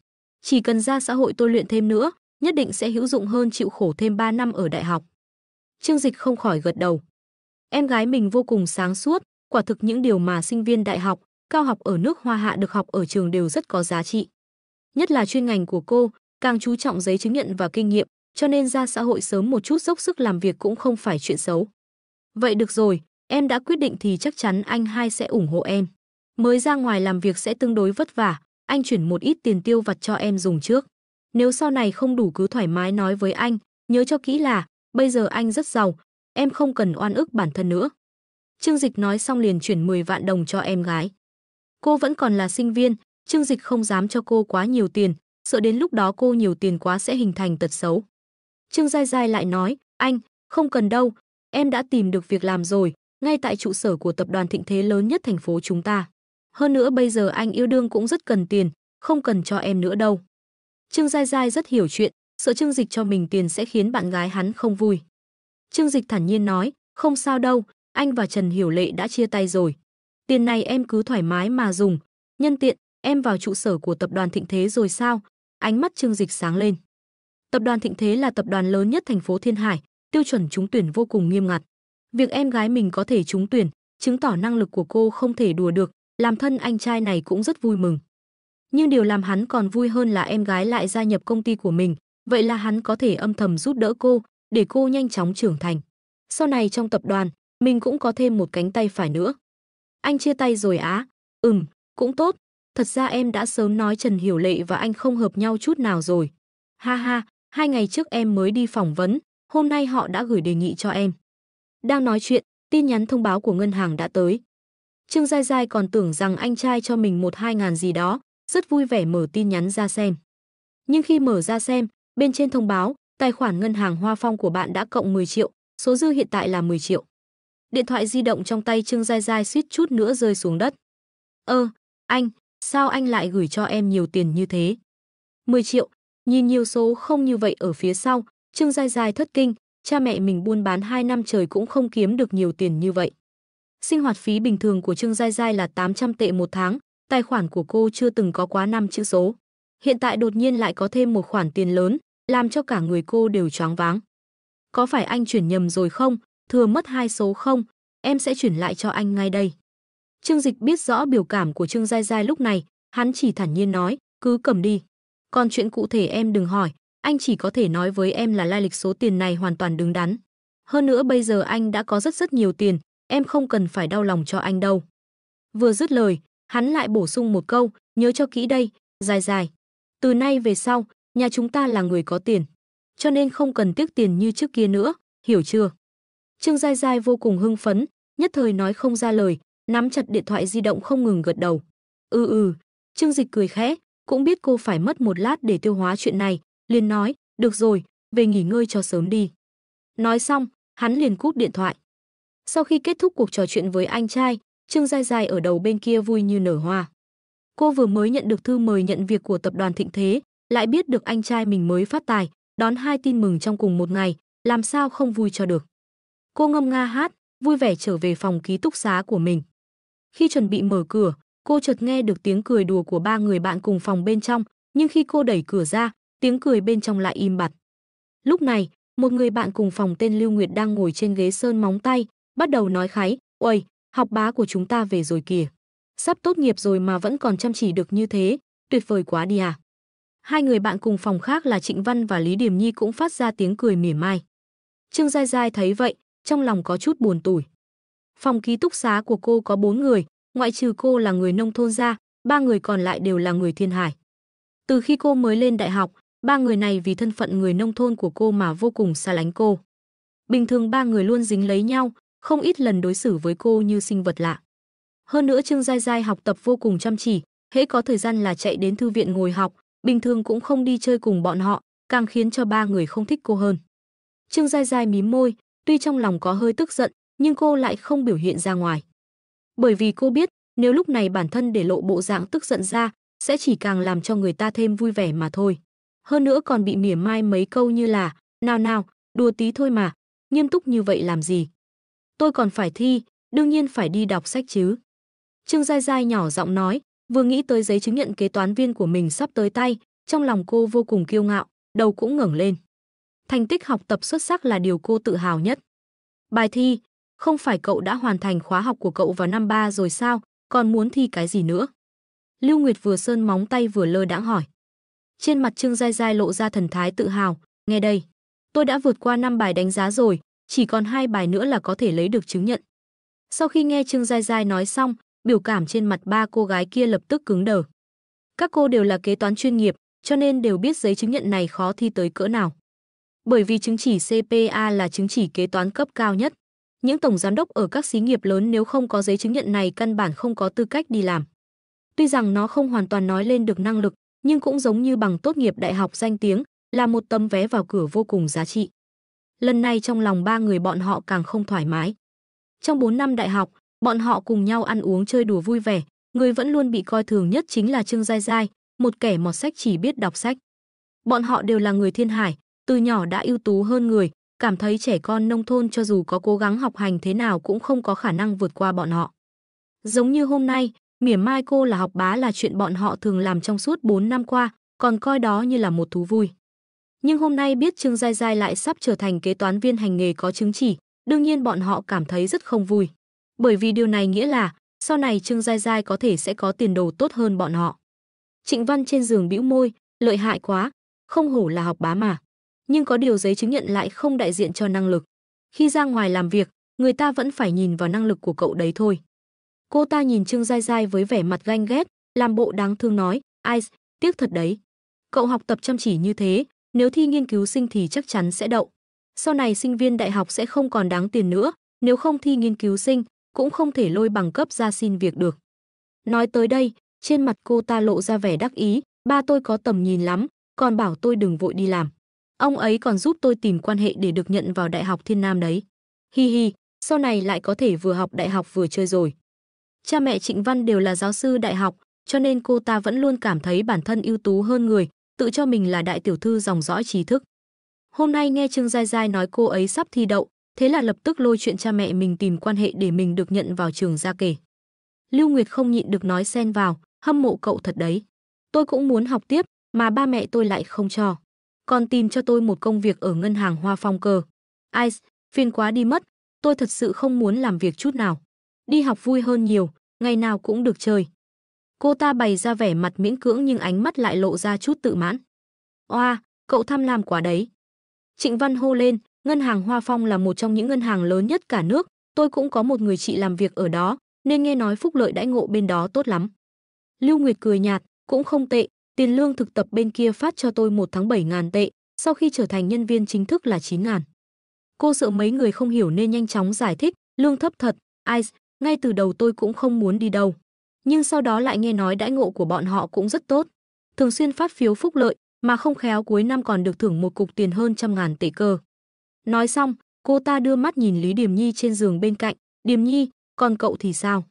Chỉ cần ra xã hội tôi luyện thêm nữa, nhất định sẽ hữu dụng hơn chịu khổ thêm 3 năm ở đại học. Trương Dịch không khỏi gật đầu. Em gái mình vô cùng sáng suốt, quả thực những điều mà sinh viên đại học, cao học ở nước Hoa Hạ được học ở trường đều rất có giá trị. Nhất là chuyên ngành của cô, càng chú trọng giấy chứng nhận và kinh nghiệm, cho nên ra xã hội sớm một chút dốc sức làm việc cũng không phải chuyện xấu. Vậy được rồi, em đã quyết định thì chắc chắn anh hai sẽ ủng hộ em. Mới ra ngoài làm việc sẽ tương đối vất vả, anh chuyển một ít tiền tiêu vặt cho em dùng trước. Nếu sau này không đủ cứ thoải mái nói với anh, nhớ cho kỹ là, bây giờ anh rất giàu, em không cần oan ức bản thân nữa. Trương Dịch nói xong liền chuyển 10 vạn đồng cho em gái. Cô vẫn còn là sinh viên, Trương Dịch không dám cho cô quá nhiều tiền, sợ đến lúc đó cô nhiều tiền quá sẽ hình thành tật xấu. Trương Giai Giai lại nói, anh, không cần đâu, em đã tìm được việc làm rồi, ngay tại trụ sở của tập đoàn Thịnh Thế lớn nhất thành phố chúng ta. Hơn nữa bây giờ anh yêu đương cũng rất cần tiền, không cần cho em nữa đâu. Trương Giai Giai rất hiểu chuyện, sợ Trương Dịch cho mình tiền sẽ khiến bạn gái hắn không vui. Trương Dịch thản nhiên nói, không sao đâu, anh và Trần Hiểu Lệ đã chia tay rồi. Tiền này em cứ thoải mái mà dùng, nhân tiện, em vào trụ sở của tập đoàn Thịnh Thế rồi sao? Ánh mắt Trương Dịch sáng lên. Tập đoàn Thịnh Thế là tập đoàn lớn nhất thành phố Thiên Hải, tiêu chuẩn trúng tuyển vô cùng nghiêm ngặt. Việc em gái mình có thể trúng tuyển, chứng tỏ năng lực của cô không thể đùa được, làm thân anh trai này cũng rất vui mừng. Nhưng điều làm hắn còn vui hơn là em gái lại gia nhập công ty của mình, vậy là hắn có thể âm thầm giúp đỡ cô, để cô nhanh chóng trưởng thành. Sau này trong tập đoàn, mình cũng có thêm một cánh tay phải nữa. Anh chia tay rồi á? Cũng tốt. Thật ra em đã sớm nói Trần Hiểu Lệ và anh không hợp nhau chút nào rồi. Ha ha, 2 ngày trước em mới đi phỏng vấn, hôm nay họ đã gửi đề nghị cho em. Đang nói chuyện, tin nhắn thông báo của ngân hàng đã tới. Trương Giai Giai còn tưởng rằng anh trai cho mình 1-2 ngàn gì đó, rất vui vẻ mở tin nhắn ra xem. Nhưng khi mở ra xem, bên trên thông báo, tài khoản ngân hàng Hoa Phong của bạn đã cộng 10 triệu, số dư hiện tại là 10 triệu. Điện thoại di động trong tay Trương Giai Giai suýt chút nữa rơi xuống đất. Anh, sao anh lại gửi cho em nhiều tiền như thế? 10 triệu, nhìn nhiều số không như vậy ở phía sau, Trương Giai Giai thất kinh, cha mẹ mình buôn bán 2 năm trời cũng không kiếm được nhiều tiền như vậy. Sinh hoạt phí bình thường của Trương Giai Giai là 800 tệ một tháng, tài khoản của cô chưa từng có quá 5 chữ số. Hiện tại đột nhiên lại có thêm một khoản tiền lớn, làm cho cả người cô đều choáng váng. Có phải anh chuyển nhầm rồi không? Thừa mất 2 số không? Em sẽ chuyển lại cho anh ngay đây. Trương Dịch biết rõ biểu cảm của Trương Giai Giai lúc này, hắn chỉ thản nhiên nói, cứ cầm đi. Còn chuyện cụ thể em đừng hỏi, anh chỉ có thể nói với em là lai lịch số tiền này hoàn toàn đứng đắn. Hơn nữa bây giờ anh đã có rất nhiều tiền, em không cần phải đau lòng cho anh đâu. Vừa dứt lời, hắn lại bổ sung một câu, nhớ cho kỹ đây, Giai Giai. Từ nay về sau, nhà chúng ta là người có tiền, cho nên không cần tiếc tiền như trước kia nữa, hiểu chưa? Trương Giai Giai vô cùng hưng phấn, nhất thời nói không ra lời, nắm chặt điện thoại di động không ngừng gật đầu. Trương Dịch cười khẽ, cũng biết cô phải mất một lát để tiêu hóa chuyện này, liền nói, được rồi, về nghỉ ngơi cho sớm đi. Nói xong, hắn liền cúp điện thoại. Sau khi kết thúc cuộc trò chuyện với anh trai, Trương Giai Giai ở đầu bên kia vui như nở hoa. Cô vừa mới nhận được thư mời nhận việc của tập đoàn Thịnh Thế, lại biết được anh trai mình mới phát tài, đón 2 tin mừng trong cùng một ngày, làm sao không vui cho được. Cô ngâm nga hát, vui vẻ trở về phòng ký túc xá của mình. Khi chuẩn bị mở cửa, cô chợt nghe được tiếng cười đùa của 3 người bạn cùng phòng bên trong, nhưng khi cô đẩy cửa ra, tiếng cười bên trong lại im bặt. Lúc này, một người bạn cùng phòng tên Lưu Nguyệt đang ngồi trên ghế sơn móng tay, bắt đầu nói kháy, "Uầy, học bá của chúng ta về rồi kìa. Sắp tốt nghiệp rồi mà vẫn còn chăm chỉ được như thế, tuyệt vời quá đi à." Hai người bạn cùng phòng khác là Trịnh Văn và Lý Điềm Nhi cũng phát ra tiếng cười mỉa mai. Trương Giai Giai thấy vậy, trong lòng có chút buồn tủi. Phòng ký túc xá của cô có 4 người, ngoại trừ cô là người nông thôn ra, 3 người còn lại đều là người Thiên Hải. Từ khi cô mới lên đại học, 3 người này vì thân phận người nông thôn của cô mà vô cùng xa lánh cô. Bình thường 3 người luôn dính lấy nhau, không ít lần đối xử với cô như sinh vật lạ. Hơn nữa Trương Giai Giai học tập vô cùng chăm chỉ, hễ có thời gian là chạy đến thư viện ngồi học, bình thường cũng không đi chơi cùng bọn họ, càng khiến cho 3 người không thích cô hơn. Trương Giai Giai mím môi, tuy trong lòng có hơi tức giận, nhưng cô lại không biểu hiện ra ngoài. Bởi vì cô biết, nếu lúc này bản thân để lộ bộ dạng tức giận ra, sẽ chỉ càng làm cho người ta thêm vui vẻ mà thôi. Hơn nữa còn bị mỉa mai mấy câu như là, nào, đùa tí thôi mà, nghiêm túc như vậy làm gì? Tôi còn phải thi, đương nhiên phải đi đọc sách chứ. Trương Giai Giai nhỏ giọng nói, vừa nghĩ tới giấy chứng nhận kế toán viên của mình sắp tới tay, trong lòng cô vô cùng kiêu ngạo, đầu cũng ngẩng lên. Thành tích học tập xuất sắc là điều cô tự hào nhất. Bài thi, không phải cậu đã hoàn thành khóa học của cậu vào năm 3 rồi sao, còn muốn thi cái gì nữa? Lưu Nguyệt vừa sơn móng tay vừa lơ đãng hỏi. Trên mặt Trương Giai Giai lộ ra thần thái tự hào, nghe đây, tôi đã vượt qua 5 bài đánh giá rồi, chỉ còn 2 bài nữa là có thể lấy được chứng nhận. Sau khi nghe Trương Giai Giai nói xong, biểu cảm trên mặt 3 cô gái kia lập tức cứng đờ. Các cô đều là kế toán chuyên nghiệp, cho nên đều biết giấy chứng nhận này khó thi tới cỡ nào. Bởi vì chứng chỉ CPA là chứng chỉ kế toán cấp cao nhất. Những tổng giám đốc ở các xí nghiệp lớn nếu không có giấy chứng nhận này căn bản không có tư cách đi làm. Tuy rằng nó không hoàn toàn nói lên được năng lực, nhưng cũng giống như bằng tốt nghiệp đại học danh tiếng, là một tấm vé vào cửa vô cùng giá trị. Lần này trong lòng ba người bọn họ càng không thoải mái. Trong 4 năm đại học, bọn họ cùng nhau ăn uống chơi đùa vui vẻ, người vẫn luôn bị coi thường nhất chính là Trương Giai Giai, một kẻ mọt sách chỉ biết đọc sách. Bọn họ đều là người Thiên Hải, từ nhỏ đã ưu tú hơn người, cảm thấy trẻ con nông thôn cho dù có cố gắng học hành thế nào cũng không có khả năng vượt qua bọn họ. Giống như hôm nay, mỉa mai cô là học bá là chuyện bọn họ thường làm trong suốt 4 năm qua, còn coi đó như là một thú vui. Nhưng hôm nay biết Trương Giai Giai lại sắp trở thành kế toán viên hành nghề có chứng chỉ, đương nhiên bọn họ cảm thấy rất không vui. Bởi vì điều này nghĩa là, sau này Trương Giai Giai có thể sẽ có tiền đồ tốt hơn bọn họ. Trịnh Văn trên giường bĩu môi, lợi hại quá, không hổ là học bá mà. Nhưng có điều giấy chứng nhận lại không đại diện cho năng lực. Khi ra ngoài làm việc, người ta vẫn phải nhìn vào năng lực của cậu đấy thôi. Cô ta nhìn Trương Giai Giai với vẻ mặt ganh ghét, làm bộ đáng thương nói, ai, tiếc thật đấy. Cậu học tập chăm chỉ như thế, nếu thi nghiên cứu sinh thì chắc chắn sẽ đậu. Sau này sinh viên đại học sẽ không còn đáng tiền nữa, nếu không thi nghiên cứu sinh, cũng không thể lôi bằng cấp ra xin việc được. Nói tới đây, trên mặt cô ta lộ ra vẻ đắc ý, ba tôi có tầm nhìn lắm, còn bảo tôi đừng vội đi làm. Ông ấy còn giúp tôi tìm quan hệ để được nhận vào Đại học Thiên Nam đấy. Hi hi, sau này lại có thể vừa học đại học vừa chơi rồi. Cha mẹ Trịnh Văn đều là giáo sư đại học, cho nên cô ta vẫn luôn cảm thấy bản thân ưu tú hơn người, tự cho mình là đại tiểu thư dòng dõi trí thức. Hôm nay nghe Trương Giai Giai nói cô ấy sắp thi đậu, thế là lập tức lôi chuyện cha mẹ mình tìm quan hệ để mình được nhận vào trường ra kể. Lưu Nguyệt không nhịn được nói xen vào, hâm mộ cậu thật đấy. Tôi cũng muốn học tiếp, mà ba mẹ tôi lại không cho. Còn tìm cho tôi một công việc ở ngân hàng Hoa Phong cơ. Ai, phiền quá đi mất, tôi thật sự không muốn làm việc chút nào. Đi học vui hơn nhiều, ngày nào cũng được chơi. Cô ta bày ra vẻ mặt miễn cưỡng nhưng ánh mắt lại lộ ra chút tự mãn. Oa, cậu tham lam quá đấy. Trịnh Văn hô lên, ngân hàng Hoa Phong là một trong những ngân hàng lớn nhất cả nước, tôi cũng có một người chị làm việc ở đó, nên nghe nói phúc lợi đãi ngộ bên đó tốt lắm. Lưu Nguyệt cười nhạt, cũng không tệ, tiền lương thực tập bên kia phát cho tôi 1 tháng 7.000 tệ, sau khi trở thành nhân viên chính thức là 9.000. Cô sợ mấy người không hiểu nên nhanh chóng giải thích, lương thấp thật, ai, ngay từ đầu tôi cũng không muốn đi đâu. Nhưng sau đó lại nghe nói đãi ngộ của bọn họ cũng rất tốt, thường xuyên phát phiếu phúc lợi, mà không khéo cuối năm còn được thưởng một cục tiền hơn 100.000 tệ cơ. Nói xong, cô ta đưa mắt nhìn Lý Điềm Nhi trên giường bên cạnh, Điềm Nhi, còn cậu thì sao?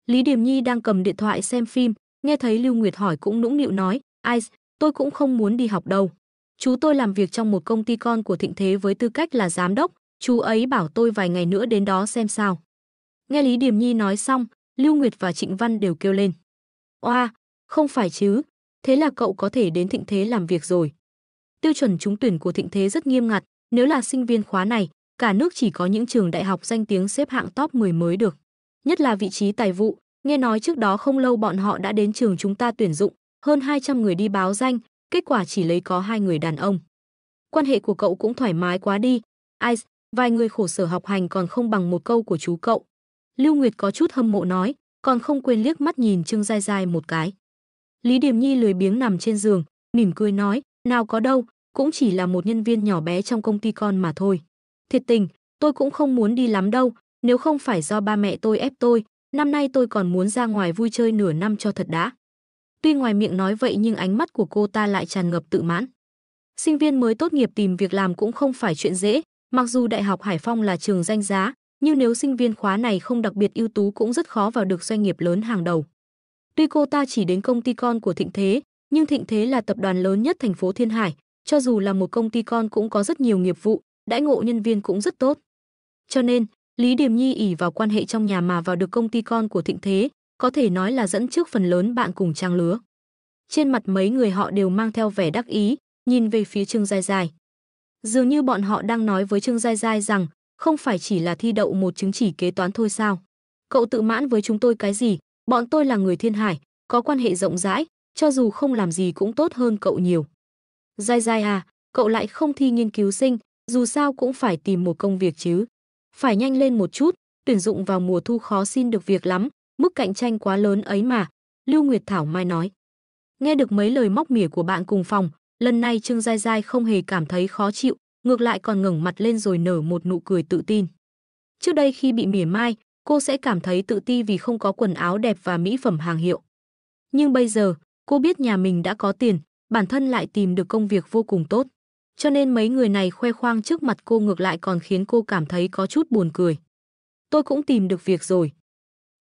Lý Điềm Nhi đang cầm điện thoại xem phim, nghe thấy Lưu Nguyệt hỏi cũng nũng nịu nói, ai, tôi cũng không muốn đi học đâu. Chú tôi làm việc trong một công ty con của Thịnh Thế với tư cách là giám đốc, chú ấy bảo tôi vài ngày nữa đến đó xem sao. Nghe Lý Điềm Nhi nói xong, Lưu Nguyệt và Trịnh Văn đều kêu lên. Oa, không phải chứ, thế là cậu có thể đến Thịnh Thế làm việc rồi. Tiêu chuẩn trúng tuyển của Thịnh Thế rất nghiêm ngặt, nếu là sinh viên khóa này, cả nước chỉ có những trường đại học danh tiếng xếp hạng top 10 mới được. Nhất là vị trí tài vụ, nghe nói trước đó không lâu bọn họ đã đến trường chúng ta tuyển dụng, hơn 200 người đi báo danh, kết quả chỉ lấy có 2 người đàn ông. Quan hệ của cậu cũng thoải mái quá đi, ai, vài người khổ sở học hành còn không bằng một câu của chú cậu. Lưu Nguyệt có chút hâm mộ nói, còn không quên liếc mắt nhìn Trương Giai Giai một cái. Lý Điềm Nhi lười biếng nằm trên giường, mỉm cười nói, nào có đâu, cũng chỉ là một nhân viên nhỏ bé trong công ty con mà thôi. Thiệt tình, tôi cũng không muốn đi lắm đâu, nếu không phải do ba mẹ tôi ép tôi, năm nay tôi còn muốn ra ngoài vui chơi nửa năm cho thật đã. Tuy ngoài miệng nói vậy nhưng ánh mắt của cô ta lại tràn ngập tự mãn. Sinh viên mới tốt nghiệp tìm việc làm cũng không phải chuyện dễ, mặc dù Đại học Hải Phong là trường danh giá, nhưng nếu sinh viên khóa này không đặc biệt ưu tú cũng rất khó vào được doanh nghiệp lớn hàng đầu. Tuy cô ta chỉ đến công ty con của Thịnh Thế, nhưng Thịnh Thế là tập đoàn lớn nhất thành phố Thiên Hải, cho dù là một công ty con cũng có rất nhiều nghiệp vụ, đãi ngộ nhân viên cũng rất tốt. Cho nên, Lý Điềm Nhi ỷ vào quan hệ trong nhà mà vào được công ty con của Thịnh Thế, có thể nói là dẫn trước phần lớn bạn cùng trang lứa. Trên mặt mấy người họ đều mang theo vẻ đắc ý, nhìn về phía Trương Giai Giai. Dường như bọn họ đang nói với Trương Giai Giai rằng, không phải chỉ là thi đậu một chứng chỉ kế toán thôi sao? Cậu tự mãn với chúng tôi cái gì? Bọn tôi là người Thiên Hải, có quan hệ rộng rãi, cho dù không làm gì cũng tốt hơn cậu nhiều. Giai Giai à, cậu lại không thi nghiên cứu sinh, dù sao cũng phải tìm một công việc chứ. Phải nhanh lên một chút, tuyển dụng vào mùa thu khó xin được việc lắm, mức cạnh tranh quá lớn ấy mà, Lưu Nguyệt thảo mai nói. Nghe được mấy lời móc mỉa của bạn cùng phòng, lần này Trương Giai Giai không hề cảm thấy khó chịu, ngược lại còn ngẩng mặt lên rồi nở một nụ cười tự tin. Trước đây khi bị mỉa mai, cô sẽ cảm thấy tự ti vì không có quần áo đẹp và mỹ phẩm hàng hiệu. Nhưng bây giờ, cô biết nhà mình đã có tiền, bản thân lại tìm được công việc vô cùng tốt. Cho nên mấy người này khoe khoang trước mặt cô ngược lại còn khiến cô cảm thấy có chút buồn cười. Tôi cũng tìm được việc rồi.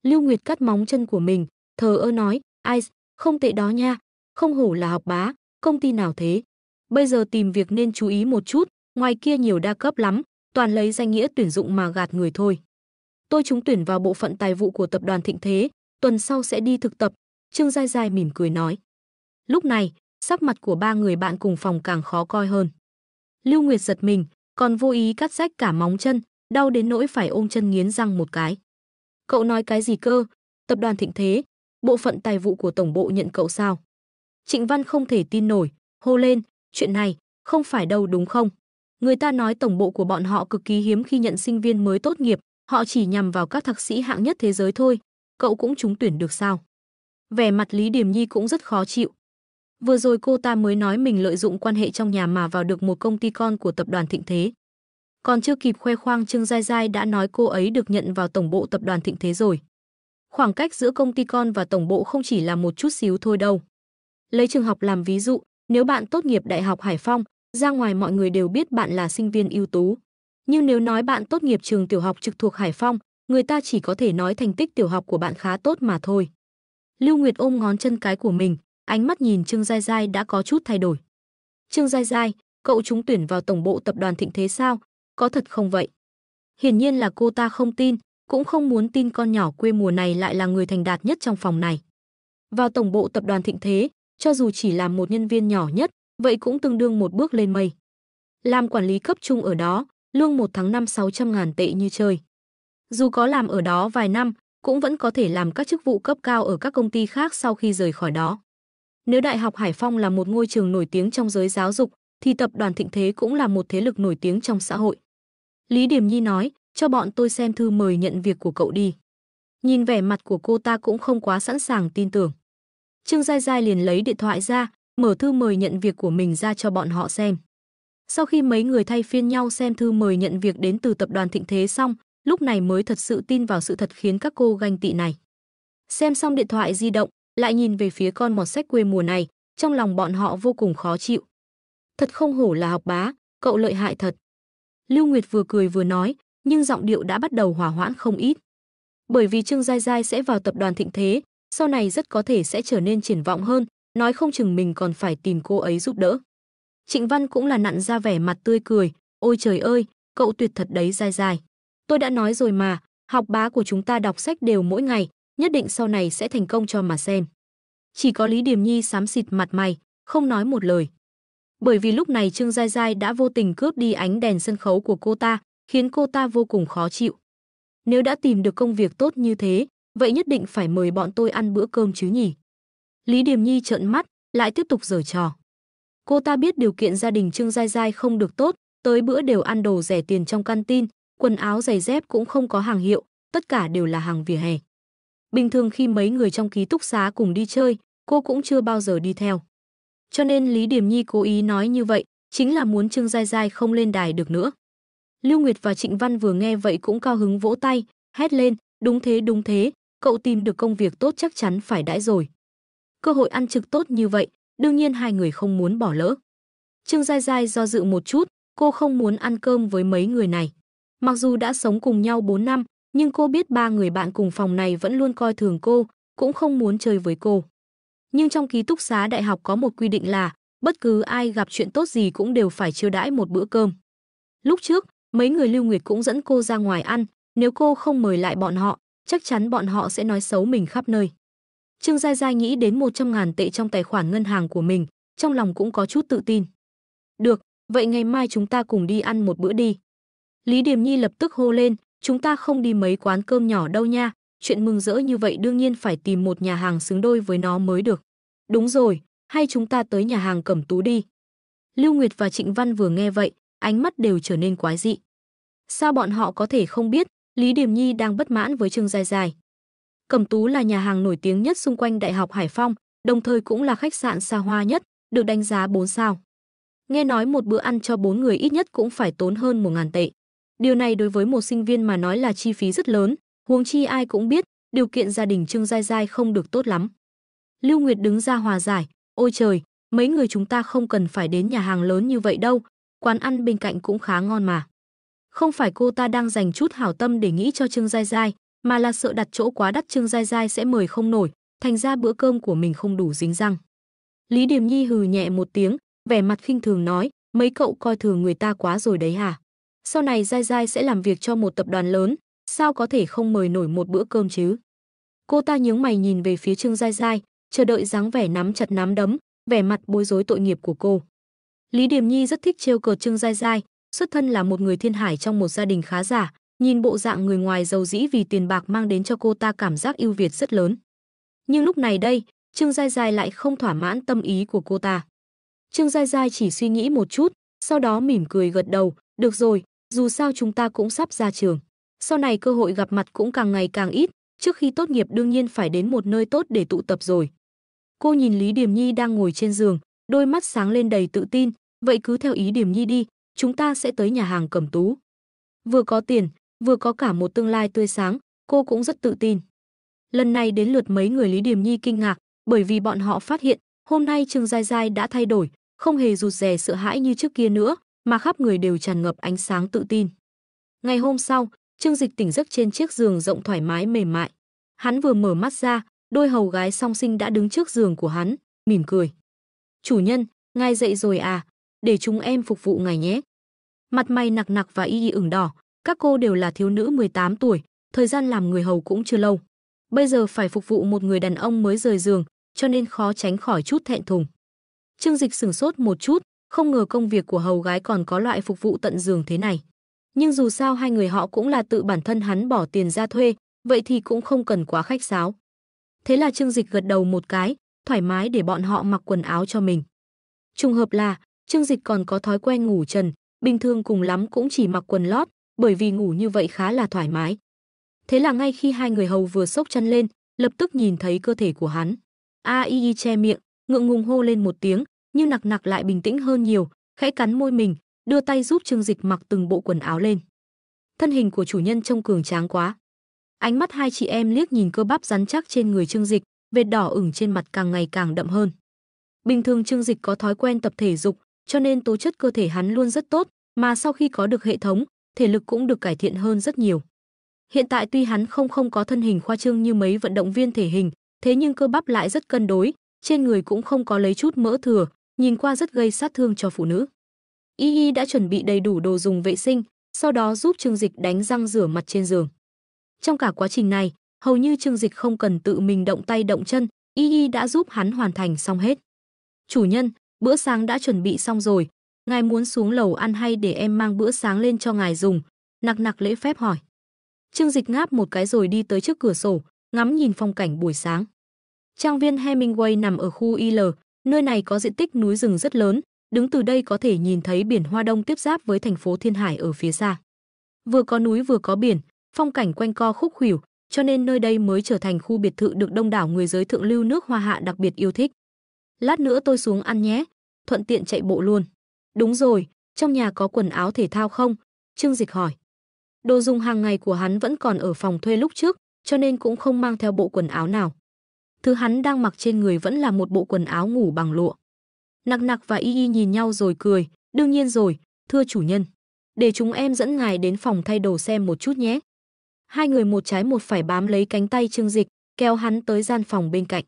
Lưu Nguyệt cắt móng chân của mình, thờ ơ nói, ai, không tệ đó nha, không hổ là học bá, công ty nào thế? Bây giờ tìm việc nên chú ý một chút, ngoài kia nhiều đa cấp lắm, toàn lấy danh nghĩa tuyển dụng mà gạt người thôi. Tôi trúng tuyển vào bộ phận tài vụ của tập đoàn Thịnh Thế, tuần sau sẽ đi thực tập, Trương Giai Giai mỉm cười nói. Lúc này, sắc mặt của ba người bạn cùng phòng càng khó coi hơn. Lưu Nguyệt giật mình, còn vô ý cắt rách cả móng chân, đau đến nỗi phải ôm chân nghiến răng một cái. Cậu nói cái gì cơ? Tập đoàn Thịnh Thế, bộ phận tài vụ của tổng bộ nhận cậu sao? Trịnh Văn không thể tin nổi, hô lên, chuyện này, không phải đâu đúng không? Người ta nói tổng bộ của bọn họ cực kỳ hiếm khi nhận sinh viên mới tốt nghiệp, họ chỉ nhằm vào các thạc sĩ hạng nhất thế giới thôi, cậu cũng trúng tuyển được sao? Vẻ mặt Lý Điềm Nhi cũng rất khó chịu. Vừa rồi cô ta mới nói mình lợi dụng quan hệ trong nhà mà vào được một công ty con của tập đoàn Thịnh Thế. Còn chưa kịp khoe khoang Trương Giai Giai đã nói cô ấy được nhận vào tổng bộ tập đoàn Thịnh Thế rồi. Khoảng cách giữa công ty con và tổng bộ không chỉ là một chút xíu thôi đâu. Lấy trường học làm ví dụ, nếu bạn tốt nghiệp Đại học Hải Phong, ra ngoài mọi người đều biết bạn là sinh viên ưu tú. Nhưng nếu nói bạn tốt nghiệp trường tiểu học trực thuộc Hải Phong, người ta chỉ có thể nói thành tích tiểu học của bạn khá tốt mà thôi. Lưu Nguyệt ôm ngón chân cái của mình, ánh mắt nhìn Trương Giai Giai đã có chút thay đổi. Trương Giai Giai, cậu trúng tuyển vào tổng bộ tập đoàn Thịnh Thế sao? Có thật không vậy? Hiển nhiên là cô ta không tin, cũng không muốn tin con nhỏ quê mùa này lại là người thành đạt nhất trong phòng này. Vào tổng bộ tập đoàn Thịnh Thế, cho dù chỉ là một nhân viên nhỏ nhất, vậy cũng tương đương một bước lên mây. Làm quản lý cấp trung ở đó, lương 1 tháng 5 600.000 tệ như chơi. Dù có làm ở đó vài năm, cũng vẫn có thể làm các chức vụ cấp cao ở các công ty khác sau khi rời khỏi đó. Nếu Đại học Hải Phong là một ngôi trường nổi tiếng trong giới giáo dục, thì tập đoàn Thịnh Thế cũng là một thế lực nổi tiếng trong xã hội. Lý Điềm Nhi nói, cho bọn tôi xem thư mời nhận việc của cậu đi. Nhìn vẻ mặt của cô ta cũng không quá sẵn sàng tin tưởng. Trương Giai Giai liền lấy điện thoại ra, mở thư mời nhận việc của mình ra cho bọn họ xem. Sau khi mấy người thay phiên nhau xem thư mời nhận việc đến từ tập đoàn Thịnh Thế xong, lúc này mới thật sự tin vào sự thật khiến các cô ganh tị này. Xem xong điện thoại di động, lại nhìn về phía con mọt sách quê mùa này, trong lòng bọn họ vô cùng khó chịu. Thật không hổ là học bá, cậu lợi hại thật. Lưu Nguyệt vừa cười vừa nói, nhưng giọng điệu đã bắt đầu hòa hoãn không ít. Bởi vì Trương Giai Giai sẽ vào tập đoàn Thịnh Thế, sau này rất có thể sẽ trở nên triển vọng hơn, nói không chừng mình còn phải tìm cô ấy giúp đỡ. Trịnh Văn cũng là nặn ra vẻ mặt tươi cười, ôi trời ơi, cậu tuyệt thật đấy Giai Giai. Tôi đã nói rồi mà, học bá của chúng ta đọc sách đều mỗi ngày, nhất định sau này sẽ thành công cho mà xem. Chỉ có Lý Điềm Nhi xám xịt mặt mày, không nói một lời. Bởi vì lúc này Trương Giai Giai đã vô tình cướp đi ánh đèn sân khấu của cô ta, khiến cô ta vô cùng khó chịu. Nếu đã tìm được công việc tốt như thế, vậy nhất định phải mời bọn tôi ăn bữa cơm chứ nhỉ. Lý Điềm Nhi trợn mắt, lại tiếp tục giở trò. Cô ta biết điều kiện gia đình Trương Giai Giai không được tốt, tới bữa đều ăn đồ rẻ tiền trong canteen, quần áo giày dép cũng không có hàng hiệu, tất cả đều là hàng vỉa hè. Bình thường khi mấy người trong ký túc xá cùng đi chơi, cô cũng chưa bao giờ đi theo. Cho nên Lý Điềm Nhi cố ý nói như vậy, chính là muốn Trương Giai Giai không lên đài được nữa. Lưu Nguyệt và Trịnh Văn vừa nghe vậy cũng cao hứng vỗ tay, hét lên, đúng thế, cậu tìm được công việc tốt chắc chắn phải đãi rồi. Cơ hội ăn trực tốt như vậy, đương nhiên hai người không muốn bỏ lỡ. Trương Giai Giai do dự một chút, cô không muốn ăn cơm với mấy người này. Mặc dù đã sống cùng nhau 4 năm, nhưng cô biết ba người bạn cùng phòng này vẫn luôn coi thường cô, cũng không muốn chơi với cô. Nhưng trong ký túc xá đại học có một quy định là, bất cứ ai gặp chuyện tốt gì cũng đều phải chiêu đãi một bữa cơm. Lúc trước, mấy người Lưu Nguyệt cũng dẫn cô ra ngoài ăn, nếu cô không mời lại bọn họ, chắc chắn bọn họ sẽ nói xấu mình khắp nơi. Trương Giai Giai nghĩ đến 100.000 tệ trong tài khoản ngân hàng của mình, trong lòng cũng có chút tự tin. Được, vậy ngày mai chúng ta cùng đi ăn một bữa đi. Lý Điềm Nhi lập tức hô lên, chúng ta không đi mấy quán cơm nhỏ đâu nha, chuyện mừng rỡ như vậy đương nhiên phải tìm một nhà hàng xứng đôi với nó mới được. Đúng rồi, hay chúng ta tới nhà hàng Cẩm Tú đi. Lưu Nguyệt và Trịnh Văn vừa nghe vậy, ánh mắt đều trở nên quái dị. Sao bọn họ có thể không biết, Lý Điềm Nhi đang bất mãn với Trương Giai Giai. Cẩm Tú là nhà hàng nổi tiếng nhất xung quanh Đại học Hải Phong, đồng thời cũng là khách sạn xa hoa nhất, được đánh giá 4 sao. Nghe nói một bữa ăn cho 4 người ít nhất cũng phải tốn hơn 1.000 tệ. Điều này đối với một sinh viên mà nói là chi phí rất lớn, huống chi ai cũng biết, điều kiện gia đình Trương Giai Giai không được tốt lắm. Lưu Nguyệt đứng ra hòa giải, ôi trời, mấy người chúng ta không cần phải đến nhà hàng lớn như vậy đâu, quán ăn bên cạnh cũng khá ngon mà. Không phải cô ta đang dành chút hảo tâm để nghĩ cho Trương Giai Giai, mà là sợ đặt chỗ quá đắt Trương Giai Giai sẽ mời không nổi, thành ra bữa cơm của mình không đủ dính răng. Lý Điềm Nhi hừ nhẹ một tiếng, vẻ mặt khinh thường nói, mấy cậu coi thường người ta quá rồi đấy hả? Sau này Giai Giai sẽ làm việc cho một tập đoàn lớn, sao có thể không mời nổi một bữa cơm chứ? Cô ta nhướng mày nhìn về phía Trương Giai Giai, chờ đợi dáng vẻ nắm chặt nắm đấm, vẻ mặt bối rối tội nghiệp của cô. Lý Điềm Nhi rất thích trêu cợt Trương Giai Giai, xuất thân là một người thiên hải trong một gia đình khá giả, nhìn bộ dạng người ngoài giàu dĩ vì tiền bạc mang đến cho cô ta cảm giác ưu việt rất lớn. Nhưng lúc này đây, Trương Giai Giai lại không thỏa mãn tâm ý của cô ta. Trương Giai Giai chỉ suy nghĩ một chút, sau đó mỉm cười gật đầu, được rồi, dù sao chúng ta cũng sắp ra trường. Sau này cơ hội gặp mặt cũng càng ngày càng ít, trước khi tốt nghiệp đương nhiên phải đến một nơi tốt để tụ tập rồi. Cô nhìn Lý Điềm Nhi đang ngồi trên giường, đôi mắt sáng lên đầy tự tin, vậy cứ theo ý Điềm Nhi đi, chúng ta sẽ tới nhà hàng Cẩm Tú. Vừa có tiền, vừa có cả một tương lai tươi sáng, cô cũng rất tự tin. Lần này đến lượt mấy người Lý Điềm Nhi kinh ngạc, bởi vì bọn họ phát hiện, hôm nay Trương Giai Giai đã thay đổi, không hề rụt rè sợ hãi như trước kia nữa, mà khắp người đều tràn ngập ánh sáng tự tin. Ngày hôm sau, Trương Dịch tỉnh giấc trên chiếc giường rộng thoải mái mềm mại. Hắn vừa mở mắt ra, đôi hầu gái song sinh đã đứng trước giường của hắn, mỉm cười. Chủ nhân, ngài dậy rồi à, để chúng em phục vụ ngài nhé. Mặt mày nặc nặc và y ửng đỏ, các cô đều là thiếu nữ 18 tuổi, thời gian làm người hầu cũng chưa lâu. Bây giờ phải phục vụ một người đàn ông mới rời giường, cho nên khó tránh khỏi chút thẹn thùng. Trương Dịch sửng sốt một chút, không ngờ công việc của hầu gái còn có loại phục vụ tận giường thế này. Nhưng dù sao hai người họ cũng là tự bản thân hắn bỏ tiền ra thuê, vậy thì cũng không cần quá khách sáo. Thế là Trương Dịch gật đầu một cái, thoải mái để bọn họ mặc quần áo cho mình. Trùng hợp là, Trương Dịch còn có thói quen ngủ trần, bình thường cùng lắm cũng chỉ mặc quần lót, bởi vì ngủ như vậy khá là thoải mái. Thế là ngay khi hai người hầu vừa xốc chân lên, lập tức nhìn thấy cơ thể của hắn. Y che miệng, ngượng ngùng hô lên một tiếng, nhưng nặc nặc lại bình tĩnh hơn nhiều, khẽ cắn môi mình, đưa tay giúp Trương Dịch mặc từng bộ quần áo lên. Thân hình của chủ nhân trông cường tráng quá. Ánh mắt hai chị em liếc nhìn cơ bắp rắn chắc trên người Trương Dịch, vệt đỏ ửng trên mặt càng ngày càng đậm hơn. Bình thường Trương Dịch có thói quen tập thể dục, cho nên tố chất cơ thể hắn luôn rất tốt, mà sau khi có được hệ thống, thể lực cũng được cải thiện hơn rất nhiều. Hiện tại tuy hắn không có thân hình khoa trương như mấy vận động viên thể hình, thế nhưng cơ bắp lại rất cân đối, trên người cũng không có lấy chút mỡ thừa, nhìn qua rất gây sát thương cho phụ nữ. Y đã chuẩn bị đầy đủ đồ dùng vệ sinh, sau đó giúp Trương Dịch đánh răng rửa mặt trên giường. Trong cả quá trình này, hầu như Trương Dịch không cần tự mình động tay động chân, Y đã giúp hắn hoàn thành xong hết. Chủ nhân, bữa sáng đã chuẩn bị xong rồi, ngài muốn xuống lầu ăn hay để em mang bữa sáng lên cho ngài dùng? Nặc nặc lễ phép hỏi. Trương Dịch ngáp một cái rồi đi tới trước cửa sổ, ngắm nhìn phong cảnh buổi sáng. Trang viên Hemingway nằm ở khu IL, nơi này có diện tích núi rừng rất lớn, đứng từ đây có thể nhìn thấy biển Hoa Đông tiếp giáp với thành phố Thiên Hải ở phía xa. Vừa có núi vừa có biển, phong cảnh quanh co khúc khuỷu, cho nên nơi đây mới trở thành khu biệt thự được đông đảo người giới thượng lưu nước Hoa Hạ đặc biệt yêu thích. Lát nữa tôi xuống ăn nhé, thuận tiện chạy bộ luôn. Đúng rồi, trong nhà có quần áo thể thao không? Trương Dịch hỏi. Đồ dùng hàng ngày của hắn vẫn còn ở phòng thuê lúc trước, cho nên cũng không mang theo bộ quần áo nào. Thứ hắn đang mặc trên người vẫn là một bộ quần áo ngủ bằng lụa. Nặc nặc và Y nhìn nhau rồi cười, đương nhiên rồi, thưa chủ nhân. Để chúng em dẫn ngài đến phòng thay đồ xem một chút nhé. Hai người một trái một phải bám lấy cánh tay Trương Dịch, kéo hắn tới gian phòng bên cạnh.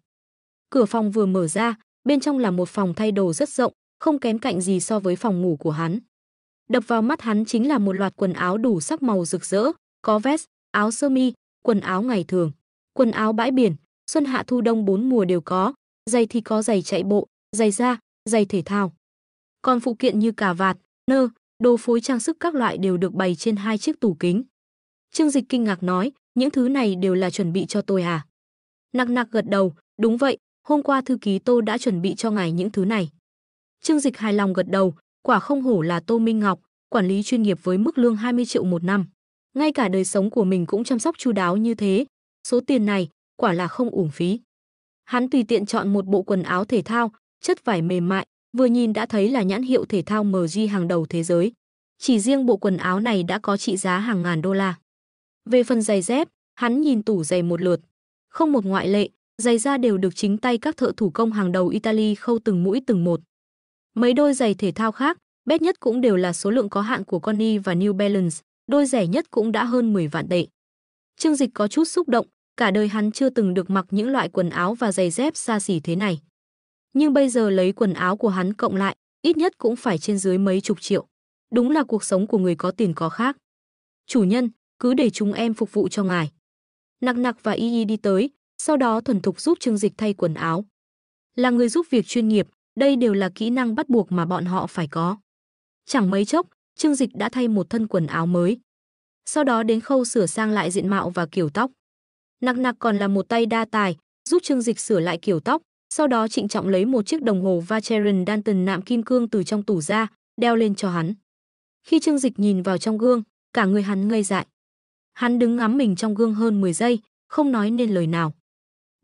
Cửa phòng vừa mở ra, bên trong là một phòng thay đồ rất rộng, không kém cạnh gì so với phòng ngủ của hắn. Đập vào mắt hắn chính là một loạt quần áo đủ sắc màu rực rỡ, có vest, áo sơ mi, quần áo ngày thường, quần áo bãi biển, xuân hạ thu đông 4 mùa đều có, giày thì có giày chạy bộ, giày da, giày thể thao. Còn phụ kiện như cà vạt, nơ, đồ phối trang sức các loại đều được bày trên hai chiếc tủ kính. Trương Dịch kinh ngạc nói, những thứ này đều là chuẩn bị cho tôi à? Nặc nặc gật đầu, đúng vậy, hôm qua thư ký Tô đã chuẩn bị cho ngài những thứ này. Trương Dịch hài lòng gật đầu, quả không hổ là Tô Minh Ngọc, quản lý chuyên nghiệp với mức lương 20 triệu một năm. Ngay cả đời sống của mình cũng chăm sóc chu đáo như thế, số tiền này quả là không uổng phí. Hắn tùy tiện chọn một bộ quần áo thể thao, chất vải mềm mại, vừa nhìn đã thấy là nhãn hiệu thể thao MG hàng đầu thế giới. Chỉ riêng bộ quần áo này đã có trị giá hàng ngàn đô la. Về phần giày dép, hắn nhìn tủ giày một lượt. Không một ngoại lệ, giày da đều được chính tay các thợ thủ công hàng đầu Italy khâu từng mũi từng một. Mấy đôi giày thể thao khác, bét nhất cũng đều là số lượng có hạn của Connie và New Balance, đôi rẻ nhất cũng đã hơn 10 vạn tệ. Trương Dịch có chút xúc động, cả đời hắn chưa từng được mặc những loại quần áo và giày dép xa xỉ thế này. Nhưng bây giờ lấy quần áo của hắn cộng lại, ít nhất cũng phải trên dưới mấy chục triệu. Đúng là cuộc sống của người có tiền có khác. Chủ nhân, cứ để chúng em phục vụ cho ngài. Nặc Nặc và Y Y đi tới, sau đó thuần thục giúp Trương Dịch thay quần áo. Là người giúp việc chuyên nghiệp, đây đều là kỹ năng bắt buộc mà bọn họ phải có. Chẳng mấy chốc, Trương Dịch đã thay một thân quần áo mới. Sau đó đến khâu sửa sang lại diện mạo và kiểu tóc. Nặc Nặc còn là một tay đa tài, giúp Trương Dịch sửa lại kiểu tóc, sau đó trịnh trọng lấy một chiếc đồng hồ Vacheron Dalton nạm kim cương từ trong tủ ra, đeo lên cho hắn. Khi Trương Dịch nhìn vào trong gương, cả người hắn ngây dại. Hắn đứng ngắm mình trong gương hơn 10 giây, không nói nên lời nào.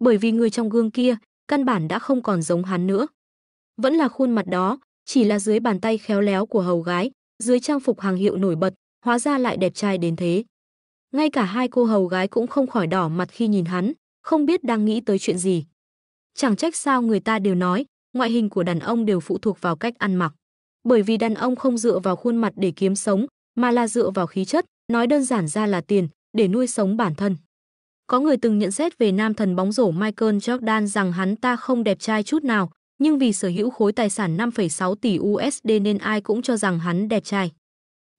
Bởi vì người trong gương kia, căn bản đã không còn giống hắn nữa. Vẫn là khuôn mặt đó, chỉ là dưới bàn tay khéo léo của hầu gái, dưới trang phục hàng hiệu nổi bật, hóa ra lại đẹp trai đến thế. Ngay cả hai cô hầu gái cũng không khỏi đỏ mặt khi nhìn hắn, không biết đang nghĩ tới chuyện gì. Chẳng trách sao người ta đều nói, ngoại hình của đàn ông đều phụ thuộc vào cách ăn mặc. Bởi vì đàn ông không dựa vào khuôn mặt để kiếm sống, mà là dựa vào khí chất, nói đơn giản ra là tiền, để nuôi sống bản thân. Có người từng nhận xét về nam thần bóng rổ Michael Jordan rằng hắn ta không đẹp trai chút nào, nhưng vì sở hữu khối tài sản 5,6 tỷ USD nên ai cũng cho rằng hắn đẹp trai.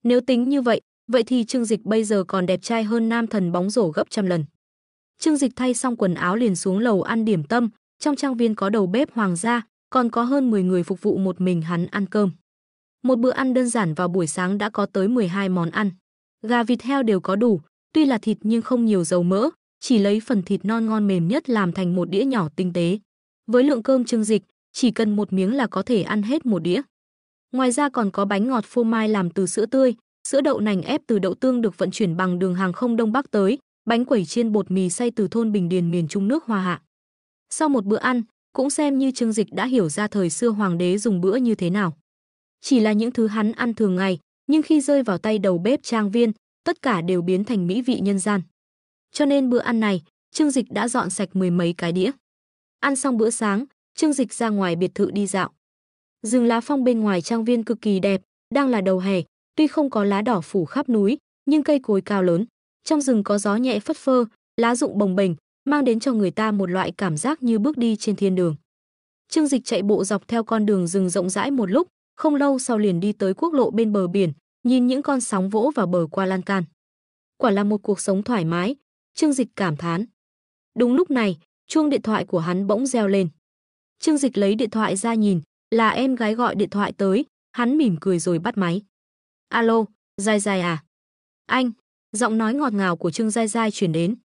Nếu tính như vậy, vậy thì Trương Dịch bây giờ còn đẹp trai hơn nam thần bóng rổ gấp trăm lần. Trương Dịch thay xong quần áo liền xuống lầu ăn điểm tâm, trong trang viên có đầu bếp hoàng gia, còn có hơn 10 người phục vụ một mình hắn ăn cơm. Một bữa ăn đơn giản vào buổi sáng đã có tới 12 món ăn. Gà vịt heo đều có đủ, tuy là thịt nhưng không nhiều dầu mỡ, chỉ lấy phần thịt non ngon mềm nhất làm thành một đĩa nhỏ tinh tế. Với lượng cơm Trương Dịch, chỉ cần một miếng là có thể ăn hết một đĩa. Ngoài ra còn có bánh ngọt phô mai làm từ sữa tươi, sữa đậu nành ép từ đậu tương được vận chuyển bằng đường hàng không Đông Bắc tới, bánh quẩy chiên bột mì xay từ thôn Bình Điền miền Trung nước Hoa Hạ. Sau một bữa ăn, cũng xem như Trương Dịch đã hiểu ra thời xưa hoàng đế dùng bữa như thế nào. Chỉ là những thứ hắn ăn thường ngày, nhưng khi rơi vào tay đầu bếp trang viên, tất cả đều biến thành mỹ vị nhân gian. Cho nên bữa ăn này, Trương Dịch đã dọn sạch 10 mấy cái đĩa. Ăn xong bữa sáng, Trương Dịch ra ngoài biệt thự đi dạo. Rừng lá phong bên ngoài trang viên cực kỳ đẹp, đang là đầu hè, tuy không có lá đỏ phủ khắp núi, nhưng cây cối cao lớn. Trong rừng có gió nhẹ phất phơ, lá rụng bồng bềnh, mang đến cho người ta một loại cảm giác như bước đi trên thiên đường. Trương Dịch chạy bộ dọc theo con đường rừng rộng rãi một lúc, không lâu sau liền đi tới quốc lộ bên bờ biển, nhìn những con sóng vỗ vào bờ qua lan can. Quả là một cuộc sống thoải mái, Trương Dịch cảm thán. Đúng lúc này, chuông điện thoại của hắn bỗng reo lên. Trương Dịch lấy điện thoại ra nhìn, là em gái gọi điện thoại tới, hắn mỉm cười rồi bắt máy. Alo, Giai Giai à? Anh, giọng nói ngọt ngào của Trương Giai Giai truyền đến.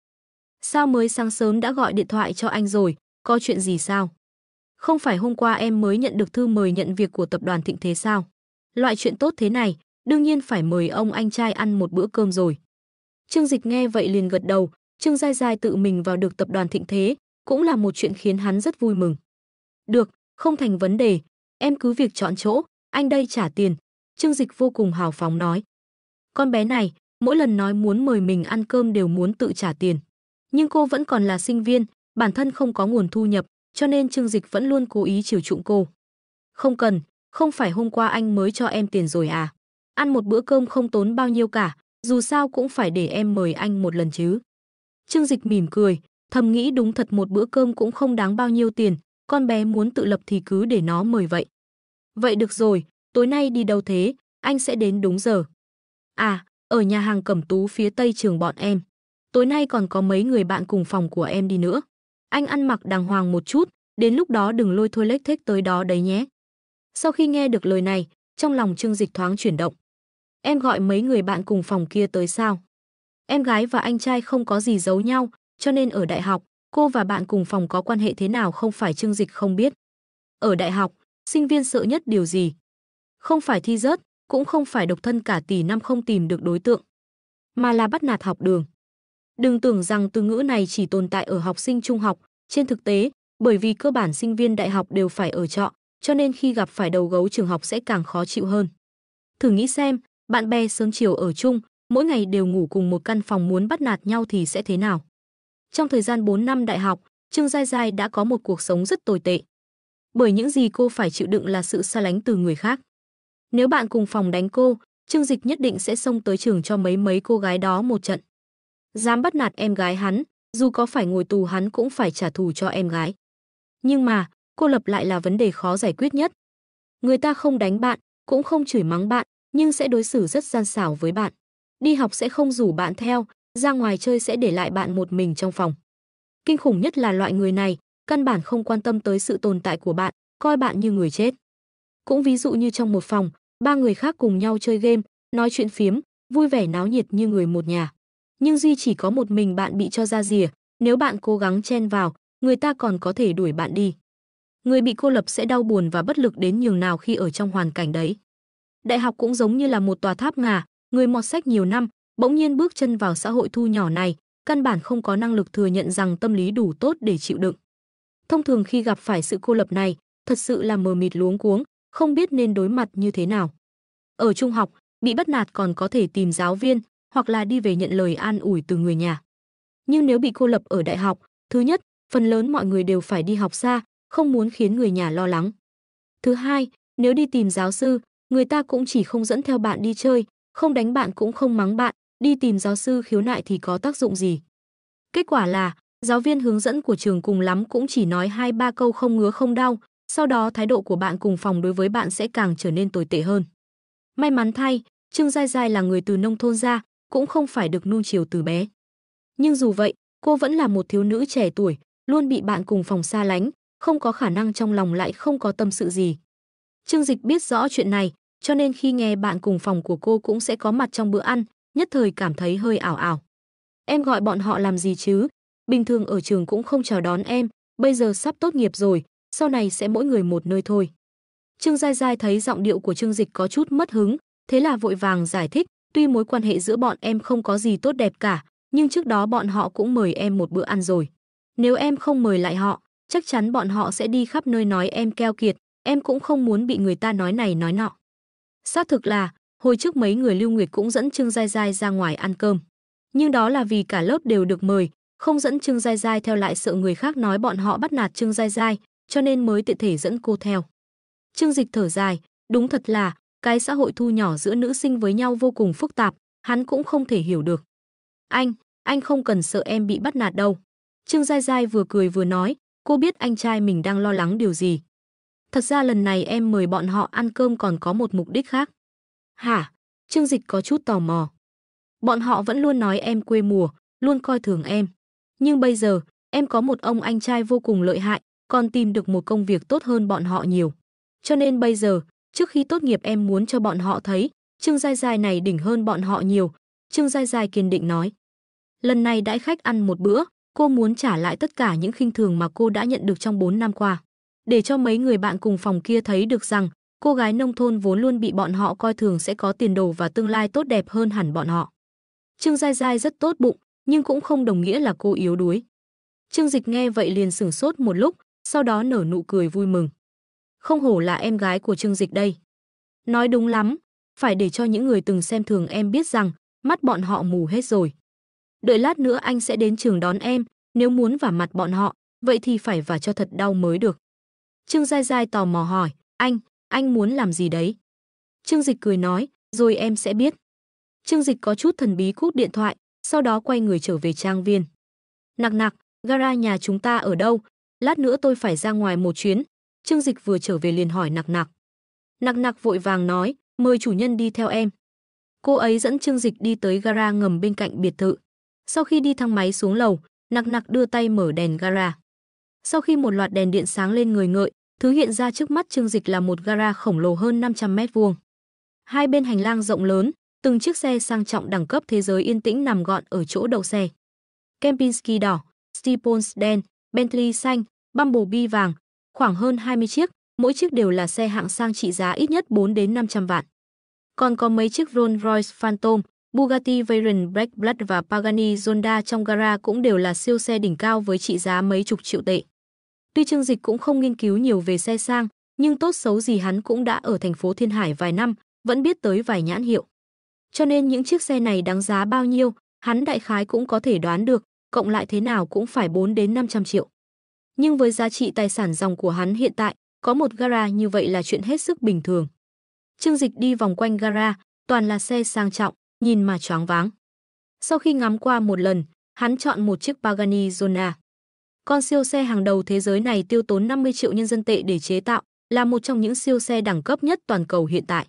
Sao mới sáng sớm đã gọi điện thoại cho anh rồi, có chuyện gì sao? Không phải hôm qua em mới nhận được thư mời nhận việc của tập đoàn Thịnh Thế sao? Loại chuyện tốt thế này, đương nhiên phải mời ông anh trai ăn một bữa cơm rồi. Trương Dịch nghe vậy liền gật đầu, Trương Giai Giai tự mình vào được tập đoàn Thịnh Thế, cũng là một chuyện khiến hắn rất vui mừng. Được, không thành vấn đề, em cứ việc chọn chỗ, anh đây trả tiền, Trương Dịch vô cùng hào phóng nói. Con bé này, mỗi lần nói muốn mời mình ăn cơm đều muốn tự trả tiền. Nhưng cô vẫn còn là sinh viên, bản thân không có nguồn thu nhập, cho nên Trương Dịch vẫn luôn cố ý chiều chuộng cô. Không cần, không phải hôm qua anh mới cho em tiền rồi à? Ăn một bữa cơm không tốn bao nhiêu cả, dù sao cũng phải để em mời anh một lần chứ. Trương Dịch mỉm cười, thầm nghĩ đúng thật một bữa cơm cũng không đáng bao nhiêu tiền, con bé muốn tự lập thì cứ để nó mời vậy. Vậy được rồi, tối nay đi đâu thế, anh sẽ đến đúng giờ. À, ở nhà hàng Cẩm Tú phía tây trường bọn em. Tối nay còn có mấy người bạn cùng phòng của em đi nữa. Anh ăn mặc đàng hoàng một chút, đến lúc đó đừng lôi thôi lếch thếch tới đó đấy nhé. Sau khi nghe được lời này, trong lòng Trương Dịch thoáng chuyển động. Em gọi mấy người bạn cùng phòng kia tới sao? Em gái và anh trai không có gì giấu nhau, cho nên ở đại học, cô và bạn cùng phòng có quan hệ thế nào không phải Trương Dịch không biết. Ở đại học, sinh viên sợ nhất điều gì? Không phải thi rớt, cũng không phải độc thân cả tỷ năm không tìm được đối tượng, mà là bắt nạt học đường. Đừng tưởng rằng từ ngữ này chỉ tồn tại ở học sinh trung học, trên thực tế, Bởi vì cơ bản sinh viên đại học đều phải ở trọ, cho nên khi gặp phải đầu gấu trường học sẽ càng khó chịu hơn. Thử nghĩ xem, bạn bè sớm chiều ở chung, mỗi ngày đều ngủ cùng một căn phòng muốn bắt nạt nhau thì sẽ thế nào? Trong thời gian 4 năm đại học, Trương Giai Giai đã có một cuộc sống rất tồi tệ. Bởi những gì cô phải chịu đựng là sự xa lánh từ người khác. Nếu bạn cùng phòng đánh cô, Trương Dịch nhất định sẽ xông tới trường cho mấy cô gái đó một trận. Dám bắt nạt em gái hắn, dù có phải ngồi tù hắn cũng phải trả thù cho em gái. Nhưng mà, cô lập lại là vấn đề khó giải quyết nhất. Người ta không đánh bạn, cũng không chửi mắng bạn, nhưng sẽ đối xử rất gian xảo với bạn. Đi học sẽ không rủ bạn theo, ra ngoài chơi sẽ để lại bạn một mình trong phòng. Kinh khủng nhất là loại người này, căn bản không quan tâm tới sự tồn tại của bạn, coi bạn như người chết. Cũng ví dụ như trong một phòng, 3 người khác cùng nhau chơi game, nói chuyện phiếm, vui vẻ náo nhiệt như người một nhà. Nhưng duy chỉ có một mình bạn bị cho ra rìa, nếu bạn cố gắng chen vào, người ta còn có thể đuổi bạn đi. Người bị cô lập sẽ đau buồn và bất lực đến nhường nào khi ở trong hoàn cảnh đấy. Đại học cũng giống như là một tòa tháp ngà, người mọt sách nhiều năm, bỗng nhiên bước chân vào xã hội thu nhỏ này, căn bản không có năng lực thừa nhận rằng tâm lý đủ tốt để chịu đựng. Thông thường khi gặp phải sự cô lập này, thật sự là mờ mịt luống cuống, không biết nên đối mặt như thế nào. Ở trung học, bị bắt nạt còn có thể tìm giáo viên, hoặc là đi về nhận lời an ủi từ người nhà. Nhưng nếu bị cô lập ở đại học, thứ nhất, phần lớn mọi người đều phải đi học xa, không muốn khiến người nhà lo lắng. Thứ hai, nếu đi tìm giáo sư, người ta cũng chỉ không dẫn theo bạn đi chơi, không đánh bạn cũng không mắng bạn, đi tìm giáo sư khiếu nại thì có tác dụng gì. Kết quả là, giáo viên hướng dẫn của trường cùng lắm cũng chỉ nói 2-3 câu không ngứa không đau, sau đó thái độ của bạn cùng phòng đối với bạn sẽ càng trở nên tồi tệ hơn. May mắn thay, Trương Giai Giai là người từ nông thôn ra, cũng không phải được nuông chiều từ bé. Nhưng dù vậy, cô vẫn là một thiếu nữ trẻ tuổi, luôn bị bạn cùng phòng xa lánh, không có khả năng trong lòng lại không có tâm sự gì. Trương Dịch biết rõ chuyện này, cho nên khi nghe bạn cùng phòng của cô cũng sẽ có mặt trong bữa ăn, nhất thời cảm thấy hơi ảo ảo. Em gọi bọn họ làm gì chứ? Bình thường ở trường cũng không chào đón em, bây giờ sắp tốt nghiệp rồi, sau này sẽ mỗi người một nơi thôi. Trương Giai Giai thấy giọng điệu của Trương Dịch có chút mất hứng, thế là vội vàng giải thích, tuy mối quan hệ giữa bọn em không có gì tốt đẹp cả, nhưng trước đó bọn họ cũng mời em một bữa ăn rồi. Nếu em không mời lại họ, chắc chắn bọn họ sẽ đi khắp nơi nói em keo kiệt, em cũng không muốn bị người ta nói này nói nọ. Xác thực là, hồi trước mấy người Lưu Nguyệt cũng dẫn Trương Giai Giai ra ngoài ăn cơm. Nhưng đó là vì cả lớp đều được mời, không dẫn Trương Giai Giai theo lại sợ người khác nói bọn họ bắt nạt Trương Giai Giai, cho nên mới tiện thể dẫn cô theo. Trương Dịch thở dài, đúng thật là, cái xã hội thu nhỏ giữa nữ sinh với nhau vô cùng phức tạp, hắn cũng không thể hiểu được. Anh không cần sợ em bị bắt nạt đâu. Trương Giai Giai vừa cười vừa nói, cô biết anh trai mình đang lo lắng điều gì. Thật ra lần này em mời bọn họ ăn cơm còn có một mục đích khác. Hả? Trương Dịch có chút tò mò. Bọn họ vẫn luôn nói em quê mùa, luôn coi thường em. Nhưng bây giờ, em có một ông anh trai vô cùng lợi hại, còn tìm được một công việc tốt hơn bọn họ nhiều. Cho nên bây giờ, trước khi tốt nghiệp em muốn cho bọn họ thấy, Trương Giai Giai này đỉnh hơn bọn họ nhiều. Trương Giai Giai kiên định nói. Lần này đãi khách ăn một bữa, cô muốn trả lại tất cả những khinh thường mà cô đã nhận được trong 4 năm qua. Để cho mấy người bạn cùng phòng kia thấy được rằng, cô gái nông thôn vốn luôn bị bọn họ coi thường sẽ có tiền đồ và tương lai tốt đẹp hơn hẳn bọn họ. Trương Giai Giai rất tốt bụng, nhưng cũng không đồng nghĩa là cô yếu đuối. Trương Dịch nghe vậy liền sửng sốt một lúc, sau đó nở nụ cười vui mừng. Không hổ là em gái của Trương Dịch đây. Nói đúng lắm, phải để cho những người từng xem thường em biết rằng, mắt bọn họ mù hết rồi. Đợi lát nữa anh sẽ đến trường đón em, nếu muốn vả mặt bọn họ, vậy thì phải vả cho thật đau mới được. Trương Giai Giai tò mò hỏi, anh muốn làm gì đấy? Trương Dịch cười nói, rồi em sẽ biết. Trương Dịch có chút thần bí cúp điện thoại, sau đó quay người trở về trang viên. Nặc nặc, gara nhà chúng ta ở đâu? Lát nữa tôi phải ra ngoài một chuyến. Trương Dịch vừa trở về liền hỏi Nặc nặc. Nặc nặc vội vàng nói, mời chủ nhân đi theo em. Cô ấy dẫn Trương Dịch đi tới gara ngầm bên cạnh biệt thự. Sau khi đi thang máy xuống lầu, Nặc nặc đưa tay mở đèn gara. Sau khi một loạt đèn điện sáng lên ngời ngợi, thứ hiện ra trước mắt Trương Dịch là một gara khổng lồ hơn 500 mét vuông. Hai bên hành lang rộng lớn, từng chiếc xe sang trọng đẳng cấp thế giới yên tĩnh nằm gọn ở chỗ đậu xe. Kempinski đỏ, Steeples đen, Bentley xanh, Bumblebee vàng, khoảng hơn 20 chiếc, mỗi chiếc đều là xe hạng sang trị giá ít nhất 4 đến 500 vạn. Còn có mấy chiếc Rolls-Royce Phantom, Bugatti Veyron Black Blood và Pagani Zonda trong gara cũng đều là siêu xe đỉnh cao với trị giá mấy chục triệu tệ. Tuy Trương Dịch cũng không nghiên cứu nhiều về xe sang, nhưng tốt xấu gì hắn cũng đã ở thành phố Thiên Hải vài năm, vẫn biết tới vài nhãn hiệu. Cho nên những chiếc xe này đáng giá bao nhiêu, hắn đại khái cũng có thể đoán được, cộng lại thế nào cũng phải 4 đến 500 triệu. Nhưng với giá trị tài sản ròng của hắn hiện tại, có một gara như vậy là chuyện hết sức bình thường. Trương Dịch đi vòng quanh gara, toàn là xe sang trọng, nhìn mà choáng váng. Sau khi ngắm qua một lần, hắn chọn một chiếc Pagani Zonda. Con siêu xe hàng đầu thế giới này tiêu tốn 50 triệu nhân dân tệ để chế tạo, là một trong những siêu xe đẳng cấp nhất toàn cầu hiện tại.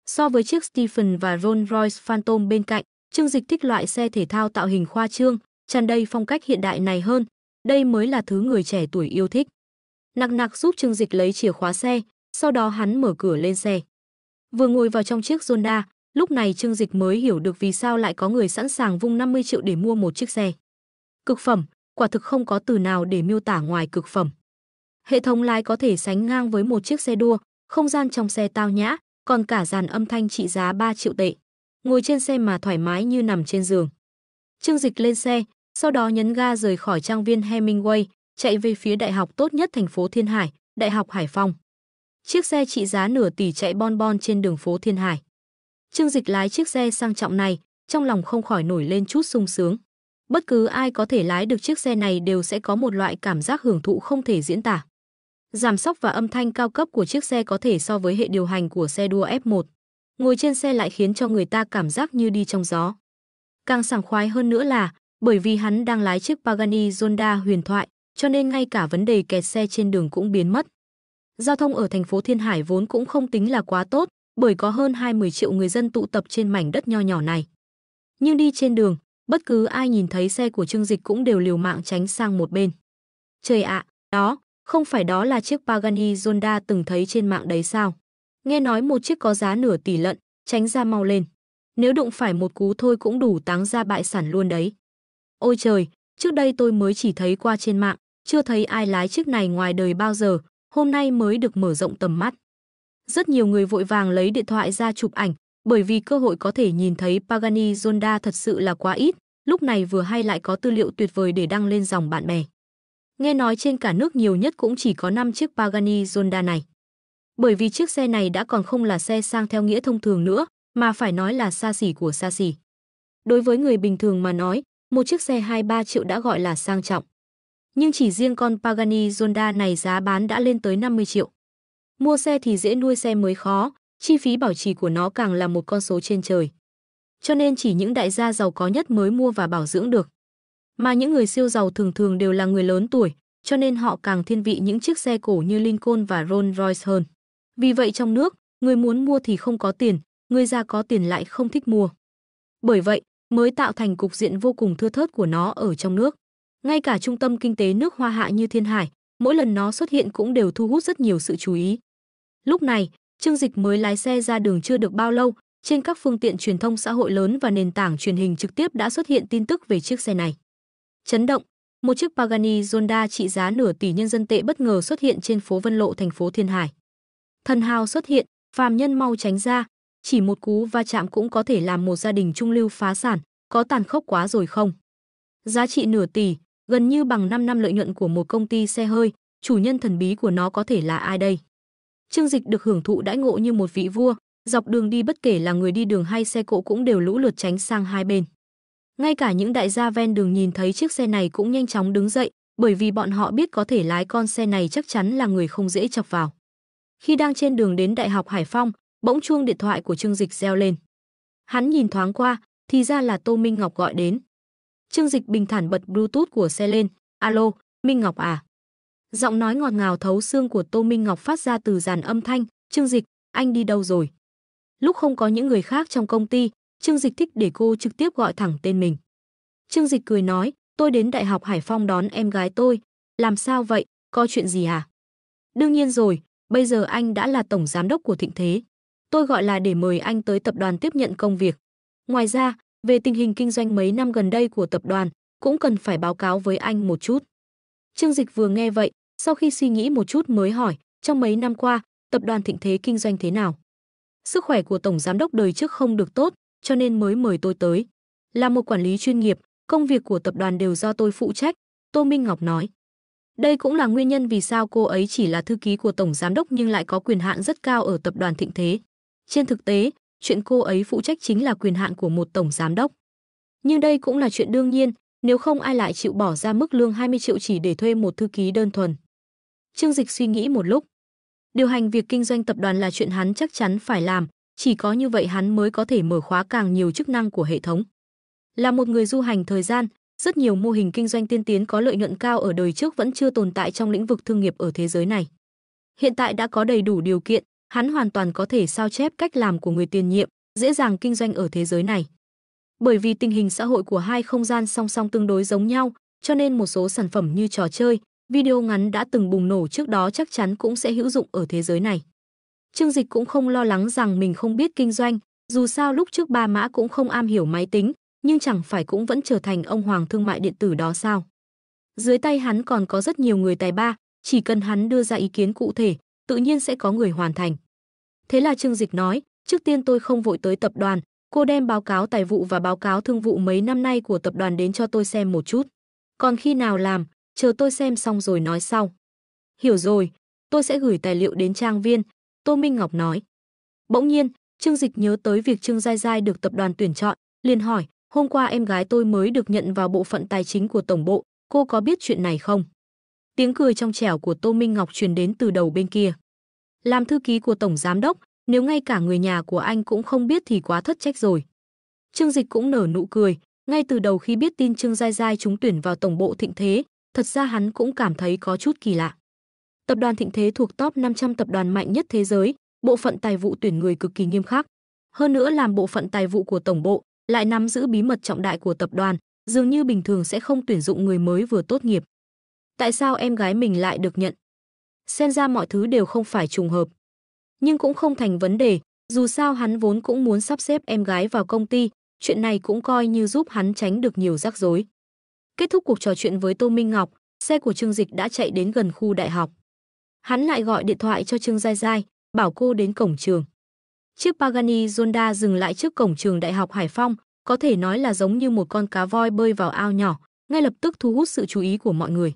So với chiếc Stephen và Rolls-Royce Phantom bên cạnh, Trương Dịch thích loại xe thể thao tạo hình khoa trương, tràn đầy phong cách hiện đại này hơn. Đây mới là thứ người trẻ tuổi yêu thích. Nặc nặc giúp Trương Dịch lấy chìa khóa xe, sau đó hắn mở cửa lên xe. Vừa ngồi vào trong chiếc Zonda, lúc này Trương Dịch mới hiểu được vì sao lại có người sẵn sàng vung 50 triệu để mua một chiếc xe. Cực phẩm, quả thực không có từ nào để miêu tả ngoài cực phẩm. Hệ thống lái có thể sánh ngang với một chiếc xe đua, không gian trong xe tao nhã, còn cả dàn âm thanh trị giá 3 triệu tệ. Ngồi trên xe mà thoải mái như nằm trên giường. Trương Dịch lên xe, sau đó nhấn ga rời khỏi trang viên Hemingway, chạy về phía đại học tốt nhất thành phố Thiên Hải, Đại học Hải Phòng. Chiếc xe trị giá nửa tỷ chạy bon bon trên đường phố Thiên Hải. Trương Dịch lái chiếc xe sang trọng này, trong lòng không khỏi nổi lên chút sung sướng. Bất cứ ai có thể lái được chiếc xe này đều sẽ có một loại cảm giác hưởng thụ không thể diễn tả. Giảm xóc và âm thanh cao cấp của chiếc xe có thể so với hệ điều hành của xe đua F1. Ngồi trên xe lại khiến cho người ta cảm giác như đi trong gió. Càng sảng khoái hơn nữa là, bởi vì hắn đang lái chiếc Pagani Zonda huyền thoại, cho nên ngay cả vấn đề kẹt xe trên đường cũng biến mất. Giao thông ở thành phố Thiên Hải vốn cũng không tính là quá tốt, bởi có hơn 20 triệu người dân tụ tập trên mảnh đất nho nhỏ này. Nhưng đi trên đường, bất cứ ai nhìn thấy xe của Trương Dịch cũng đều liều mạng tránh sang một bên. Trời ạ, đó, không phải đó là chiếc Pagani Zonda từng thấy trên mạng đấy sao? Nghe nói một chiếc có giá nửa tỷ lận, tránh ra mau lên. Nếu đụng phải một cú thôi cũng đủ táng ra bại sản luôn đấy. Ôi trời, trước đây tôi mới chỉ thấy qua trên mạng, chưa thấy ai lái chiếc này ngoài đời bao giờ, hôm nay mới được mở rộng tầm mắt. Rất nhiều người vội vàng lấy điện thoại ra chụp ảnh, bởi vì cơ hội có thể nhìn thấy Pagani Zonda thật sự là quá ít, lúc này vừa hay lại có tư liệu tuyệt vời để đăng lên dòng bạn bè. Nghe nói trên cả nước nhiều nhất cũng chỉ có 5 chiếc Pagani Zonda này. Bởi vì chiếc xe này đã còn không là xe sang theo nghĩa thông thường nữa, mà phải nói là xa xỉ của xa xỉ. Đối với người bình thường mà nói, một chiếc xe 2-3 triệu đã gọi là sang trọng. Nhưng chỉ riêng con Pagani Zonda này giá bán đã lên tới 50 triệu. Mua xe thì dễ nuôi xe mới khó, chi phí bảo trì của nó càng là một con số trên trời. Cho nên chỉ những đại gia giàu có nhất mới mua và bảo dưỡng được. Mà những người siêu giàu thường thường đều là người lớn tuổi, cho nên họ càng thiên vị những chiếc xe cổ như Lincoln và Rolls-Royce hơn. Vì vậy trong nước, người muốn mua thì không có tiền, người già có tiền lại không thích mua. Bởi vậy, mới tạo thành cục diện vô cùng thưa thớt của nó ở trong nước. Ngay cả trung tâm kinh tế nước Hoa Hạ như Thiên Hải, mỗi lần nó xuất hiện cũng đều thu hút rất nhiều sự chú ý. Lúc này, Trương Dịch mới lái xe ra đường chưa được bao lâu, trên các phương tiện truyền thông xã hội lớn và nền tảng truyền hình trực tiếp đã xuất hiện tin tức về chiếc xe này. Chấn động, một chiếc Pagani Zonda trị giá nửa tỷ nhân dân tệ bất ngờ xuất hiện trên phố Vân Lộ thành phố Thiên Hải. Thần hào xuất hiện, phàm nhân mau tránh ra, chỉ một cú va chạm cũng có thể làm một gia đình trung lưu phá sản, có tàn khốc quá rồi không? Giá trị nửa tỷ, gần như bằng 5 năm lợi nhuận của một công ty xe hơi, chủ nhân thần bí của nó có thể là ai đây? Trương Dịch được hưởng thụ đãi ngộ như một vị vua, dọc đường đi bất kể là người đi đường hay xe cộ cũng đều lũ lượt tránh sang hai bên. Ngay cả những đại gia ven đường nhìn thấy chiếc xe này cũng nhanh chóng đứng dậy, bởi vì bọn họ biết có thể lái con xe này chắc chắn là người không dễ chọc vào. Khi đang trên đường đến Đại học Hải Phong, bỗng chuông điện thoại của Trương Dịch reo lên. Hắn nhìn thoáng qua, thì ra là Tô Minh Ngọc gọi đến. Trương Dịch bình thản bật Bluetooth của xe lên. Alo, Minh Ngọc à? Giọng nói ngọt ngào thấu xương của Tô Minh Ngọc phát ra từ dàn âm thanh. Trương Dịch, anh đi đâu rồi? Lúc không có những người khác trong công ty, Trương Dịch thích để cô trực tiếp gọi thẳng tên mình. Trương Dịch cười nói, tôi đến Đại học Hải Phong đón em gái tôi. Làm sao vậy, có chuyện gì à? Đương nhiên rồi, bây giờ anh đã là tổng giám đốc của Thịnh Thế. Tôi gọi là để mời anh tới tập đoàn tiếp nhận công việc. Ngoài ra, về tình hình kinh doanh mấy năm gần đây của tập đoàn, cũng cần phải báo cáo với anh một chút. Trương Dịch vừa nghe vậy, sau khi suy nghĩ một chút mới hỏi, trong mấy năm qua, tập đoàn Thịnh Thế kinh doanh thế nào? Sức khỏe của tổng giám đốc đời trước không được tốt, cho nên mới mời tôi tới. Là một quản lý chuyên nghiệp, công việc của tập đoàn đều do tôi phụ trách, Tô Minh Ngọc nói. Đây cũng là nguyên nhân vì sao cô ấy chỉ là thư ký của tổng giám đốc nhưng lại có quyền hạn rất cao ở tập đoàn Thịnh Thế. Trên thực tế, chuyện cô ấy phụ trách chính là quyền hạn của một tổng giám đốc. Nhưng đây cũng là chuyện đương nhiên, nếu không ai lại chịu bỏ ra mức lương 20 triệu chỉ để thuê một thư ký đơn thuần. Trương Dịch suy nghĩ một lúc. Điều hành việc kinh doanh tập đoàn là chuyện hắn chắc chắn phải làm, chỉ có như vậy hắn mới có thể mở khóa càng nhiều chức năng của hệ thống. Là một người du hành thời gian, rất nhiều mô hình kinh doanh tiên tiến có lợi nhuận cao ở đời trước vẫn chưa tồn tại trong lĩnh vực thương nghiệp ở thế giới này. Hiện tại đã có đầy đủ điều kiện, hắn hoàn toàn có thể sao chép cách làm của người tiền nhiệm, dễ dàng kinh doanh ở thế giới này. Bởi vì tình hình xã hội của hai không gian song song tương đối giống nhau, cho nên một số sản phẩm như trò chơi, video ngắn đã từng bùng nổ trước đó chắc chắn cũng sẽ hữu dụng ở thế giới này. Trương Dịch cũng không lo lắng rằng mình không biết kinh doanh, dù sao lúc trước Ba Mã cũng không am hiểu máy tính, nhưng chẳng phải cũng vẫn trở thành ông hoàng thương mại điện tử đó sao? Dưới tay hắn còn có rất nhiều người tài ba, chỉ cần hắn đưa ra ý kiến cụ thể, tự nhiên sẽ có người hoàn thành. Thế là Trương Dịch nói, trước tiên tôi không vội tới tập đoàn, cô đem báo cáo tài vụ và báo cáo thương vụ mấy năm nay của tập đoàn đến cho tôi xem một chút. Còn khi nào làm, chờ tôi xem xong rồi nói sau. Hiểu rồi, tôi sẽ gửi tài liệu đến Trang Viên, Tô Minh Ngọc nói. Bỗng nhiên, Trương Dịch nhớ tới việc Trương Giai Giai được tập đoàn tuyển chọn, liền hỏi, hôm qua em gái tôi mới được nhận vào bộ phận tài chính của tổng bộ, cô có biết chuyện này không? Tiếng cười trong trẻo của Tô Minh Ngọc truyền đến từ đầu bên kia. Làm thư ký của tổng giám đốc, nếu ngay cả người nhà của anh cũng không biết thì quá thất trách rồi. Trương Dịch cũng nở nụ cười, ngay từ đầu khi biết tin Trương Giai Giai trúng tuyển vào tổng bộ Thịnh Thế, thật ra hắn cũng cảm thấy có chút kỳ lạ. Tập đoàn Thịnh Thế thuộc top 500 tập đoàn mạnh nhất thế giới, bộ phận tài vụ tuyển người cực kỳ nghiêm khắc. Hơn nữa làm bộ phận tài vụ của tổng bộ, lại nắm giữ bí mật trọng đại của tập đoàn, dường như bình thường sẽ không tuyển dụng người mới vừa tốt nghiệp. Tại sao em gái mình lại được nhận? Xem ra mọi thứ đều không phải trùng hợp. Nhưng cũng không thành vấn đề, dù sao hắn vốn cũng muốn sắp xếp em gái vào công ty, chuyện này cũng coi như giúp hắn tránh được nhiều rắc rối. Kết thúc cuộc trò chuyện với Tô Minh Ngọc, xe của Trương Dịch đã chạy đến gần khu đại học. Hắn lại gọi điện thoại cho Trương Giai Giai, bảo cô đến cổng trường. Chiếc Pagani Zonda dừng lại trước cổng trường Đại học Hải Phong, có thể nói là giống như một con cá voi bơi vào ao nhỏ, ngay lập tức thu hút sự chú ý của mọi người.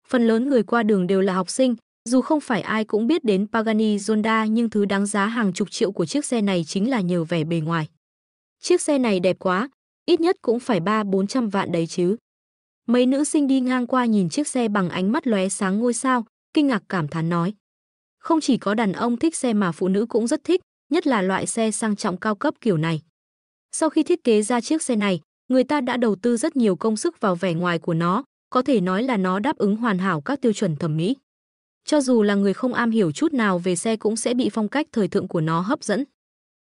Phần lớn người qua đường đều là học sinh, dù không phải ai cũng biết đến Pagani Zonda nhưng thứ đáng giá hàng chục triệu của chiếc xe này chính là nhờ vẻ bề ngoài. Chiếc xe này đẹp quá, ít nhất cũng phải 300-400 vạn đấy chứ. Mấy nữ sinh đi ngang qua nhìn chiếc xe bằng ánh mắt lóe sáng ngôi sao, kinh ngạc cảm thán nói. Không chỉ có đàn ông thích xe mà phụ nữ cũng rất thích, nhất là loại xe sang trọng cao cấp kiểu này. Sau khi thiết kế ra chiếc xe này, người ta đã đầu tư rất nhiều công sức vào vẻ ngoài của nó, có thể nói là nó đáp ứng hoàn hảo các tiêu chuẩn thẩm mỹ. Cho dù là người không am hiểu chút nào về xe cũng sẽ bị phong cách thời thượng của nó hấp dẫn.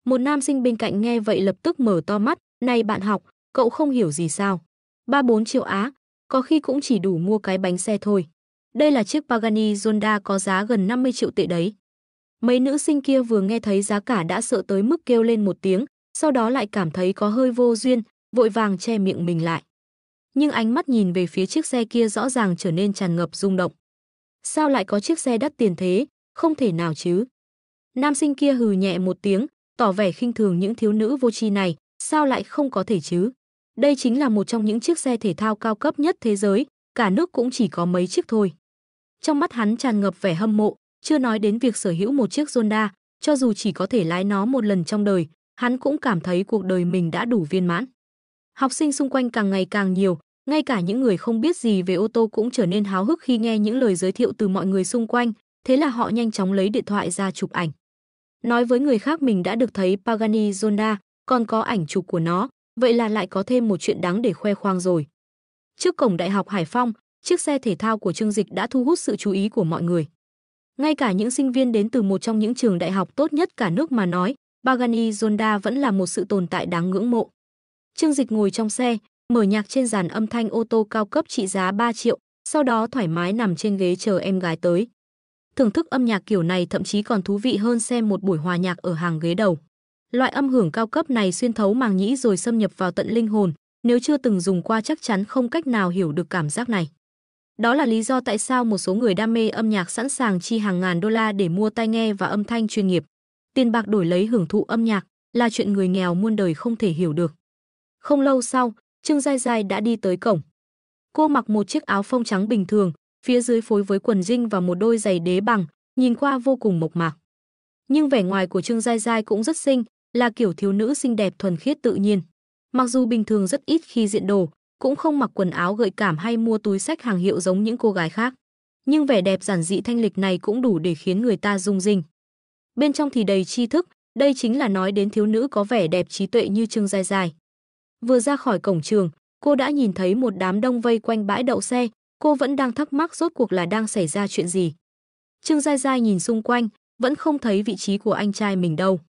Một nam sinh bên cạnh nghe vậy lập tức mở to mắt, này bạn học, cậu không hiểu gì sao? 3-4 triệu á, có khi cũng chỉ đủ mua cái bánh xe thôi. Đây là chiếc Pagani Zonda có giá gần 50 triệu tệ đấy. Mấy nữ sinh kia vừa nghe thấy giá cả đã sợ tới mức kêu lên một tiếng, sau đó lại cảm thấy có hơi vô duyên, vội vàng che miệng mình lại. Nhưng ánh mắt nhìn về phía chiếc xe kia rõ ràng trở nên tràn ngập rung động. Sao lại có chiếc xe đắt tiền thế, không thể nào chứ. Nam sinh kia hừ nhẹ một tiếng, tỏ vẻ khinh thường những thiếu nữ vô tri này, sao lại không có thể chứ. Đây chính là một trong những chiếc xe thể thao cao cấp nhất thế giới, cả nước cũng chỉ có mấy chiếc thôi. Trong mắt hắn tràn ngập vẻ hâm mộ, chưa nói đến việc sở hữu một chiếc Zonda, cho dù chỉ có thể lái nó một lần trong đời, hắn cũng cảm thấy cuộc đời mình đã đủ viên mãn. Học sinh xung quanh càng ngày càng nhiều, ngay cả những người không biết gì về ô tô cũng trở nên háo hức khi nghe những lời giới thiệu từ mọi người xung quanh, thế là họ nhanh chóng lấy điện thoại ra chụp ảnh. Nói với người khác mình đã được thấy Pagani Zonda, còn có ảnh chụp của nó, vậy là lại có thêm một chuyện đáng để khoe khoang rồi. Trước cổng Đại học Hải Phong, chiếc xe thể thao của Trương Dịch đã thu hút sự chú ý của mọi người. Ngay cả những sinh viên đến từ một trong những trường đại học tốt nhất cả nước mà nói, Pagani Zonda vẫn là một sự tồn tại đáng ngưỡng mộ. Trương Dịch ngồi trong xe, mở nhạc trên dàn âm thanh ô tô cao cấp trị giá 3 triệu, sau đó thoải mái nằm trên ghế chờ em gái tới. Thưởng thức âm nhạc kiểu này thậm chí còn thú vị hơn xem một buổi hòa nhạc ở hàng ghế đầu. Loại âm hưởng cao cấp này xuyên thấu màng nhĩ rồi xâm nhập vào tận linh hồn, nếu chưa từng dùng qua chắc chắn không cách nào hiểu được cảm giác này. Đó là lý do tại sao một số người đam mê âm nhạc sẵn sàng chi hàng ngàn đô la để mua tai nghe và âm thanh chuyên nghiệp. Tiền bạc đổi lấy hưởng thụ âm nhạc là chuyện người nghèo muôn đời không thể hiểu được. Không lâu sau, Trương Giai Giai đã đi tới cổng. Cô mặc một chiếc áo phông trắng bình thường, phía dưới phối với quần jean và một đôi giày đế bằng, nhìn qua vô cùng mộc mạc. Nhưng vẻ ngoài của Trương Giai Giai cũng rất xinh, là kiểu thiếu nữ xinh đẹp thuần khiết tự nhiên. Mặc dù bình thường rất ít khi diện đồ, cũng không mặc quần áo gợi cảm hay mua túi xách hàng hiệu giống những cô gái khác, nhưng vẻ đẹp giản dị thanh lịch này cũng đủ để khiến người ta rung rinh. Bên trong thì đầy tri thức, đây chính là nói đến thiếu nữ có vẻ đẹp trí tuệ như Trương Giai Giai. Vừa ra khỏi cổng trường, cô đã nhìn thấy một đám đông vây quanh bãi đậu xe, cô vẫn đang thắc mắc rốt cuộc là đang xảy ra chuyện gì. Trương Giai Giai nhìn xung quanh, vẫn không thấy vị trí của anh trai mình đâu.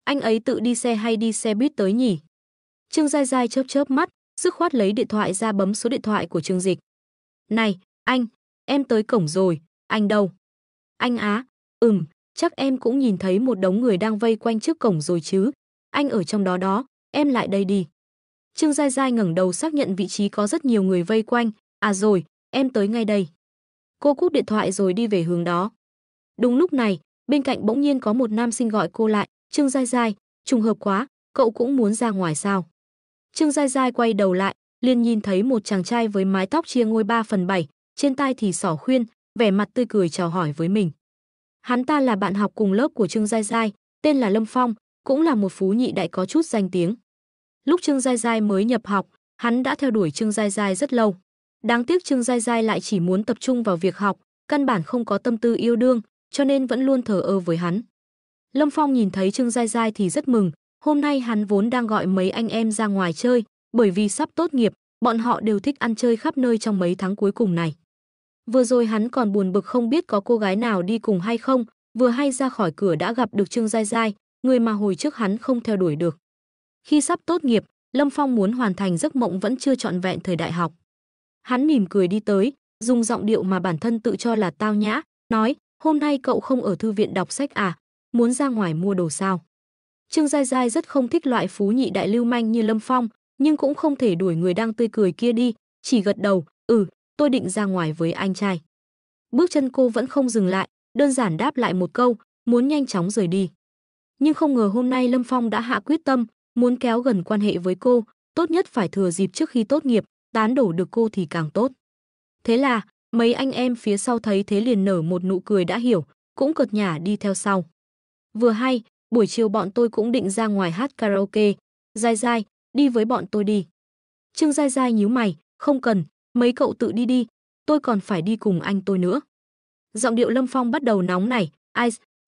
Anh ấy tự đi xe hay đi xe buýt tới nhỉ? Trương Giai Giai chớp chớp mắt, dứt khoát lấy điện thoại ra bấm số điện thoại của Trương Dịch. Này, anh, em tới cổng rồi, anh đâu? Anh á, chắc em cũng nhìn thấy một đống người đang vây quanh trước cổng rồi chứ. Anh ở trong đó đó, em lại đây đi. Trương Giai Giai ngẩng đầu xác nhận vị trí có rất nhiều người vây quanh. À rồi, em tới ngay đây. Cô cúp điện thoại rồi đi về hướng đó. Đúng lúc này, bên cạnh bỗng nhiên có một nam sinh gọi cô lại. Trương Giai Giai, trùng hợp quá, cậu cũng muốn ra ngoài sao? Trương Giai Giai quay đầu lại, liền nhìn thấy một chàng trai với mái tóc chia ngôi 3/7, trên tai thì xỏ khuyên, vẻ mặt tươi cười chào hỏi với mình. Hắn ta là bạn học cùng lớp của Trương Giai Giai, tên là Lâm Phong, cũng là một phú nhị đại có chút danh tiếng. Lúc Trương Giai Giai mới nhập học, hắn đã theo đuổi Trương Giai Giai rất lâu. Đáng tiếc Trương Giai Giai lại chỉ muốn tập trung vào việc học, căn bản không có tâm tư yêu đương, cho nên vẫn luôn thờ ơ với hắn. Lâm Phong nhìn thấy Trương Giai Giai thì rất mừng, hôm nay hắn vốn đang gọi mấy anh em ra ngoài chơi, bởi vì sắp tốt nghiệp, bọn họ đều thích ăn chơi khắp nơi trong mấy tháng cuối cùng này. Vừa rồi hắn còn buồn bực không biết có cô gái nào đi cùng hay không, vừa hay ra khỏi cửa đã gặp được Trương Giai Giai, người mà hồi trước hắn không theo đuổi được. Khi sắp tốt nghiệp, Lâm Phong muốn hoàn thành giấc mộng vẫn chưa trọn vẹn thời đại học. Hắn mỉm cười đi tới, dùng giọng điệu mà bản thân tự cho là tao nhã, nói, hôm nay cậu không ở thư viện đọc sách à, muốn ra ngoài mua đồ sao? Trương Giai Giai rất không thích loại phú nhị đại lưu manh như Lâm Phong, nhưng cũng không thể đuổi người đang tươi cười kia đi, chỉ gật đầu, tôi định ra ngoài với anh trai. Bước chân cô vẫn không dừng lại, đơn giản đáp lại một câu, muốn nhanh chóng rời đi. Nhưng không ngờ hôm nay Lâm Phong đã hạ quyết tâm, muốn kéo gần quan hệ với cô, tốt nhất phải thừa dịp trước khi tốt nghiệp, tán đổ được cô thì càng tốt. Thế là, mấy anh em phía sau thấy thế liền nở một nụ cười đã hiểu, cũng cợt nhả đi theo sau. Vừa hay, buổi chiều bọn tôi cũng định ra ngoài hát karaoke, Giai Giai, đi với bọn tôi đi. Trương Giai Giai nhíu mày, không cần, mấy cậu tự đi đi, tôi còn phải đi cùng anh tôi nữa. Giọng điệu Lâm Phong bắt đầu nóng nảy,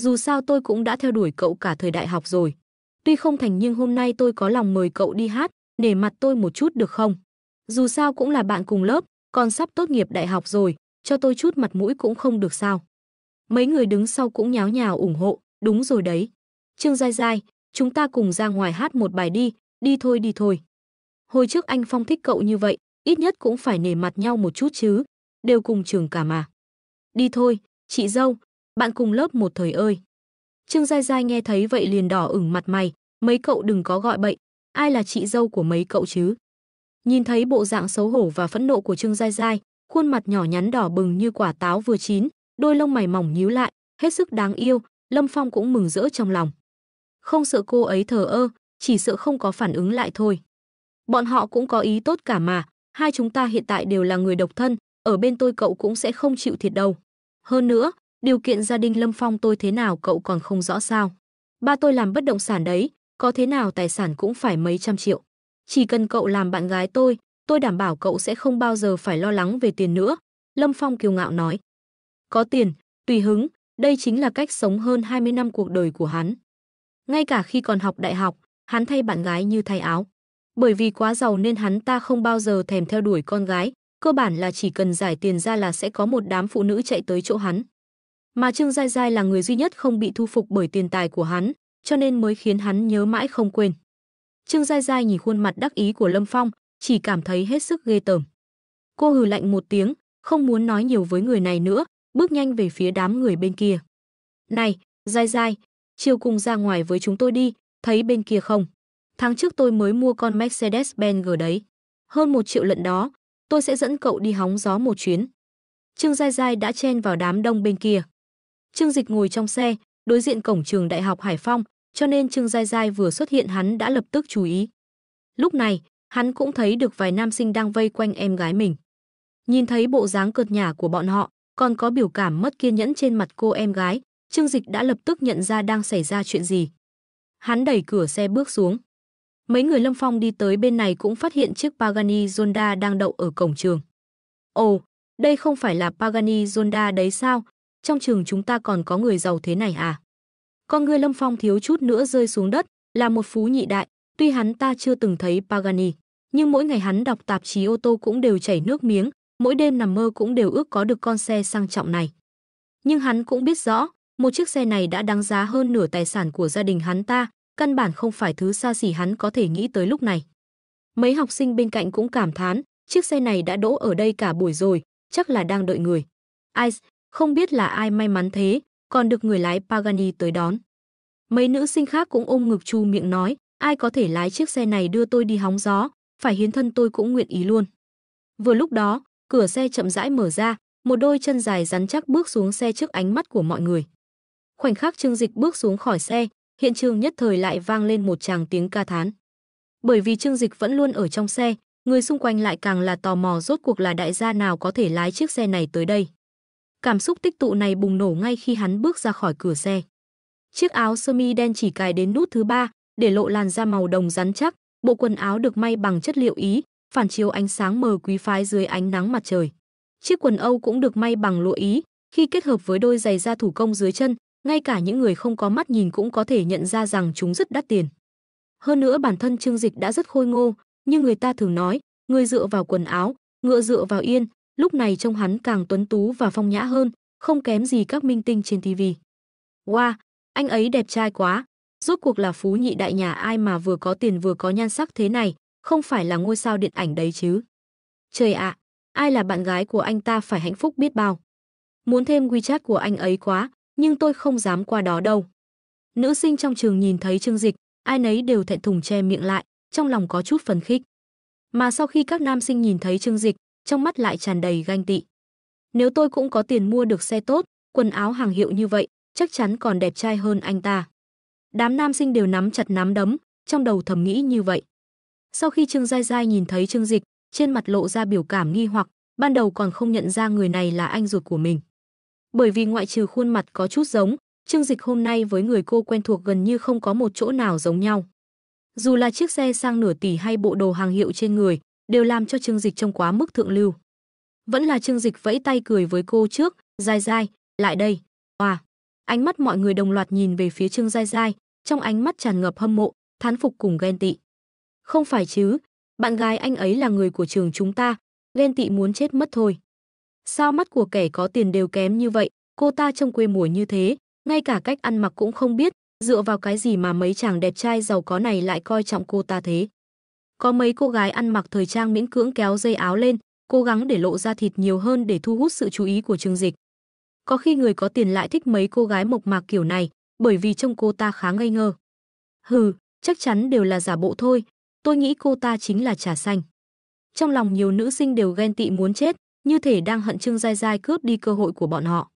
dù sao tôi cũng đã theo đuổi cậu cả thời đại học rồi. Tuy không thành nhưng hôm nay tôi có lòng mời cậu đi hát, nể mặt tôi một chút được không? Dù sao cũng là bạn cùng lớp, còn sắp tốt nghiệp đại học rồi, cho tôi chút mặt mũi cũng không được sao? Mấy người đứng sau cũng nháo nhào ủng hộ, đúng rồi đấy. Trương Giai Giai, chúng ta cùng ra ngoài hát một bài đi, đi thôi. Hồi trước anh Phong thích cậu như vậy, ít nhất cũng phải nể mặt nhau một chút chứ, đều cùng trường cả mà. Đi thôi, chị dâu, bạn cùng lớp một thời ơi. Trương Giai Giai nghe thấy vậy liền đỏ ửng mặt mày, mấy cậu đừng có gọi bậy, ai là chị dâu của mấy cậu chứ? Nhìn thấy bộ dạng xấu hổ và phẫn nộ của Trương Giai Giai, khuôn mặt nhỏ nhắn đỏ bừng như quả táo vừa chín, đôi lông mày mỏng nhíu lại, hết sức đáng yêu, Lâm Phong cũng mừng rỡ trong lòng. Không sợ cô ấy thờ ơ, chỉ sợ không có phản ứng lại thôi. Bọn họ cũng có ý tốt cả mà, hai chúng ta hiện tại đều là người độc thân, ở bên tôi cậu cũng sẽ không chịu thiệt đâu. Hơn nữa, điều kiện gia đình Lâm Phong tôi thế nào cậu còn không rõ sao? Ba tôi làm bất động sản đấy, có thế nào tài sản cũng phải mấy trăm triệu. Chỉ cần cậu làm bạn gái tôi đảm bảo cậu sẽ không bao giờ phải lo lắng về tiền nữa. Lâm Phong kiêu ngạo nói. Có tiền, tùy hứng, đây chính là cách sống hơn 20 năm cuộc đời của hắn. Ngay cả khi còn học đại học, hắn thay bạn gái như thay áo. Bởi vì quá giàu nên hắn ta không bao giờ thèm theo đuổi con gái, cơ bản là chỉ cần giải tiền ra là sẽ có một đám phụ nữ chạy tới chỗ hắn. Mà Trương Giai Giai là người duy nhất không bị thu phục bởi tiền tài của hắn, cho nên mới khiến hắn nhớ mãi không quên. Trương Giai Giai nhìn khuôn mặt đắc ý của Lâm Phong, chỉ cảm thấy hết sức ghê tởm. Cô hừ lạnh một tiếng, không muốn nói nhiều với người này nữa, bước nhanh về phía đám người bên kia. Này, Giai Giai, chiều cùng ra ngoài với chúng tôi đi, thấy bên kia không? Tháng trước tôi mới mua con Mercedes-Benz đấy. Hơn 1 triệu lận đó, tôi sẽ dẫn cậu đi hóng gió một chuyến. Trương Giai Giai đã chen vào đám đông bên kia. Trương Dịch ngồi trong xe, đối diện cổng trường Đại học Hải Phong, cho nên Trương Giai Giai vừa xuất hiện hắn đã lập tức chú ý. Lúc này, hắn cũng thấy được vài nam sinh đang vây quanh em gái mình. Nhìn thấy bộ dáng cợt nhả của bọn họ, còn có biểu cảm mất kiên nhẫn trên mặt cô em gái, Trương Dịch đã lập tức nhận ra đang xảy ra chuyện gì. Hắn đẩy cửa xe bước xuống. Mấy người Lâm Phong đi tới bên này cũng phát hiện chiếc Pagani Zonda đang đậu ở cổng trường. Ồ, đây không phải là Pagani Zonda đấy sao? Trong trường chúng ta còn có người giàu thế này à? Con người Lâm Phong thiếu chút nữa rơi xuống đất, là một phú nhị đại, tuy hắn ta chưa từng thấy Pagani, nhưng mỗi ngày hắn đọc tạp chí ô tô cũng đều chảy nước miếng, mỗi đêm nằm mơ cũng đều ước có được con xe sang trọng này. Nhưng hắn cũng biết rõ, một chiếc xe này đã đáng giá hơn nửa tài sản của gia đình hắn ta, căn bản không phải thứ xa xỉ hắn có thể nghĩ tới lúc này. Mấy học sinh bên cạnh cũng cảm thán, chiếc xe này đã đỗ ở đây cả buổi rồi, chắc là đang đợi người. Ai, không biết là ai may mắn thế, còn được người lái Pagani tới đón. Mấy nữ sinh khác cũng ôm ngực chu miệng nói, ai có thể lái chiếc xe này đưa tôi đi hóng gió, phải hiến thân tôi cũng nguyện ý luôn. Vừa lúc đó, cửa xe chậm rãi mở ra, một đôi chân dài rắn chắc bước xuống xe trước ánh mắt của mọi người. Khoảnh khắc Trương Dịch bước xuống khỏi xe, hiện trường nhất thời lại vang lên một tràng tiếng ca thán. Bởi vì Trương Dịch vẫn luôn ở trong xe, người xung quanh lại càng là tò mò rốt cuộc là đại gia nào có thể lái chiếc xe này tới đây. Cảm xúc tích tụ này bùng nổ ngay khi hắn bước ra khỏi cửa xe. Chiếc áo sơ mi đen chỉ cài đến nút thứ 3, để lộ làn da màu đồng rắn chắc, bộ quần áo được may bằng chất liệu Ý, phản chiếu ánh sáng mờ quý phái dưới ánh nắng mặt trời. Chiếc quần Âu cũng được may bằng lụa Ý, khi kết hợp với đôi giày da thủ công dưới chân, ngay cả những người không có mắt nhìn cũng có thể nhận ra rằng chúng rất đắt tiền. Hơn nữa bản thân Trương Dịch đã rất khôi ngô, nhưng người ta thường nói, người dựa vào quần áo, ngựa dựa vào yên, lúc này trông hắn càng tuấn tú và phong nhã hơn, không kém gì các minh tinh trên TV. Wow, anh ấy đẹp trai quá, rốt cuộc là phú nhị đại nhà ai mà vừa có tiền vừa có nhan sắc thế này, không phải là ngôi sao điện ảnh đấy chứ. Trời ạ, ai là bạn gái của anh ta phải hạnh phúc biết bao. Muốn thêm WeChat của anh ấy quá, nhưng tôi không dám qua đó đâu. Nữ sinh trong trường nhìn thấy Trương Dịch, ai nấy đều thẹn thùng che miệng lại, trong lòng có chút phấn khích. Mà sau khi các nam sinh nhìn thấy Trương Dịch, trong mắt lại tràn đầy ganh tị. Nếu tôi cũng có tiền mua được xe tốt, quần áo hàng hiệu như vậy, chắc chắn còn đẹp trai hơn anh ta. Đám nam sinh đều nắm chặt nắm đấm, trong đầu thầm nghĩ như vậy. Sau khi Trương Giai Giai nhìn thấy Trương Dịch, trên mặt lộ ra biểu cảm nghi hoặc, ban đầu còn không nhận ra người này là anh ruột của mình. Bởi vì ngoại trừ khuôn mặt có chút giống, Trương Dịch hôm nay với người cô quen thuộc gần như không có một chỗ nào giống nhau. Dù là chiếc xe sang nửa tỷ hay bộ đồ hàng hiệu trên người, đều làm cho Trương Dịch trông quá mức thượng lưu. Vẫn là Trương Dịch vẫy tay cười với cô trước, Giai Giai, lại đây. Wow. Ánh mắt mọi người đồng loạt nhìn về phía Trương Giai Giai, trong ánh mắt tràn ngập hâm mộ, thán phục cùng ghen tị. Không phải chứ, bạn gái anh ấy là người của trường chúng ta, ghen tị muốn chết mất thôi. Sao mắt của kẻ có tiền đều kém như vậy, cô ta trông quê mùa như thế, ngay cả cách ăn mặc cũng không biết, dựa vào cái gì mà mấy chàng đẹp trai giàu có này lại coi trọng cô ta thế. Có mấy cô gái ăn mặc thời trang miễn cưỡng kéo dây áo lên, cố gắng để lộ ra thịt nhiều hơn để thu hút sự chú ý của Trương Dịch. Có khi người có tiền lại thích mấy cô gái mộc mạc kiểu này, bởi vì trông cô ta khá ngây ngơ. Hừ, chắc chắn đều là giả bộ thôi, tôi nghĩ cô ta chính là trà xanh. Trong lòng nhiều nữ sinh đều ghen tị muốn chết, như thể đang hận Trương Giai Giai cướp đi cơ hội của bọn họ.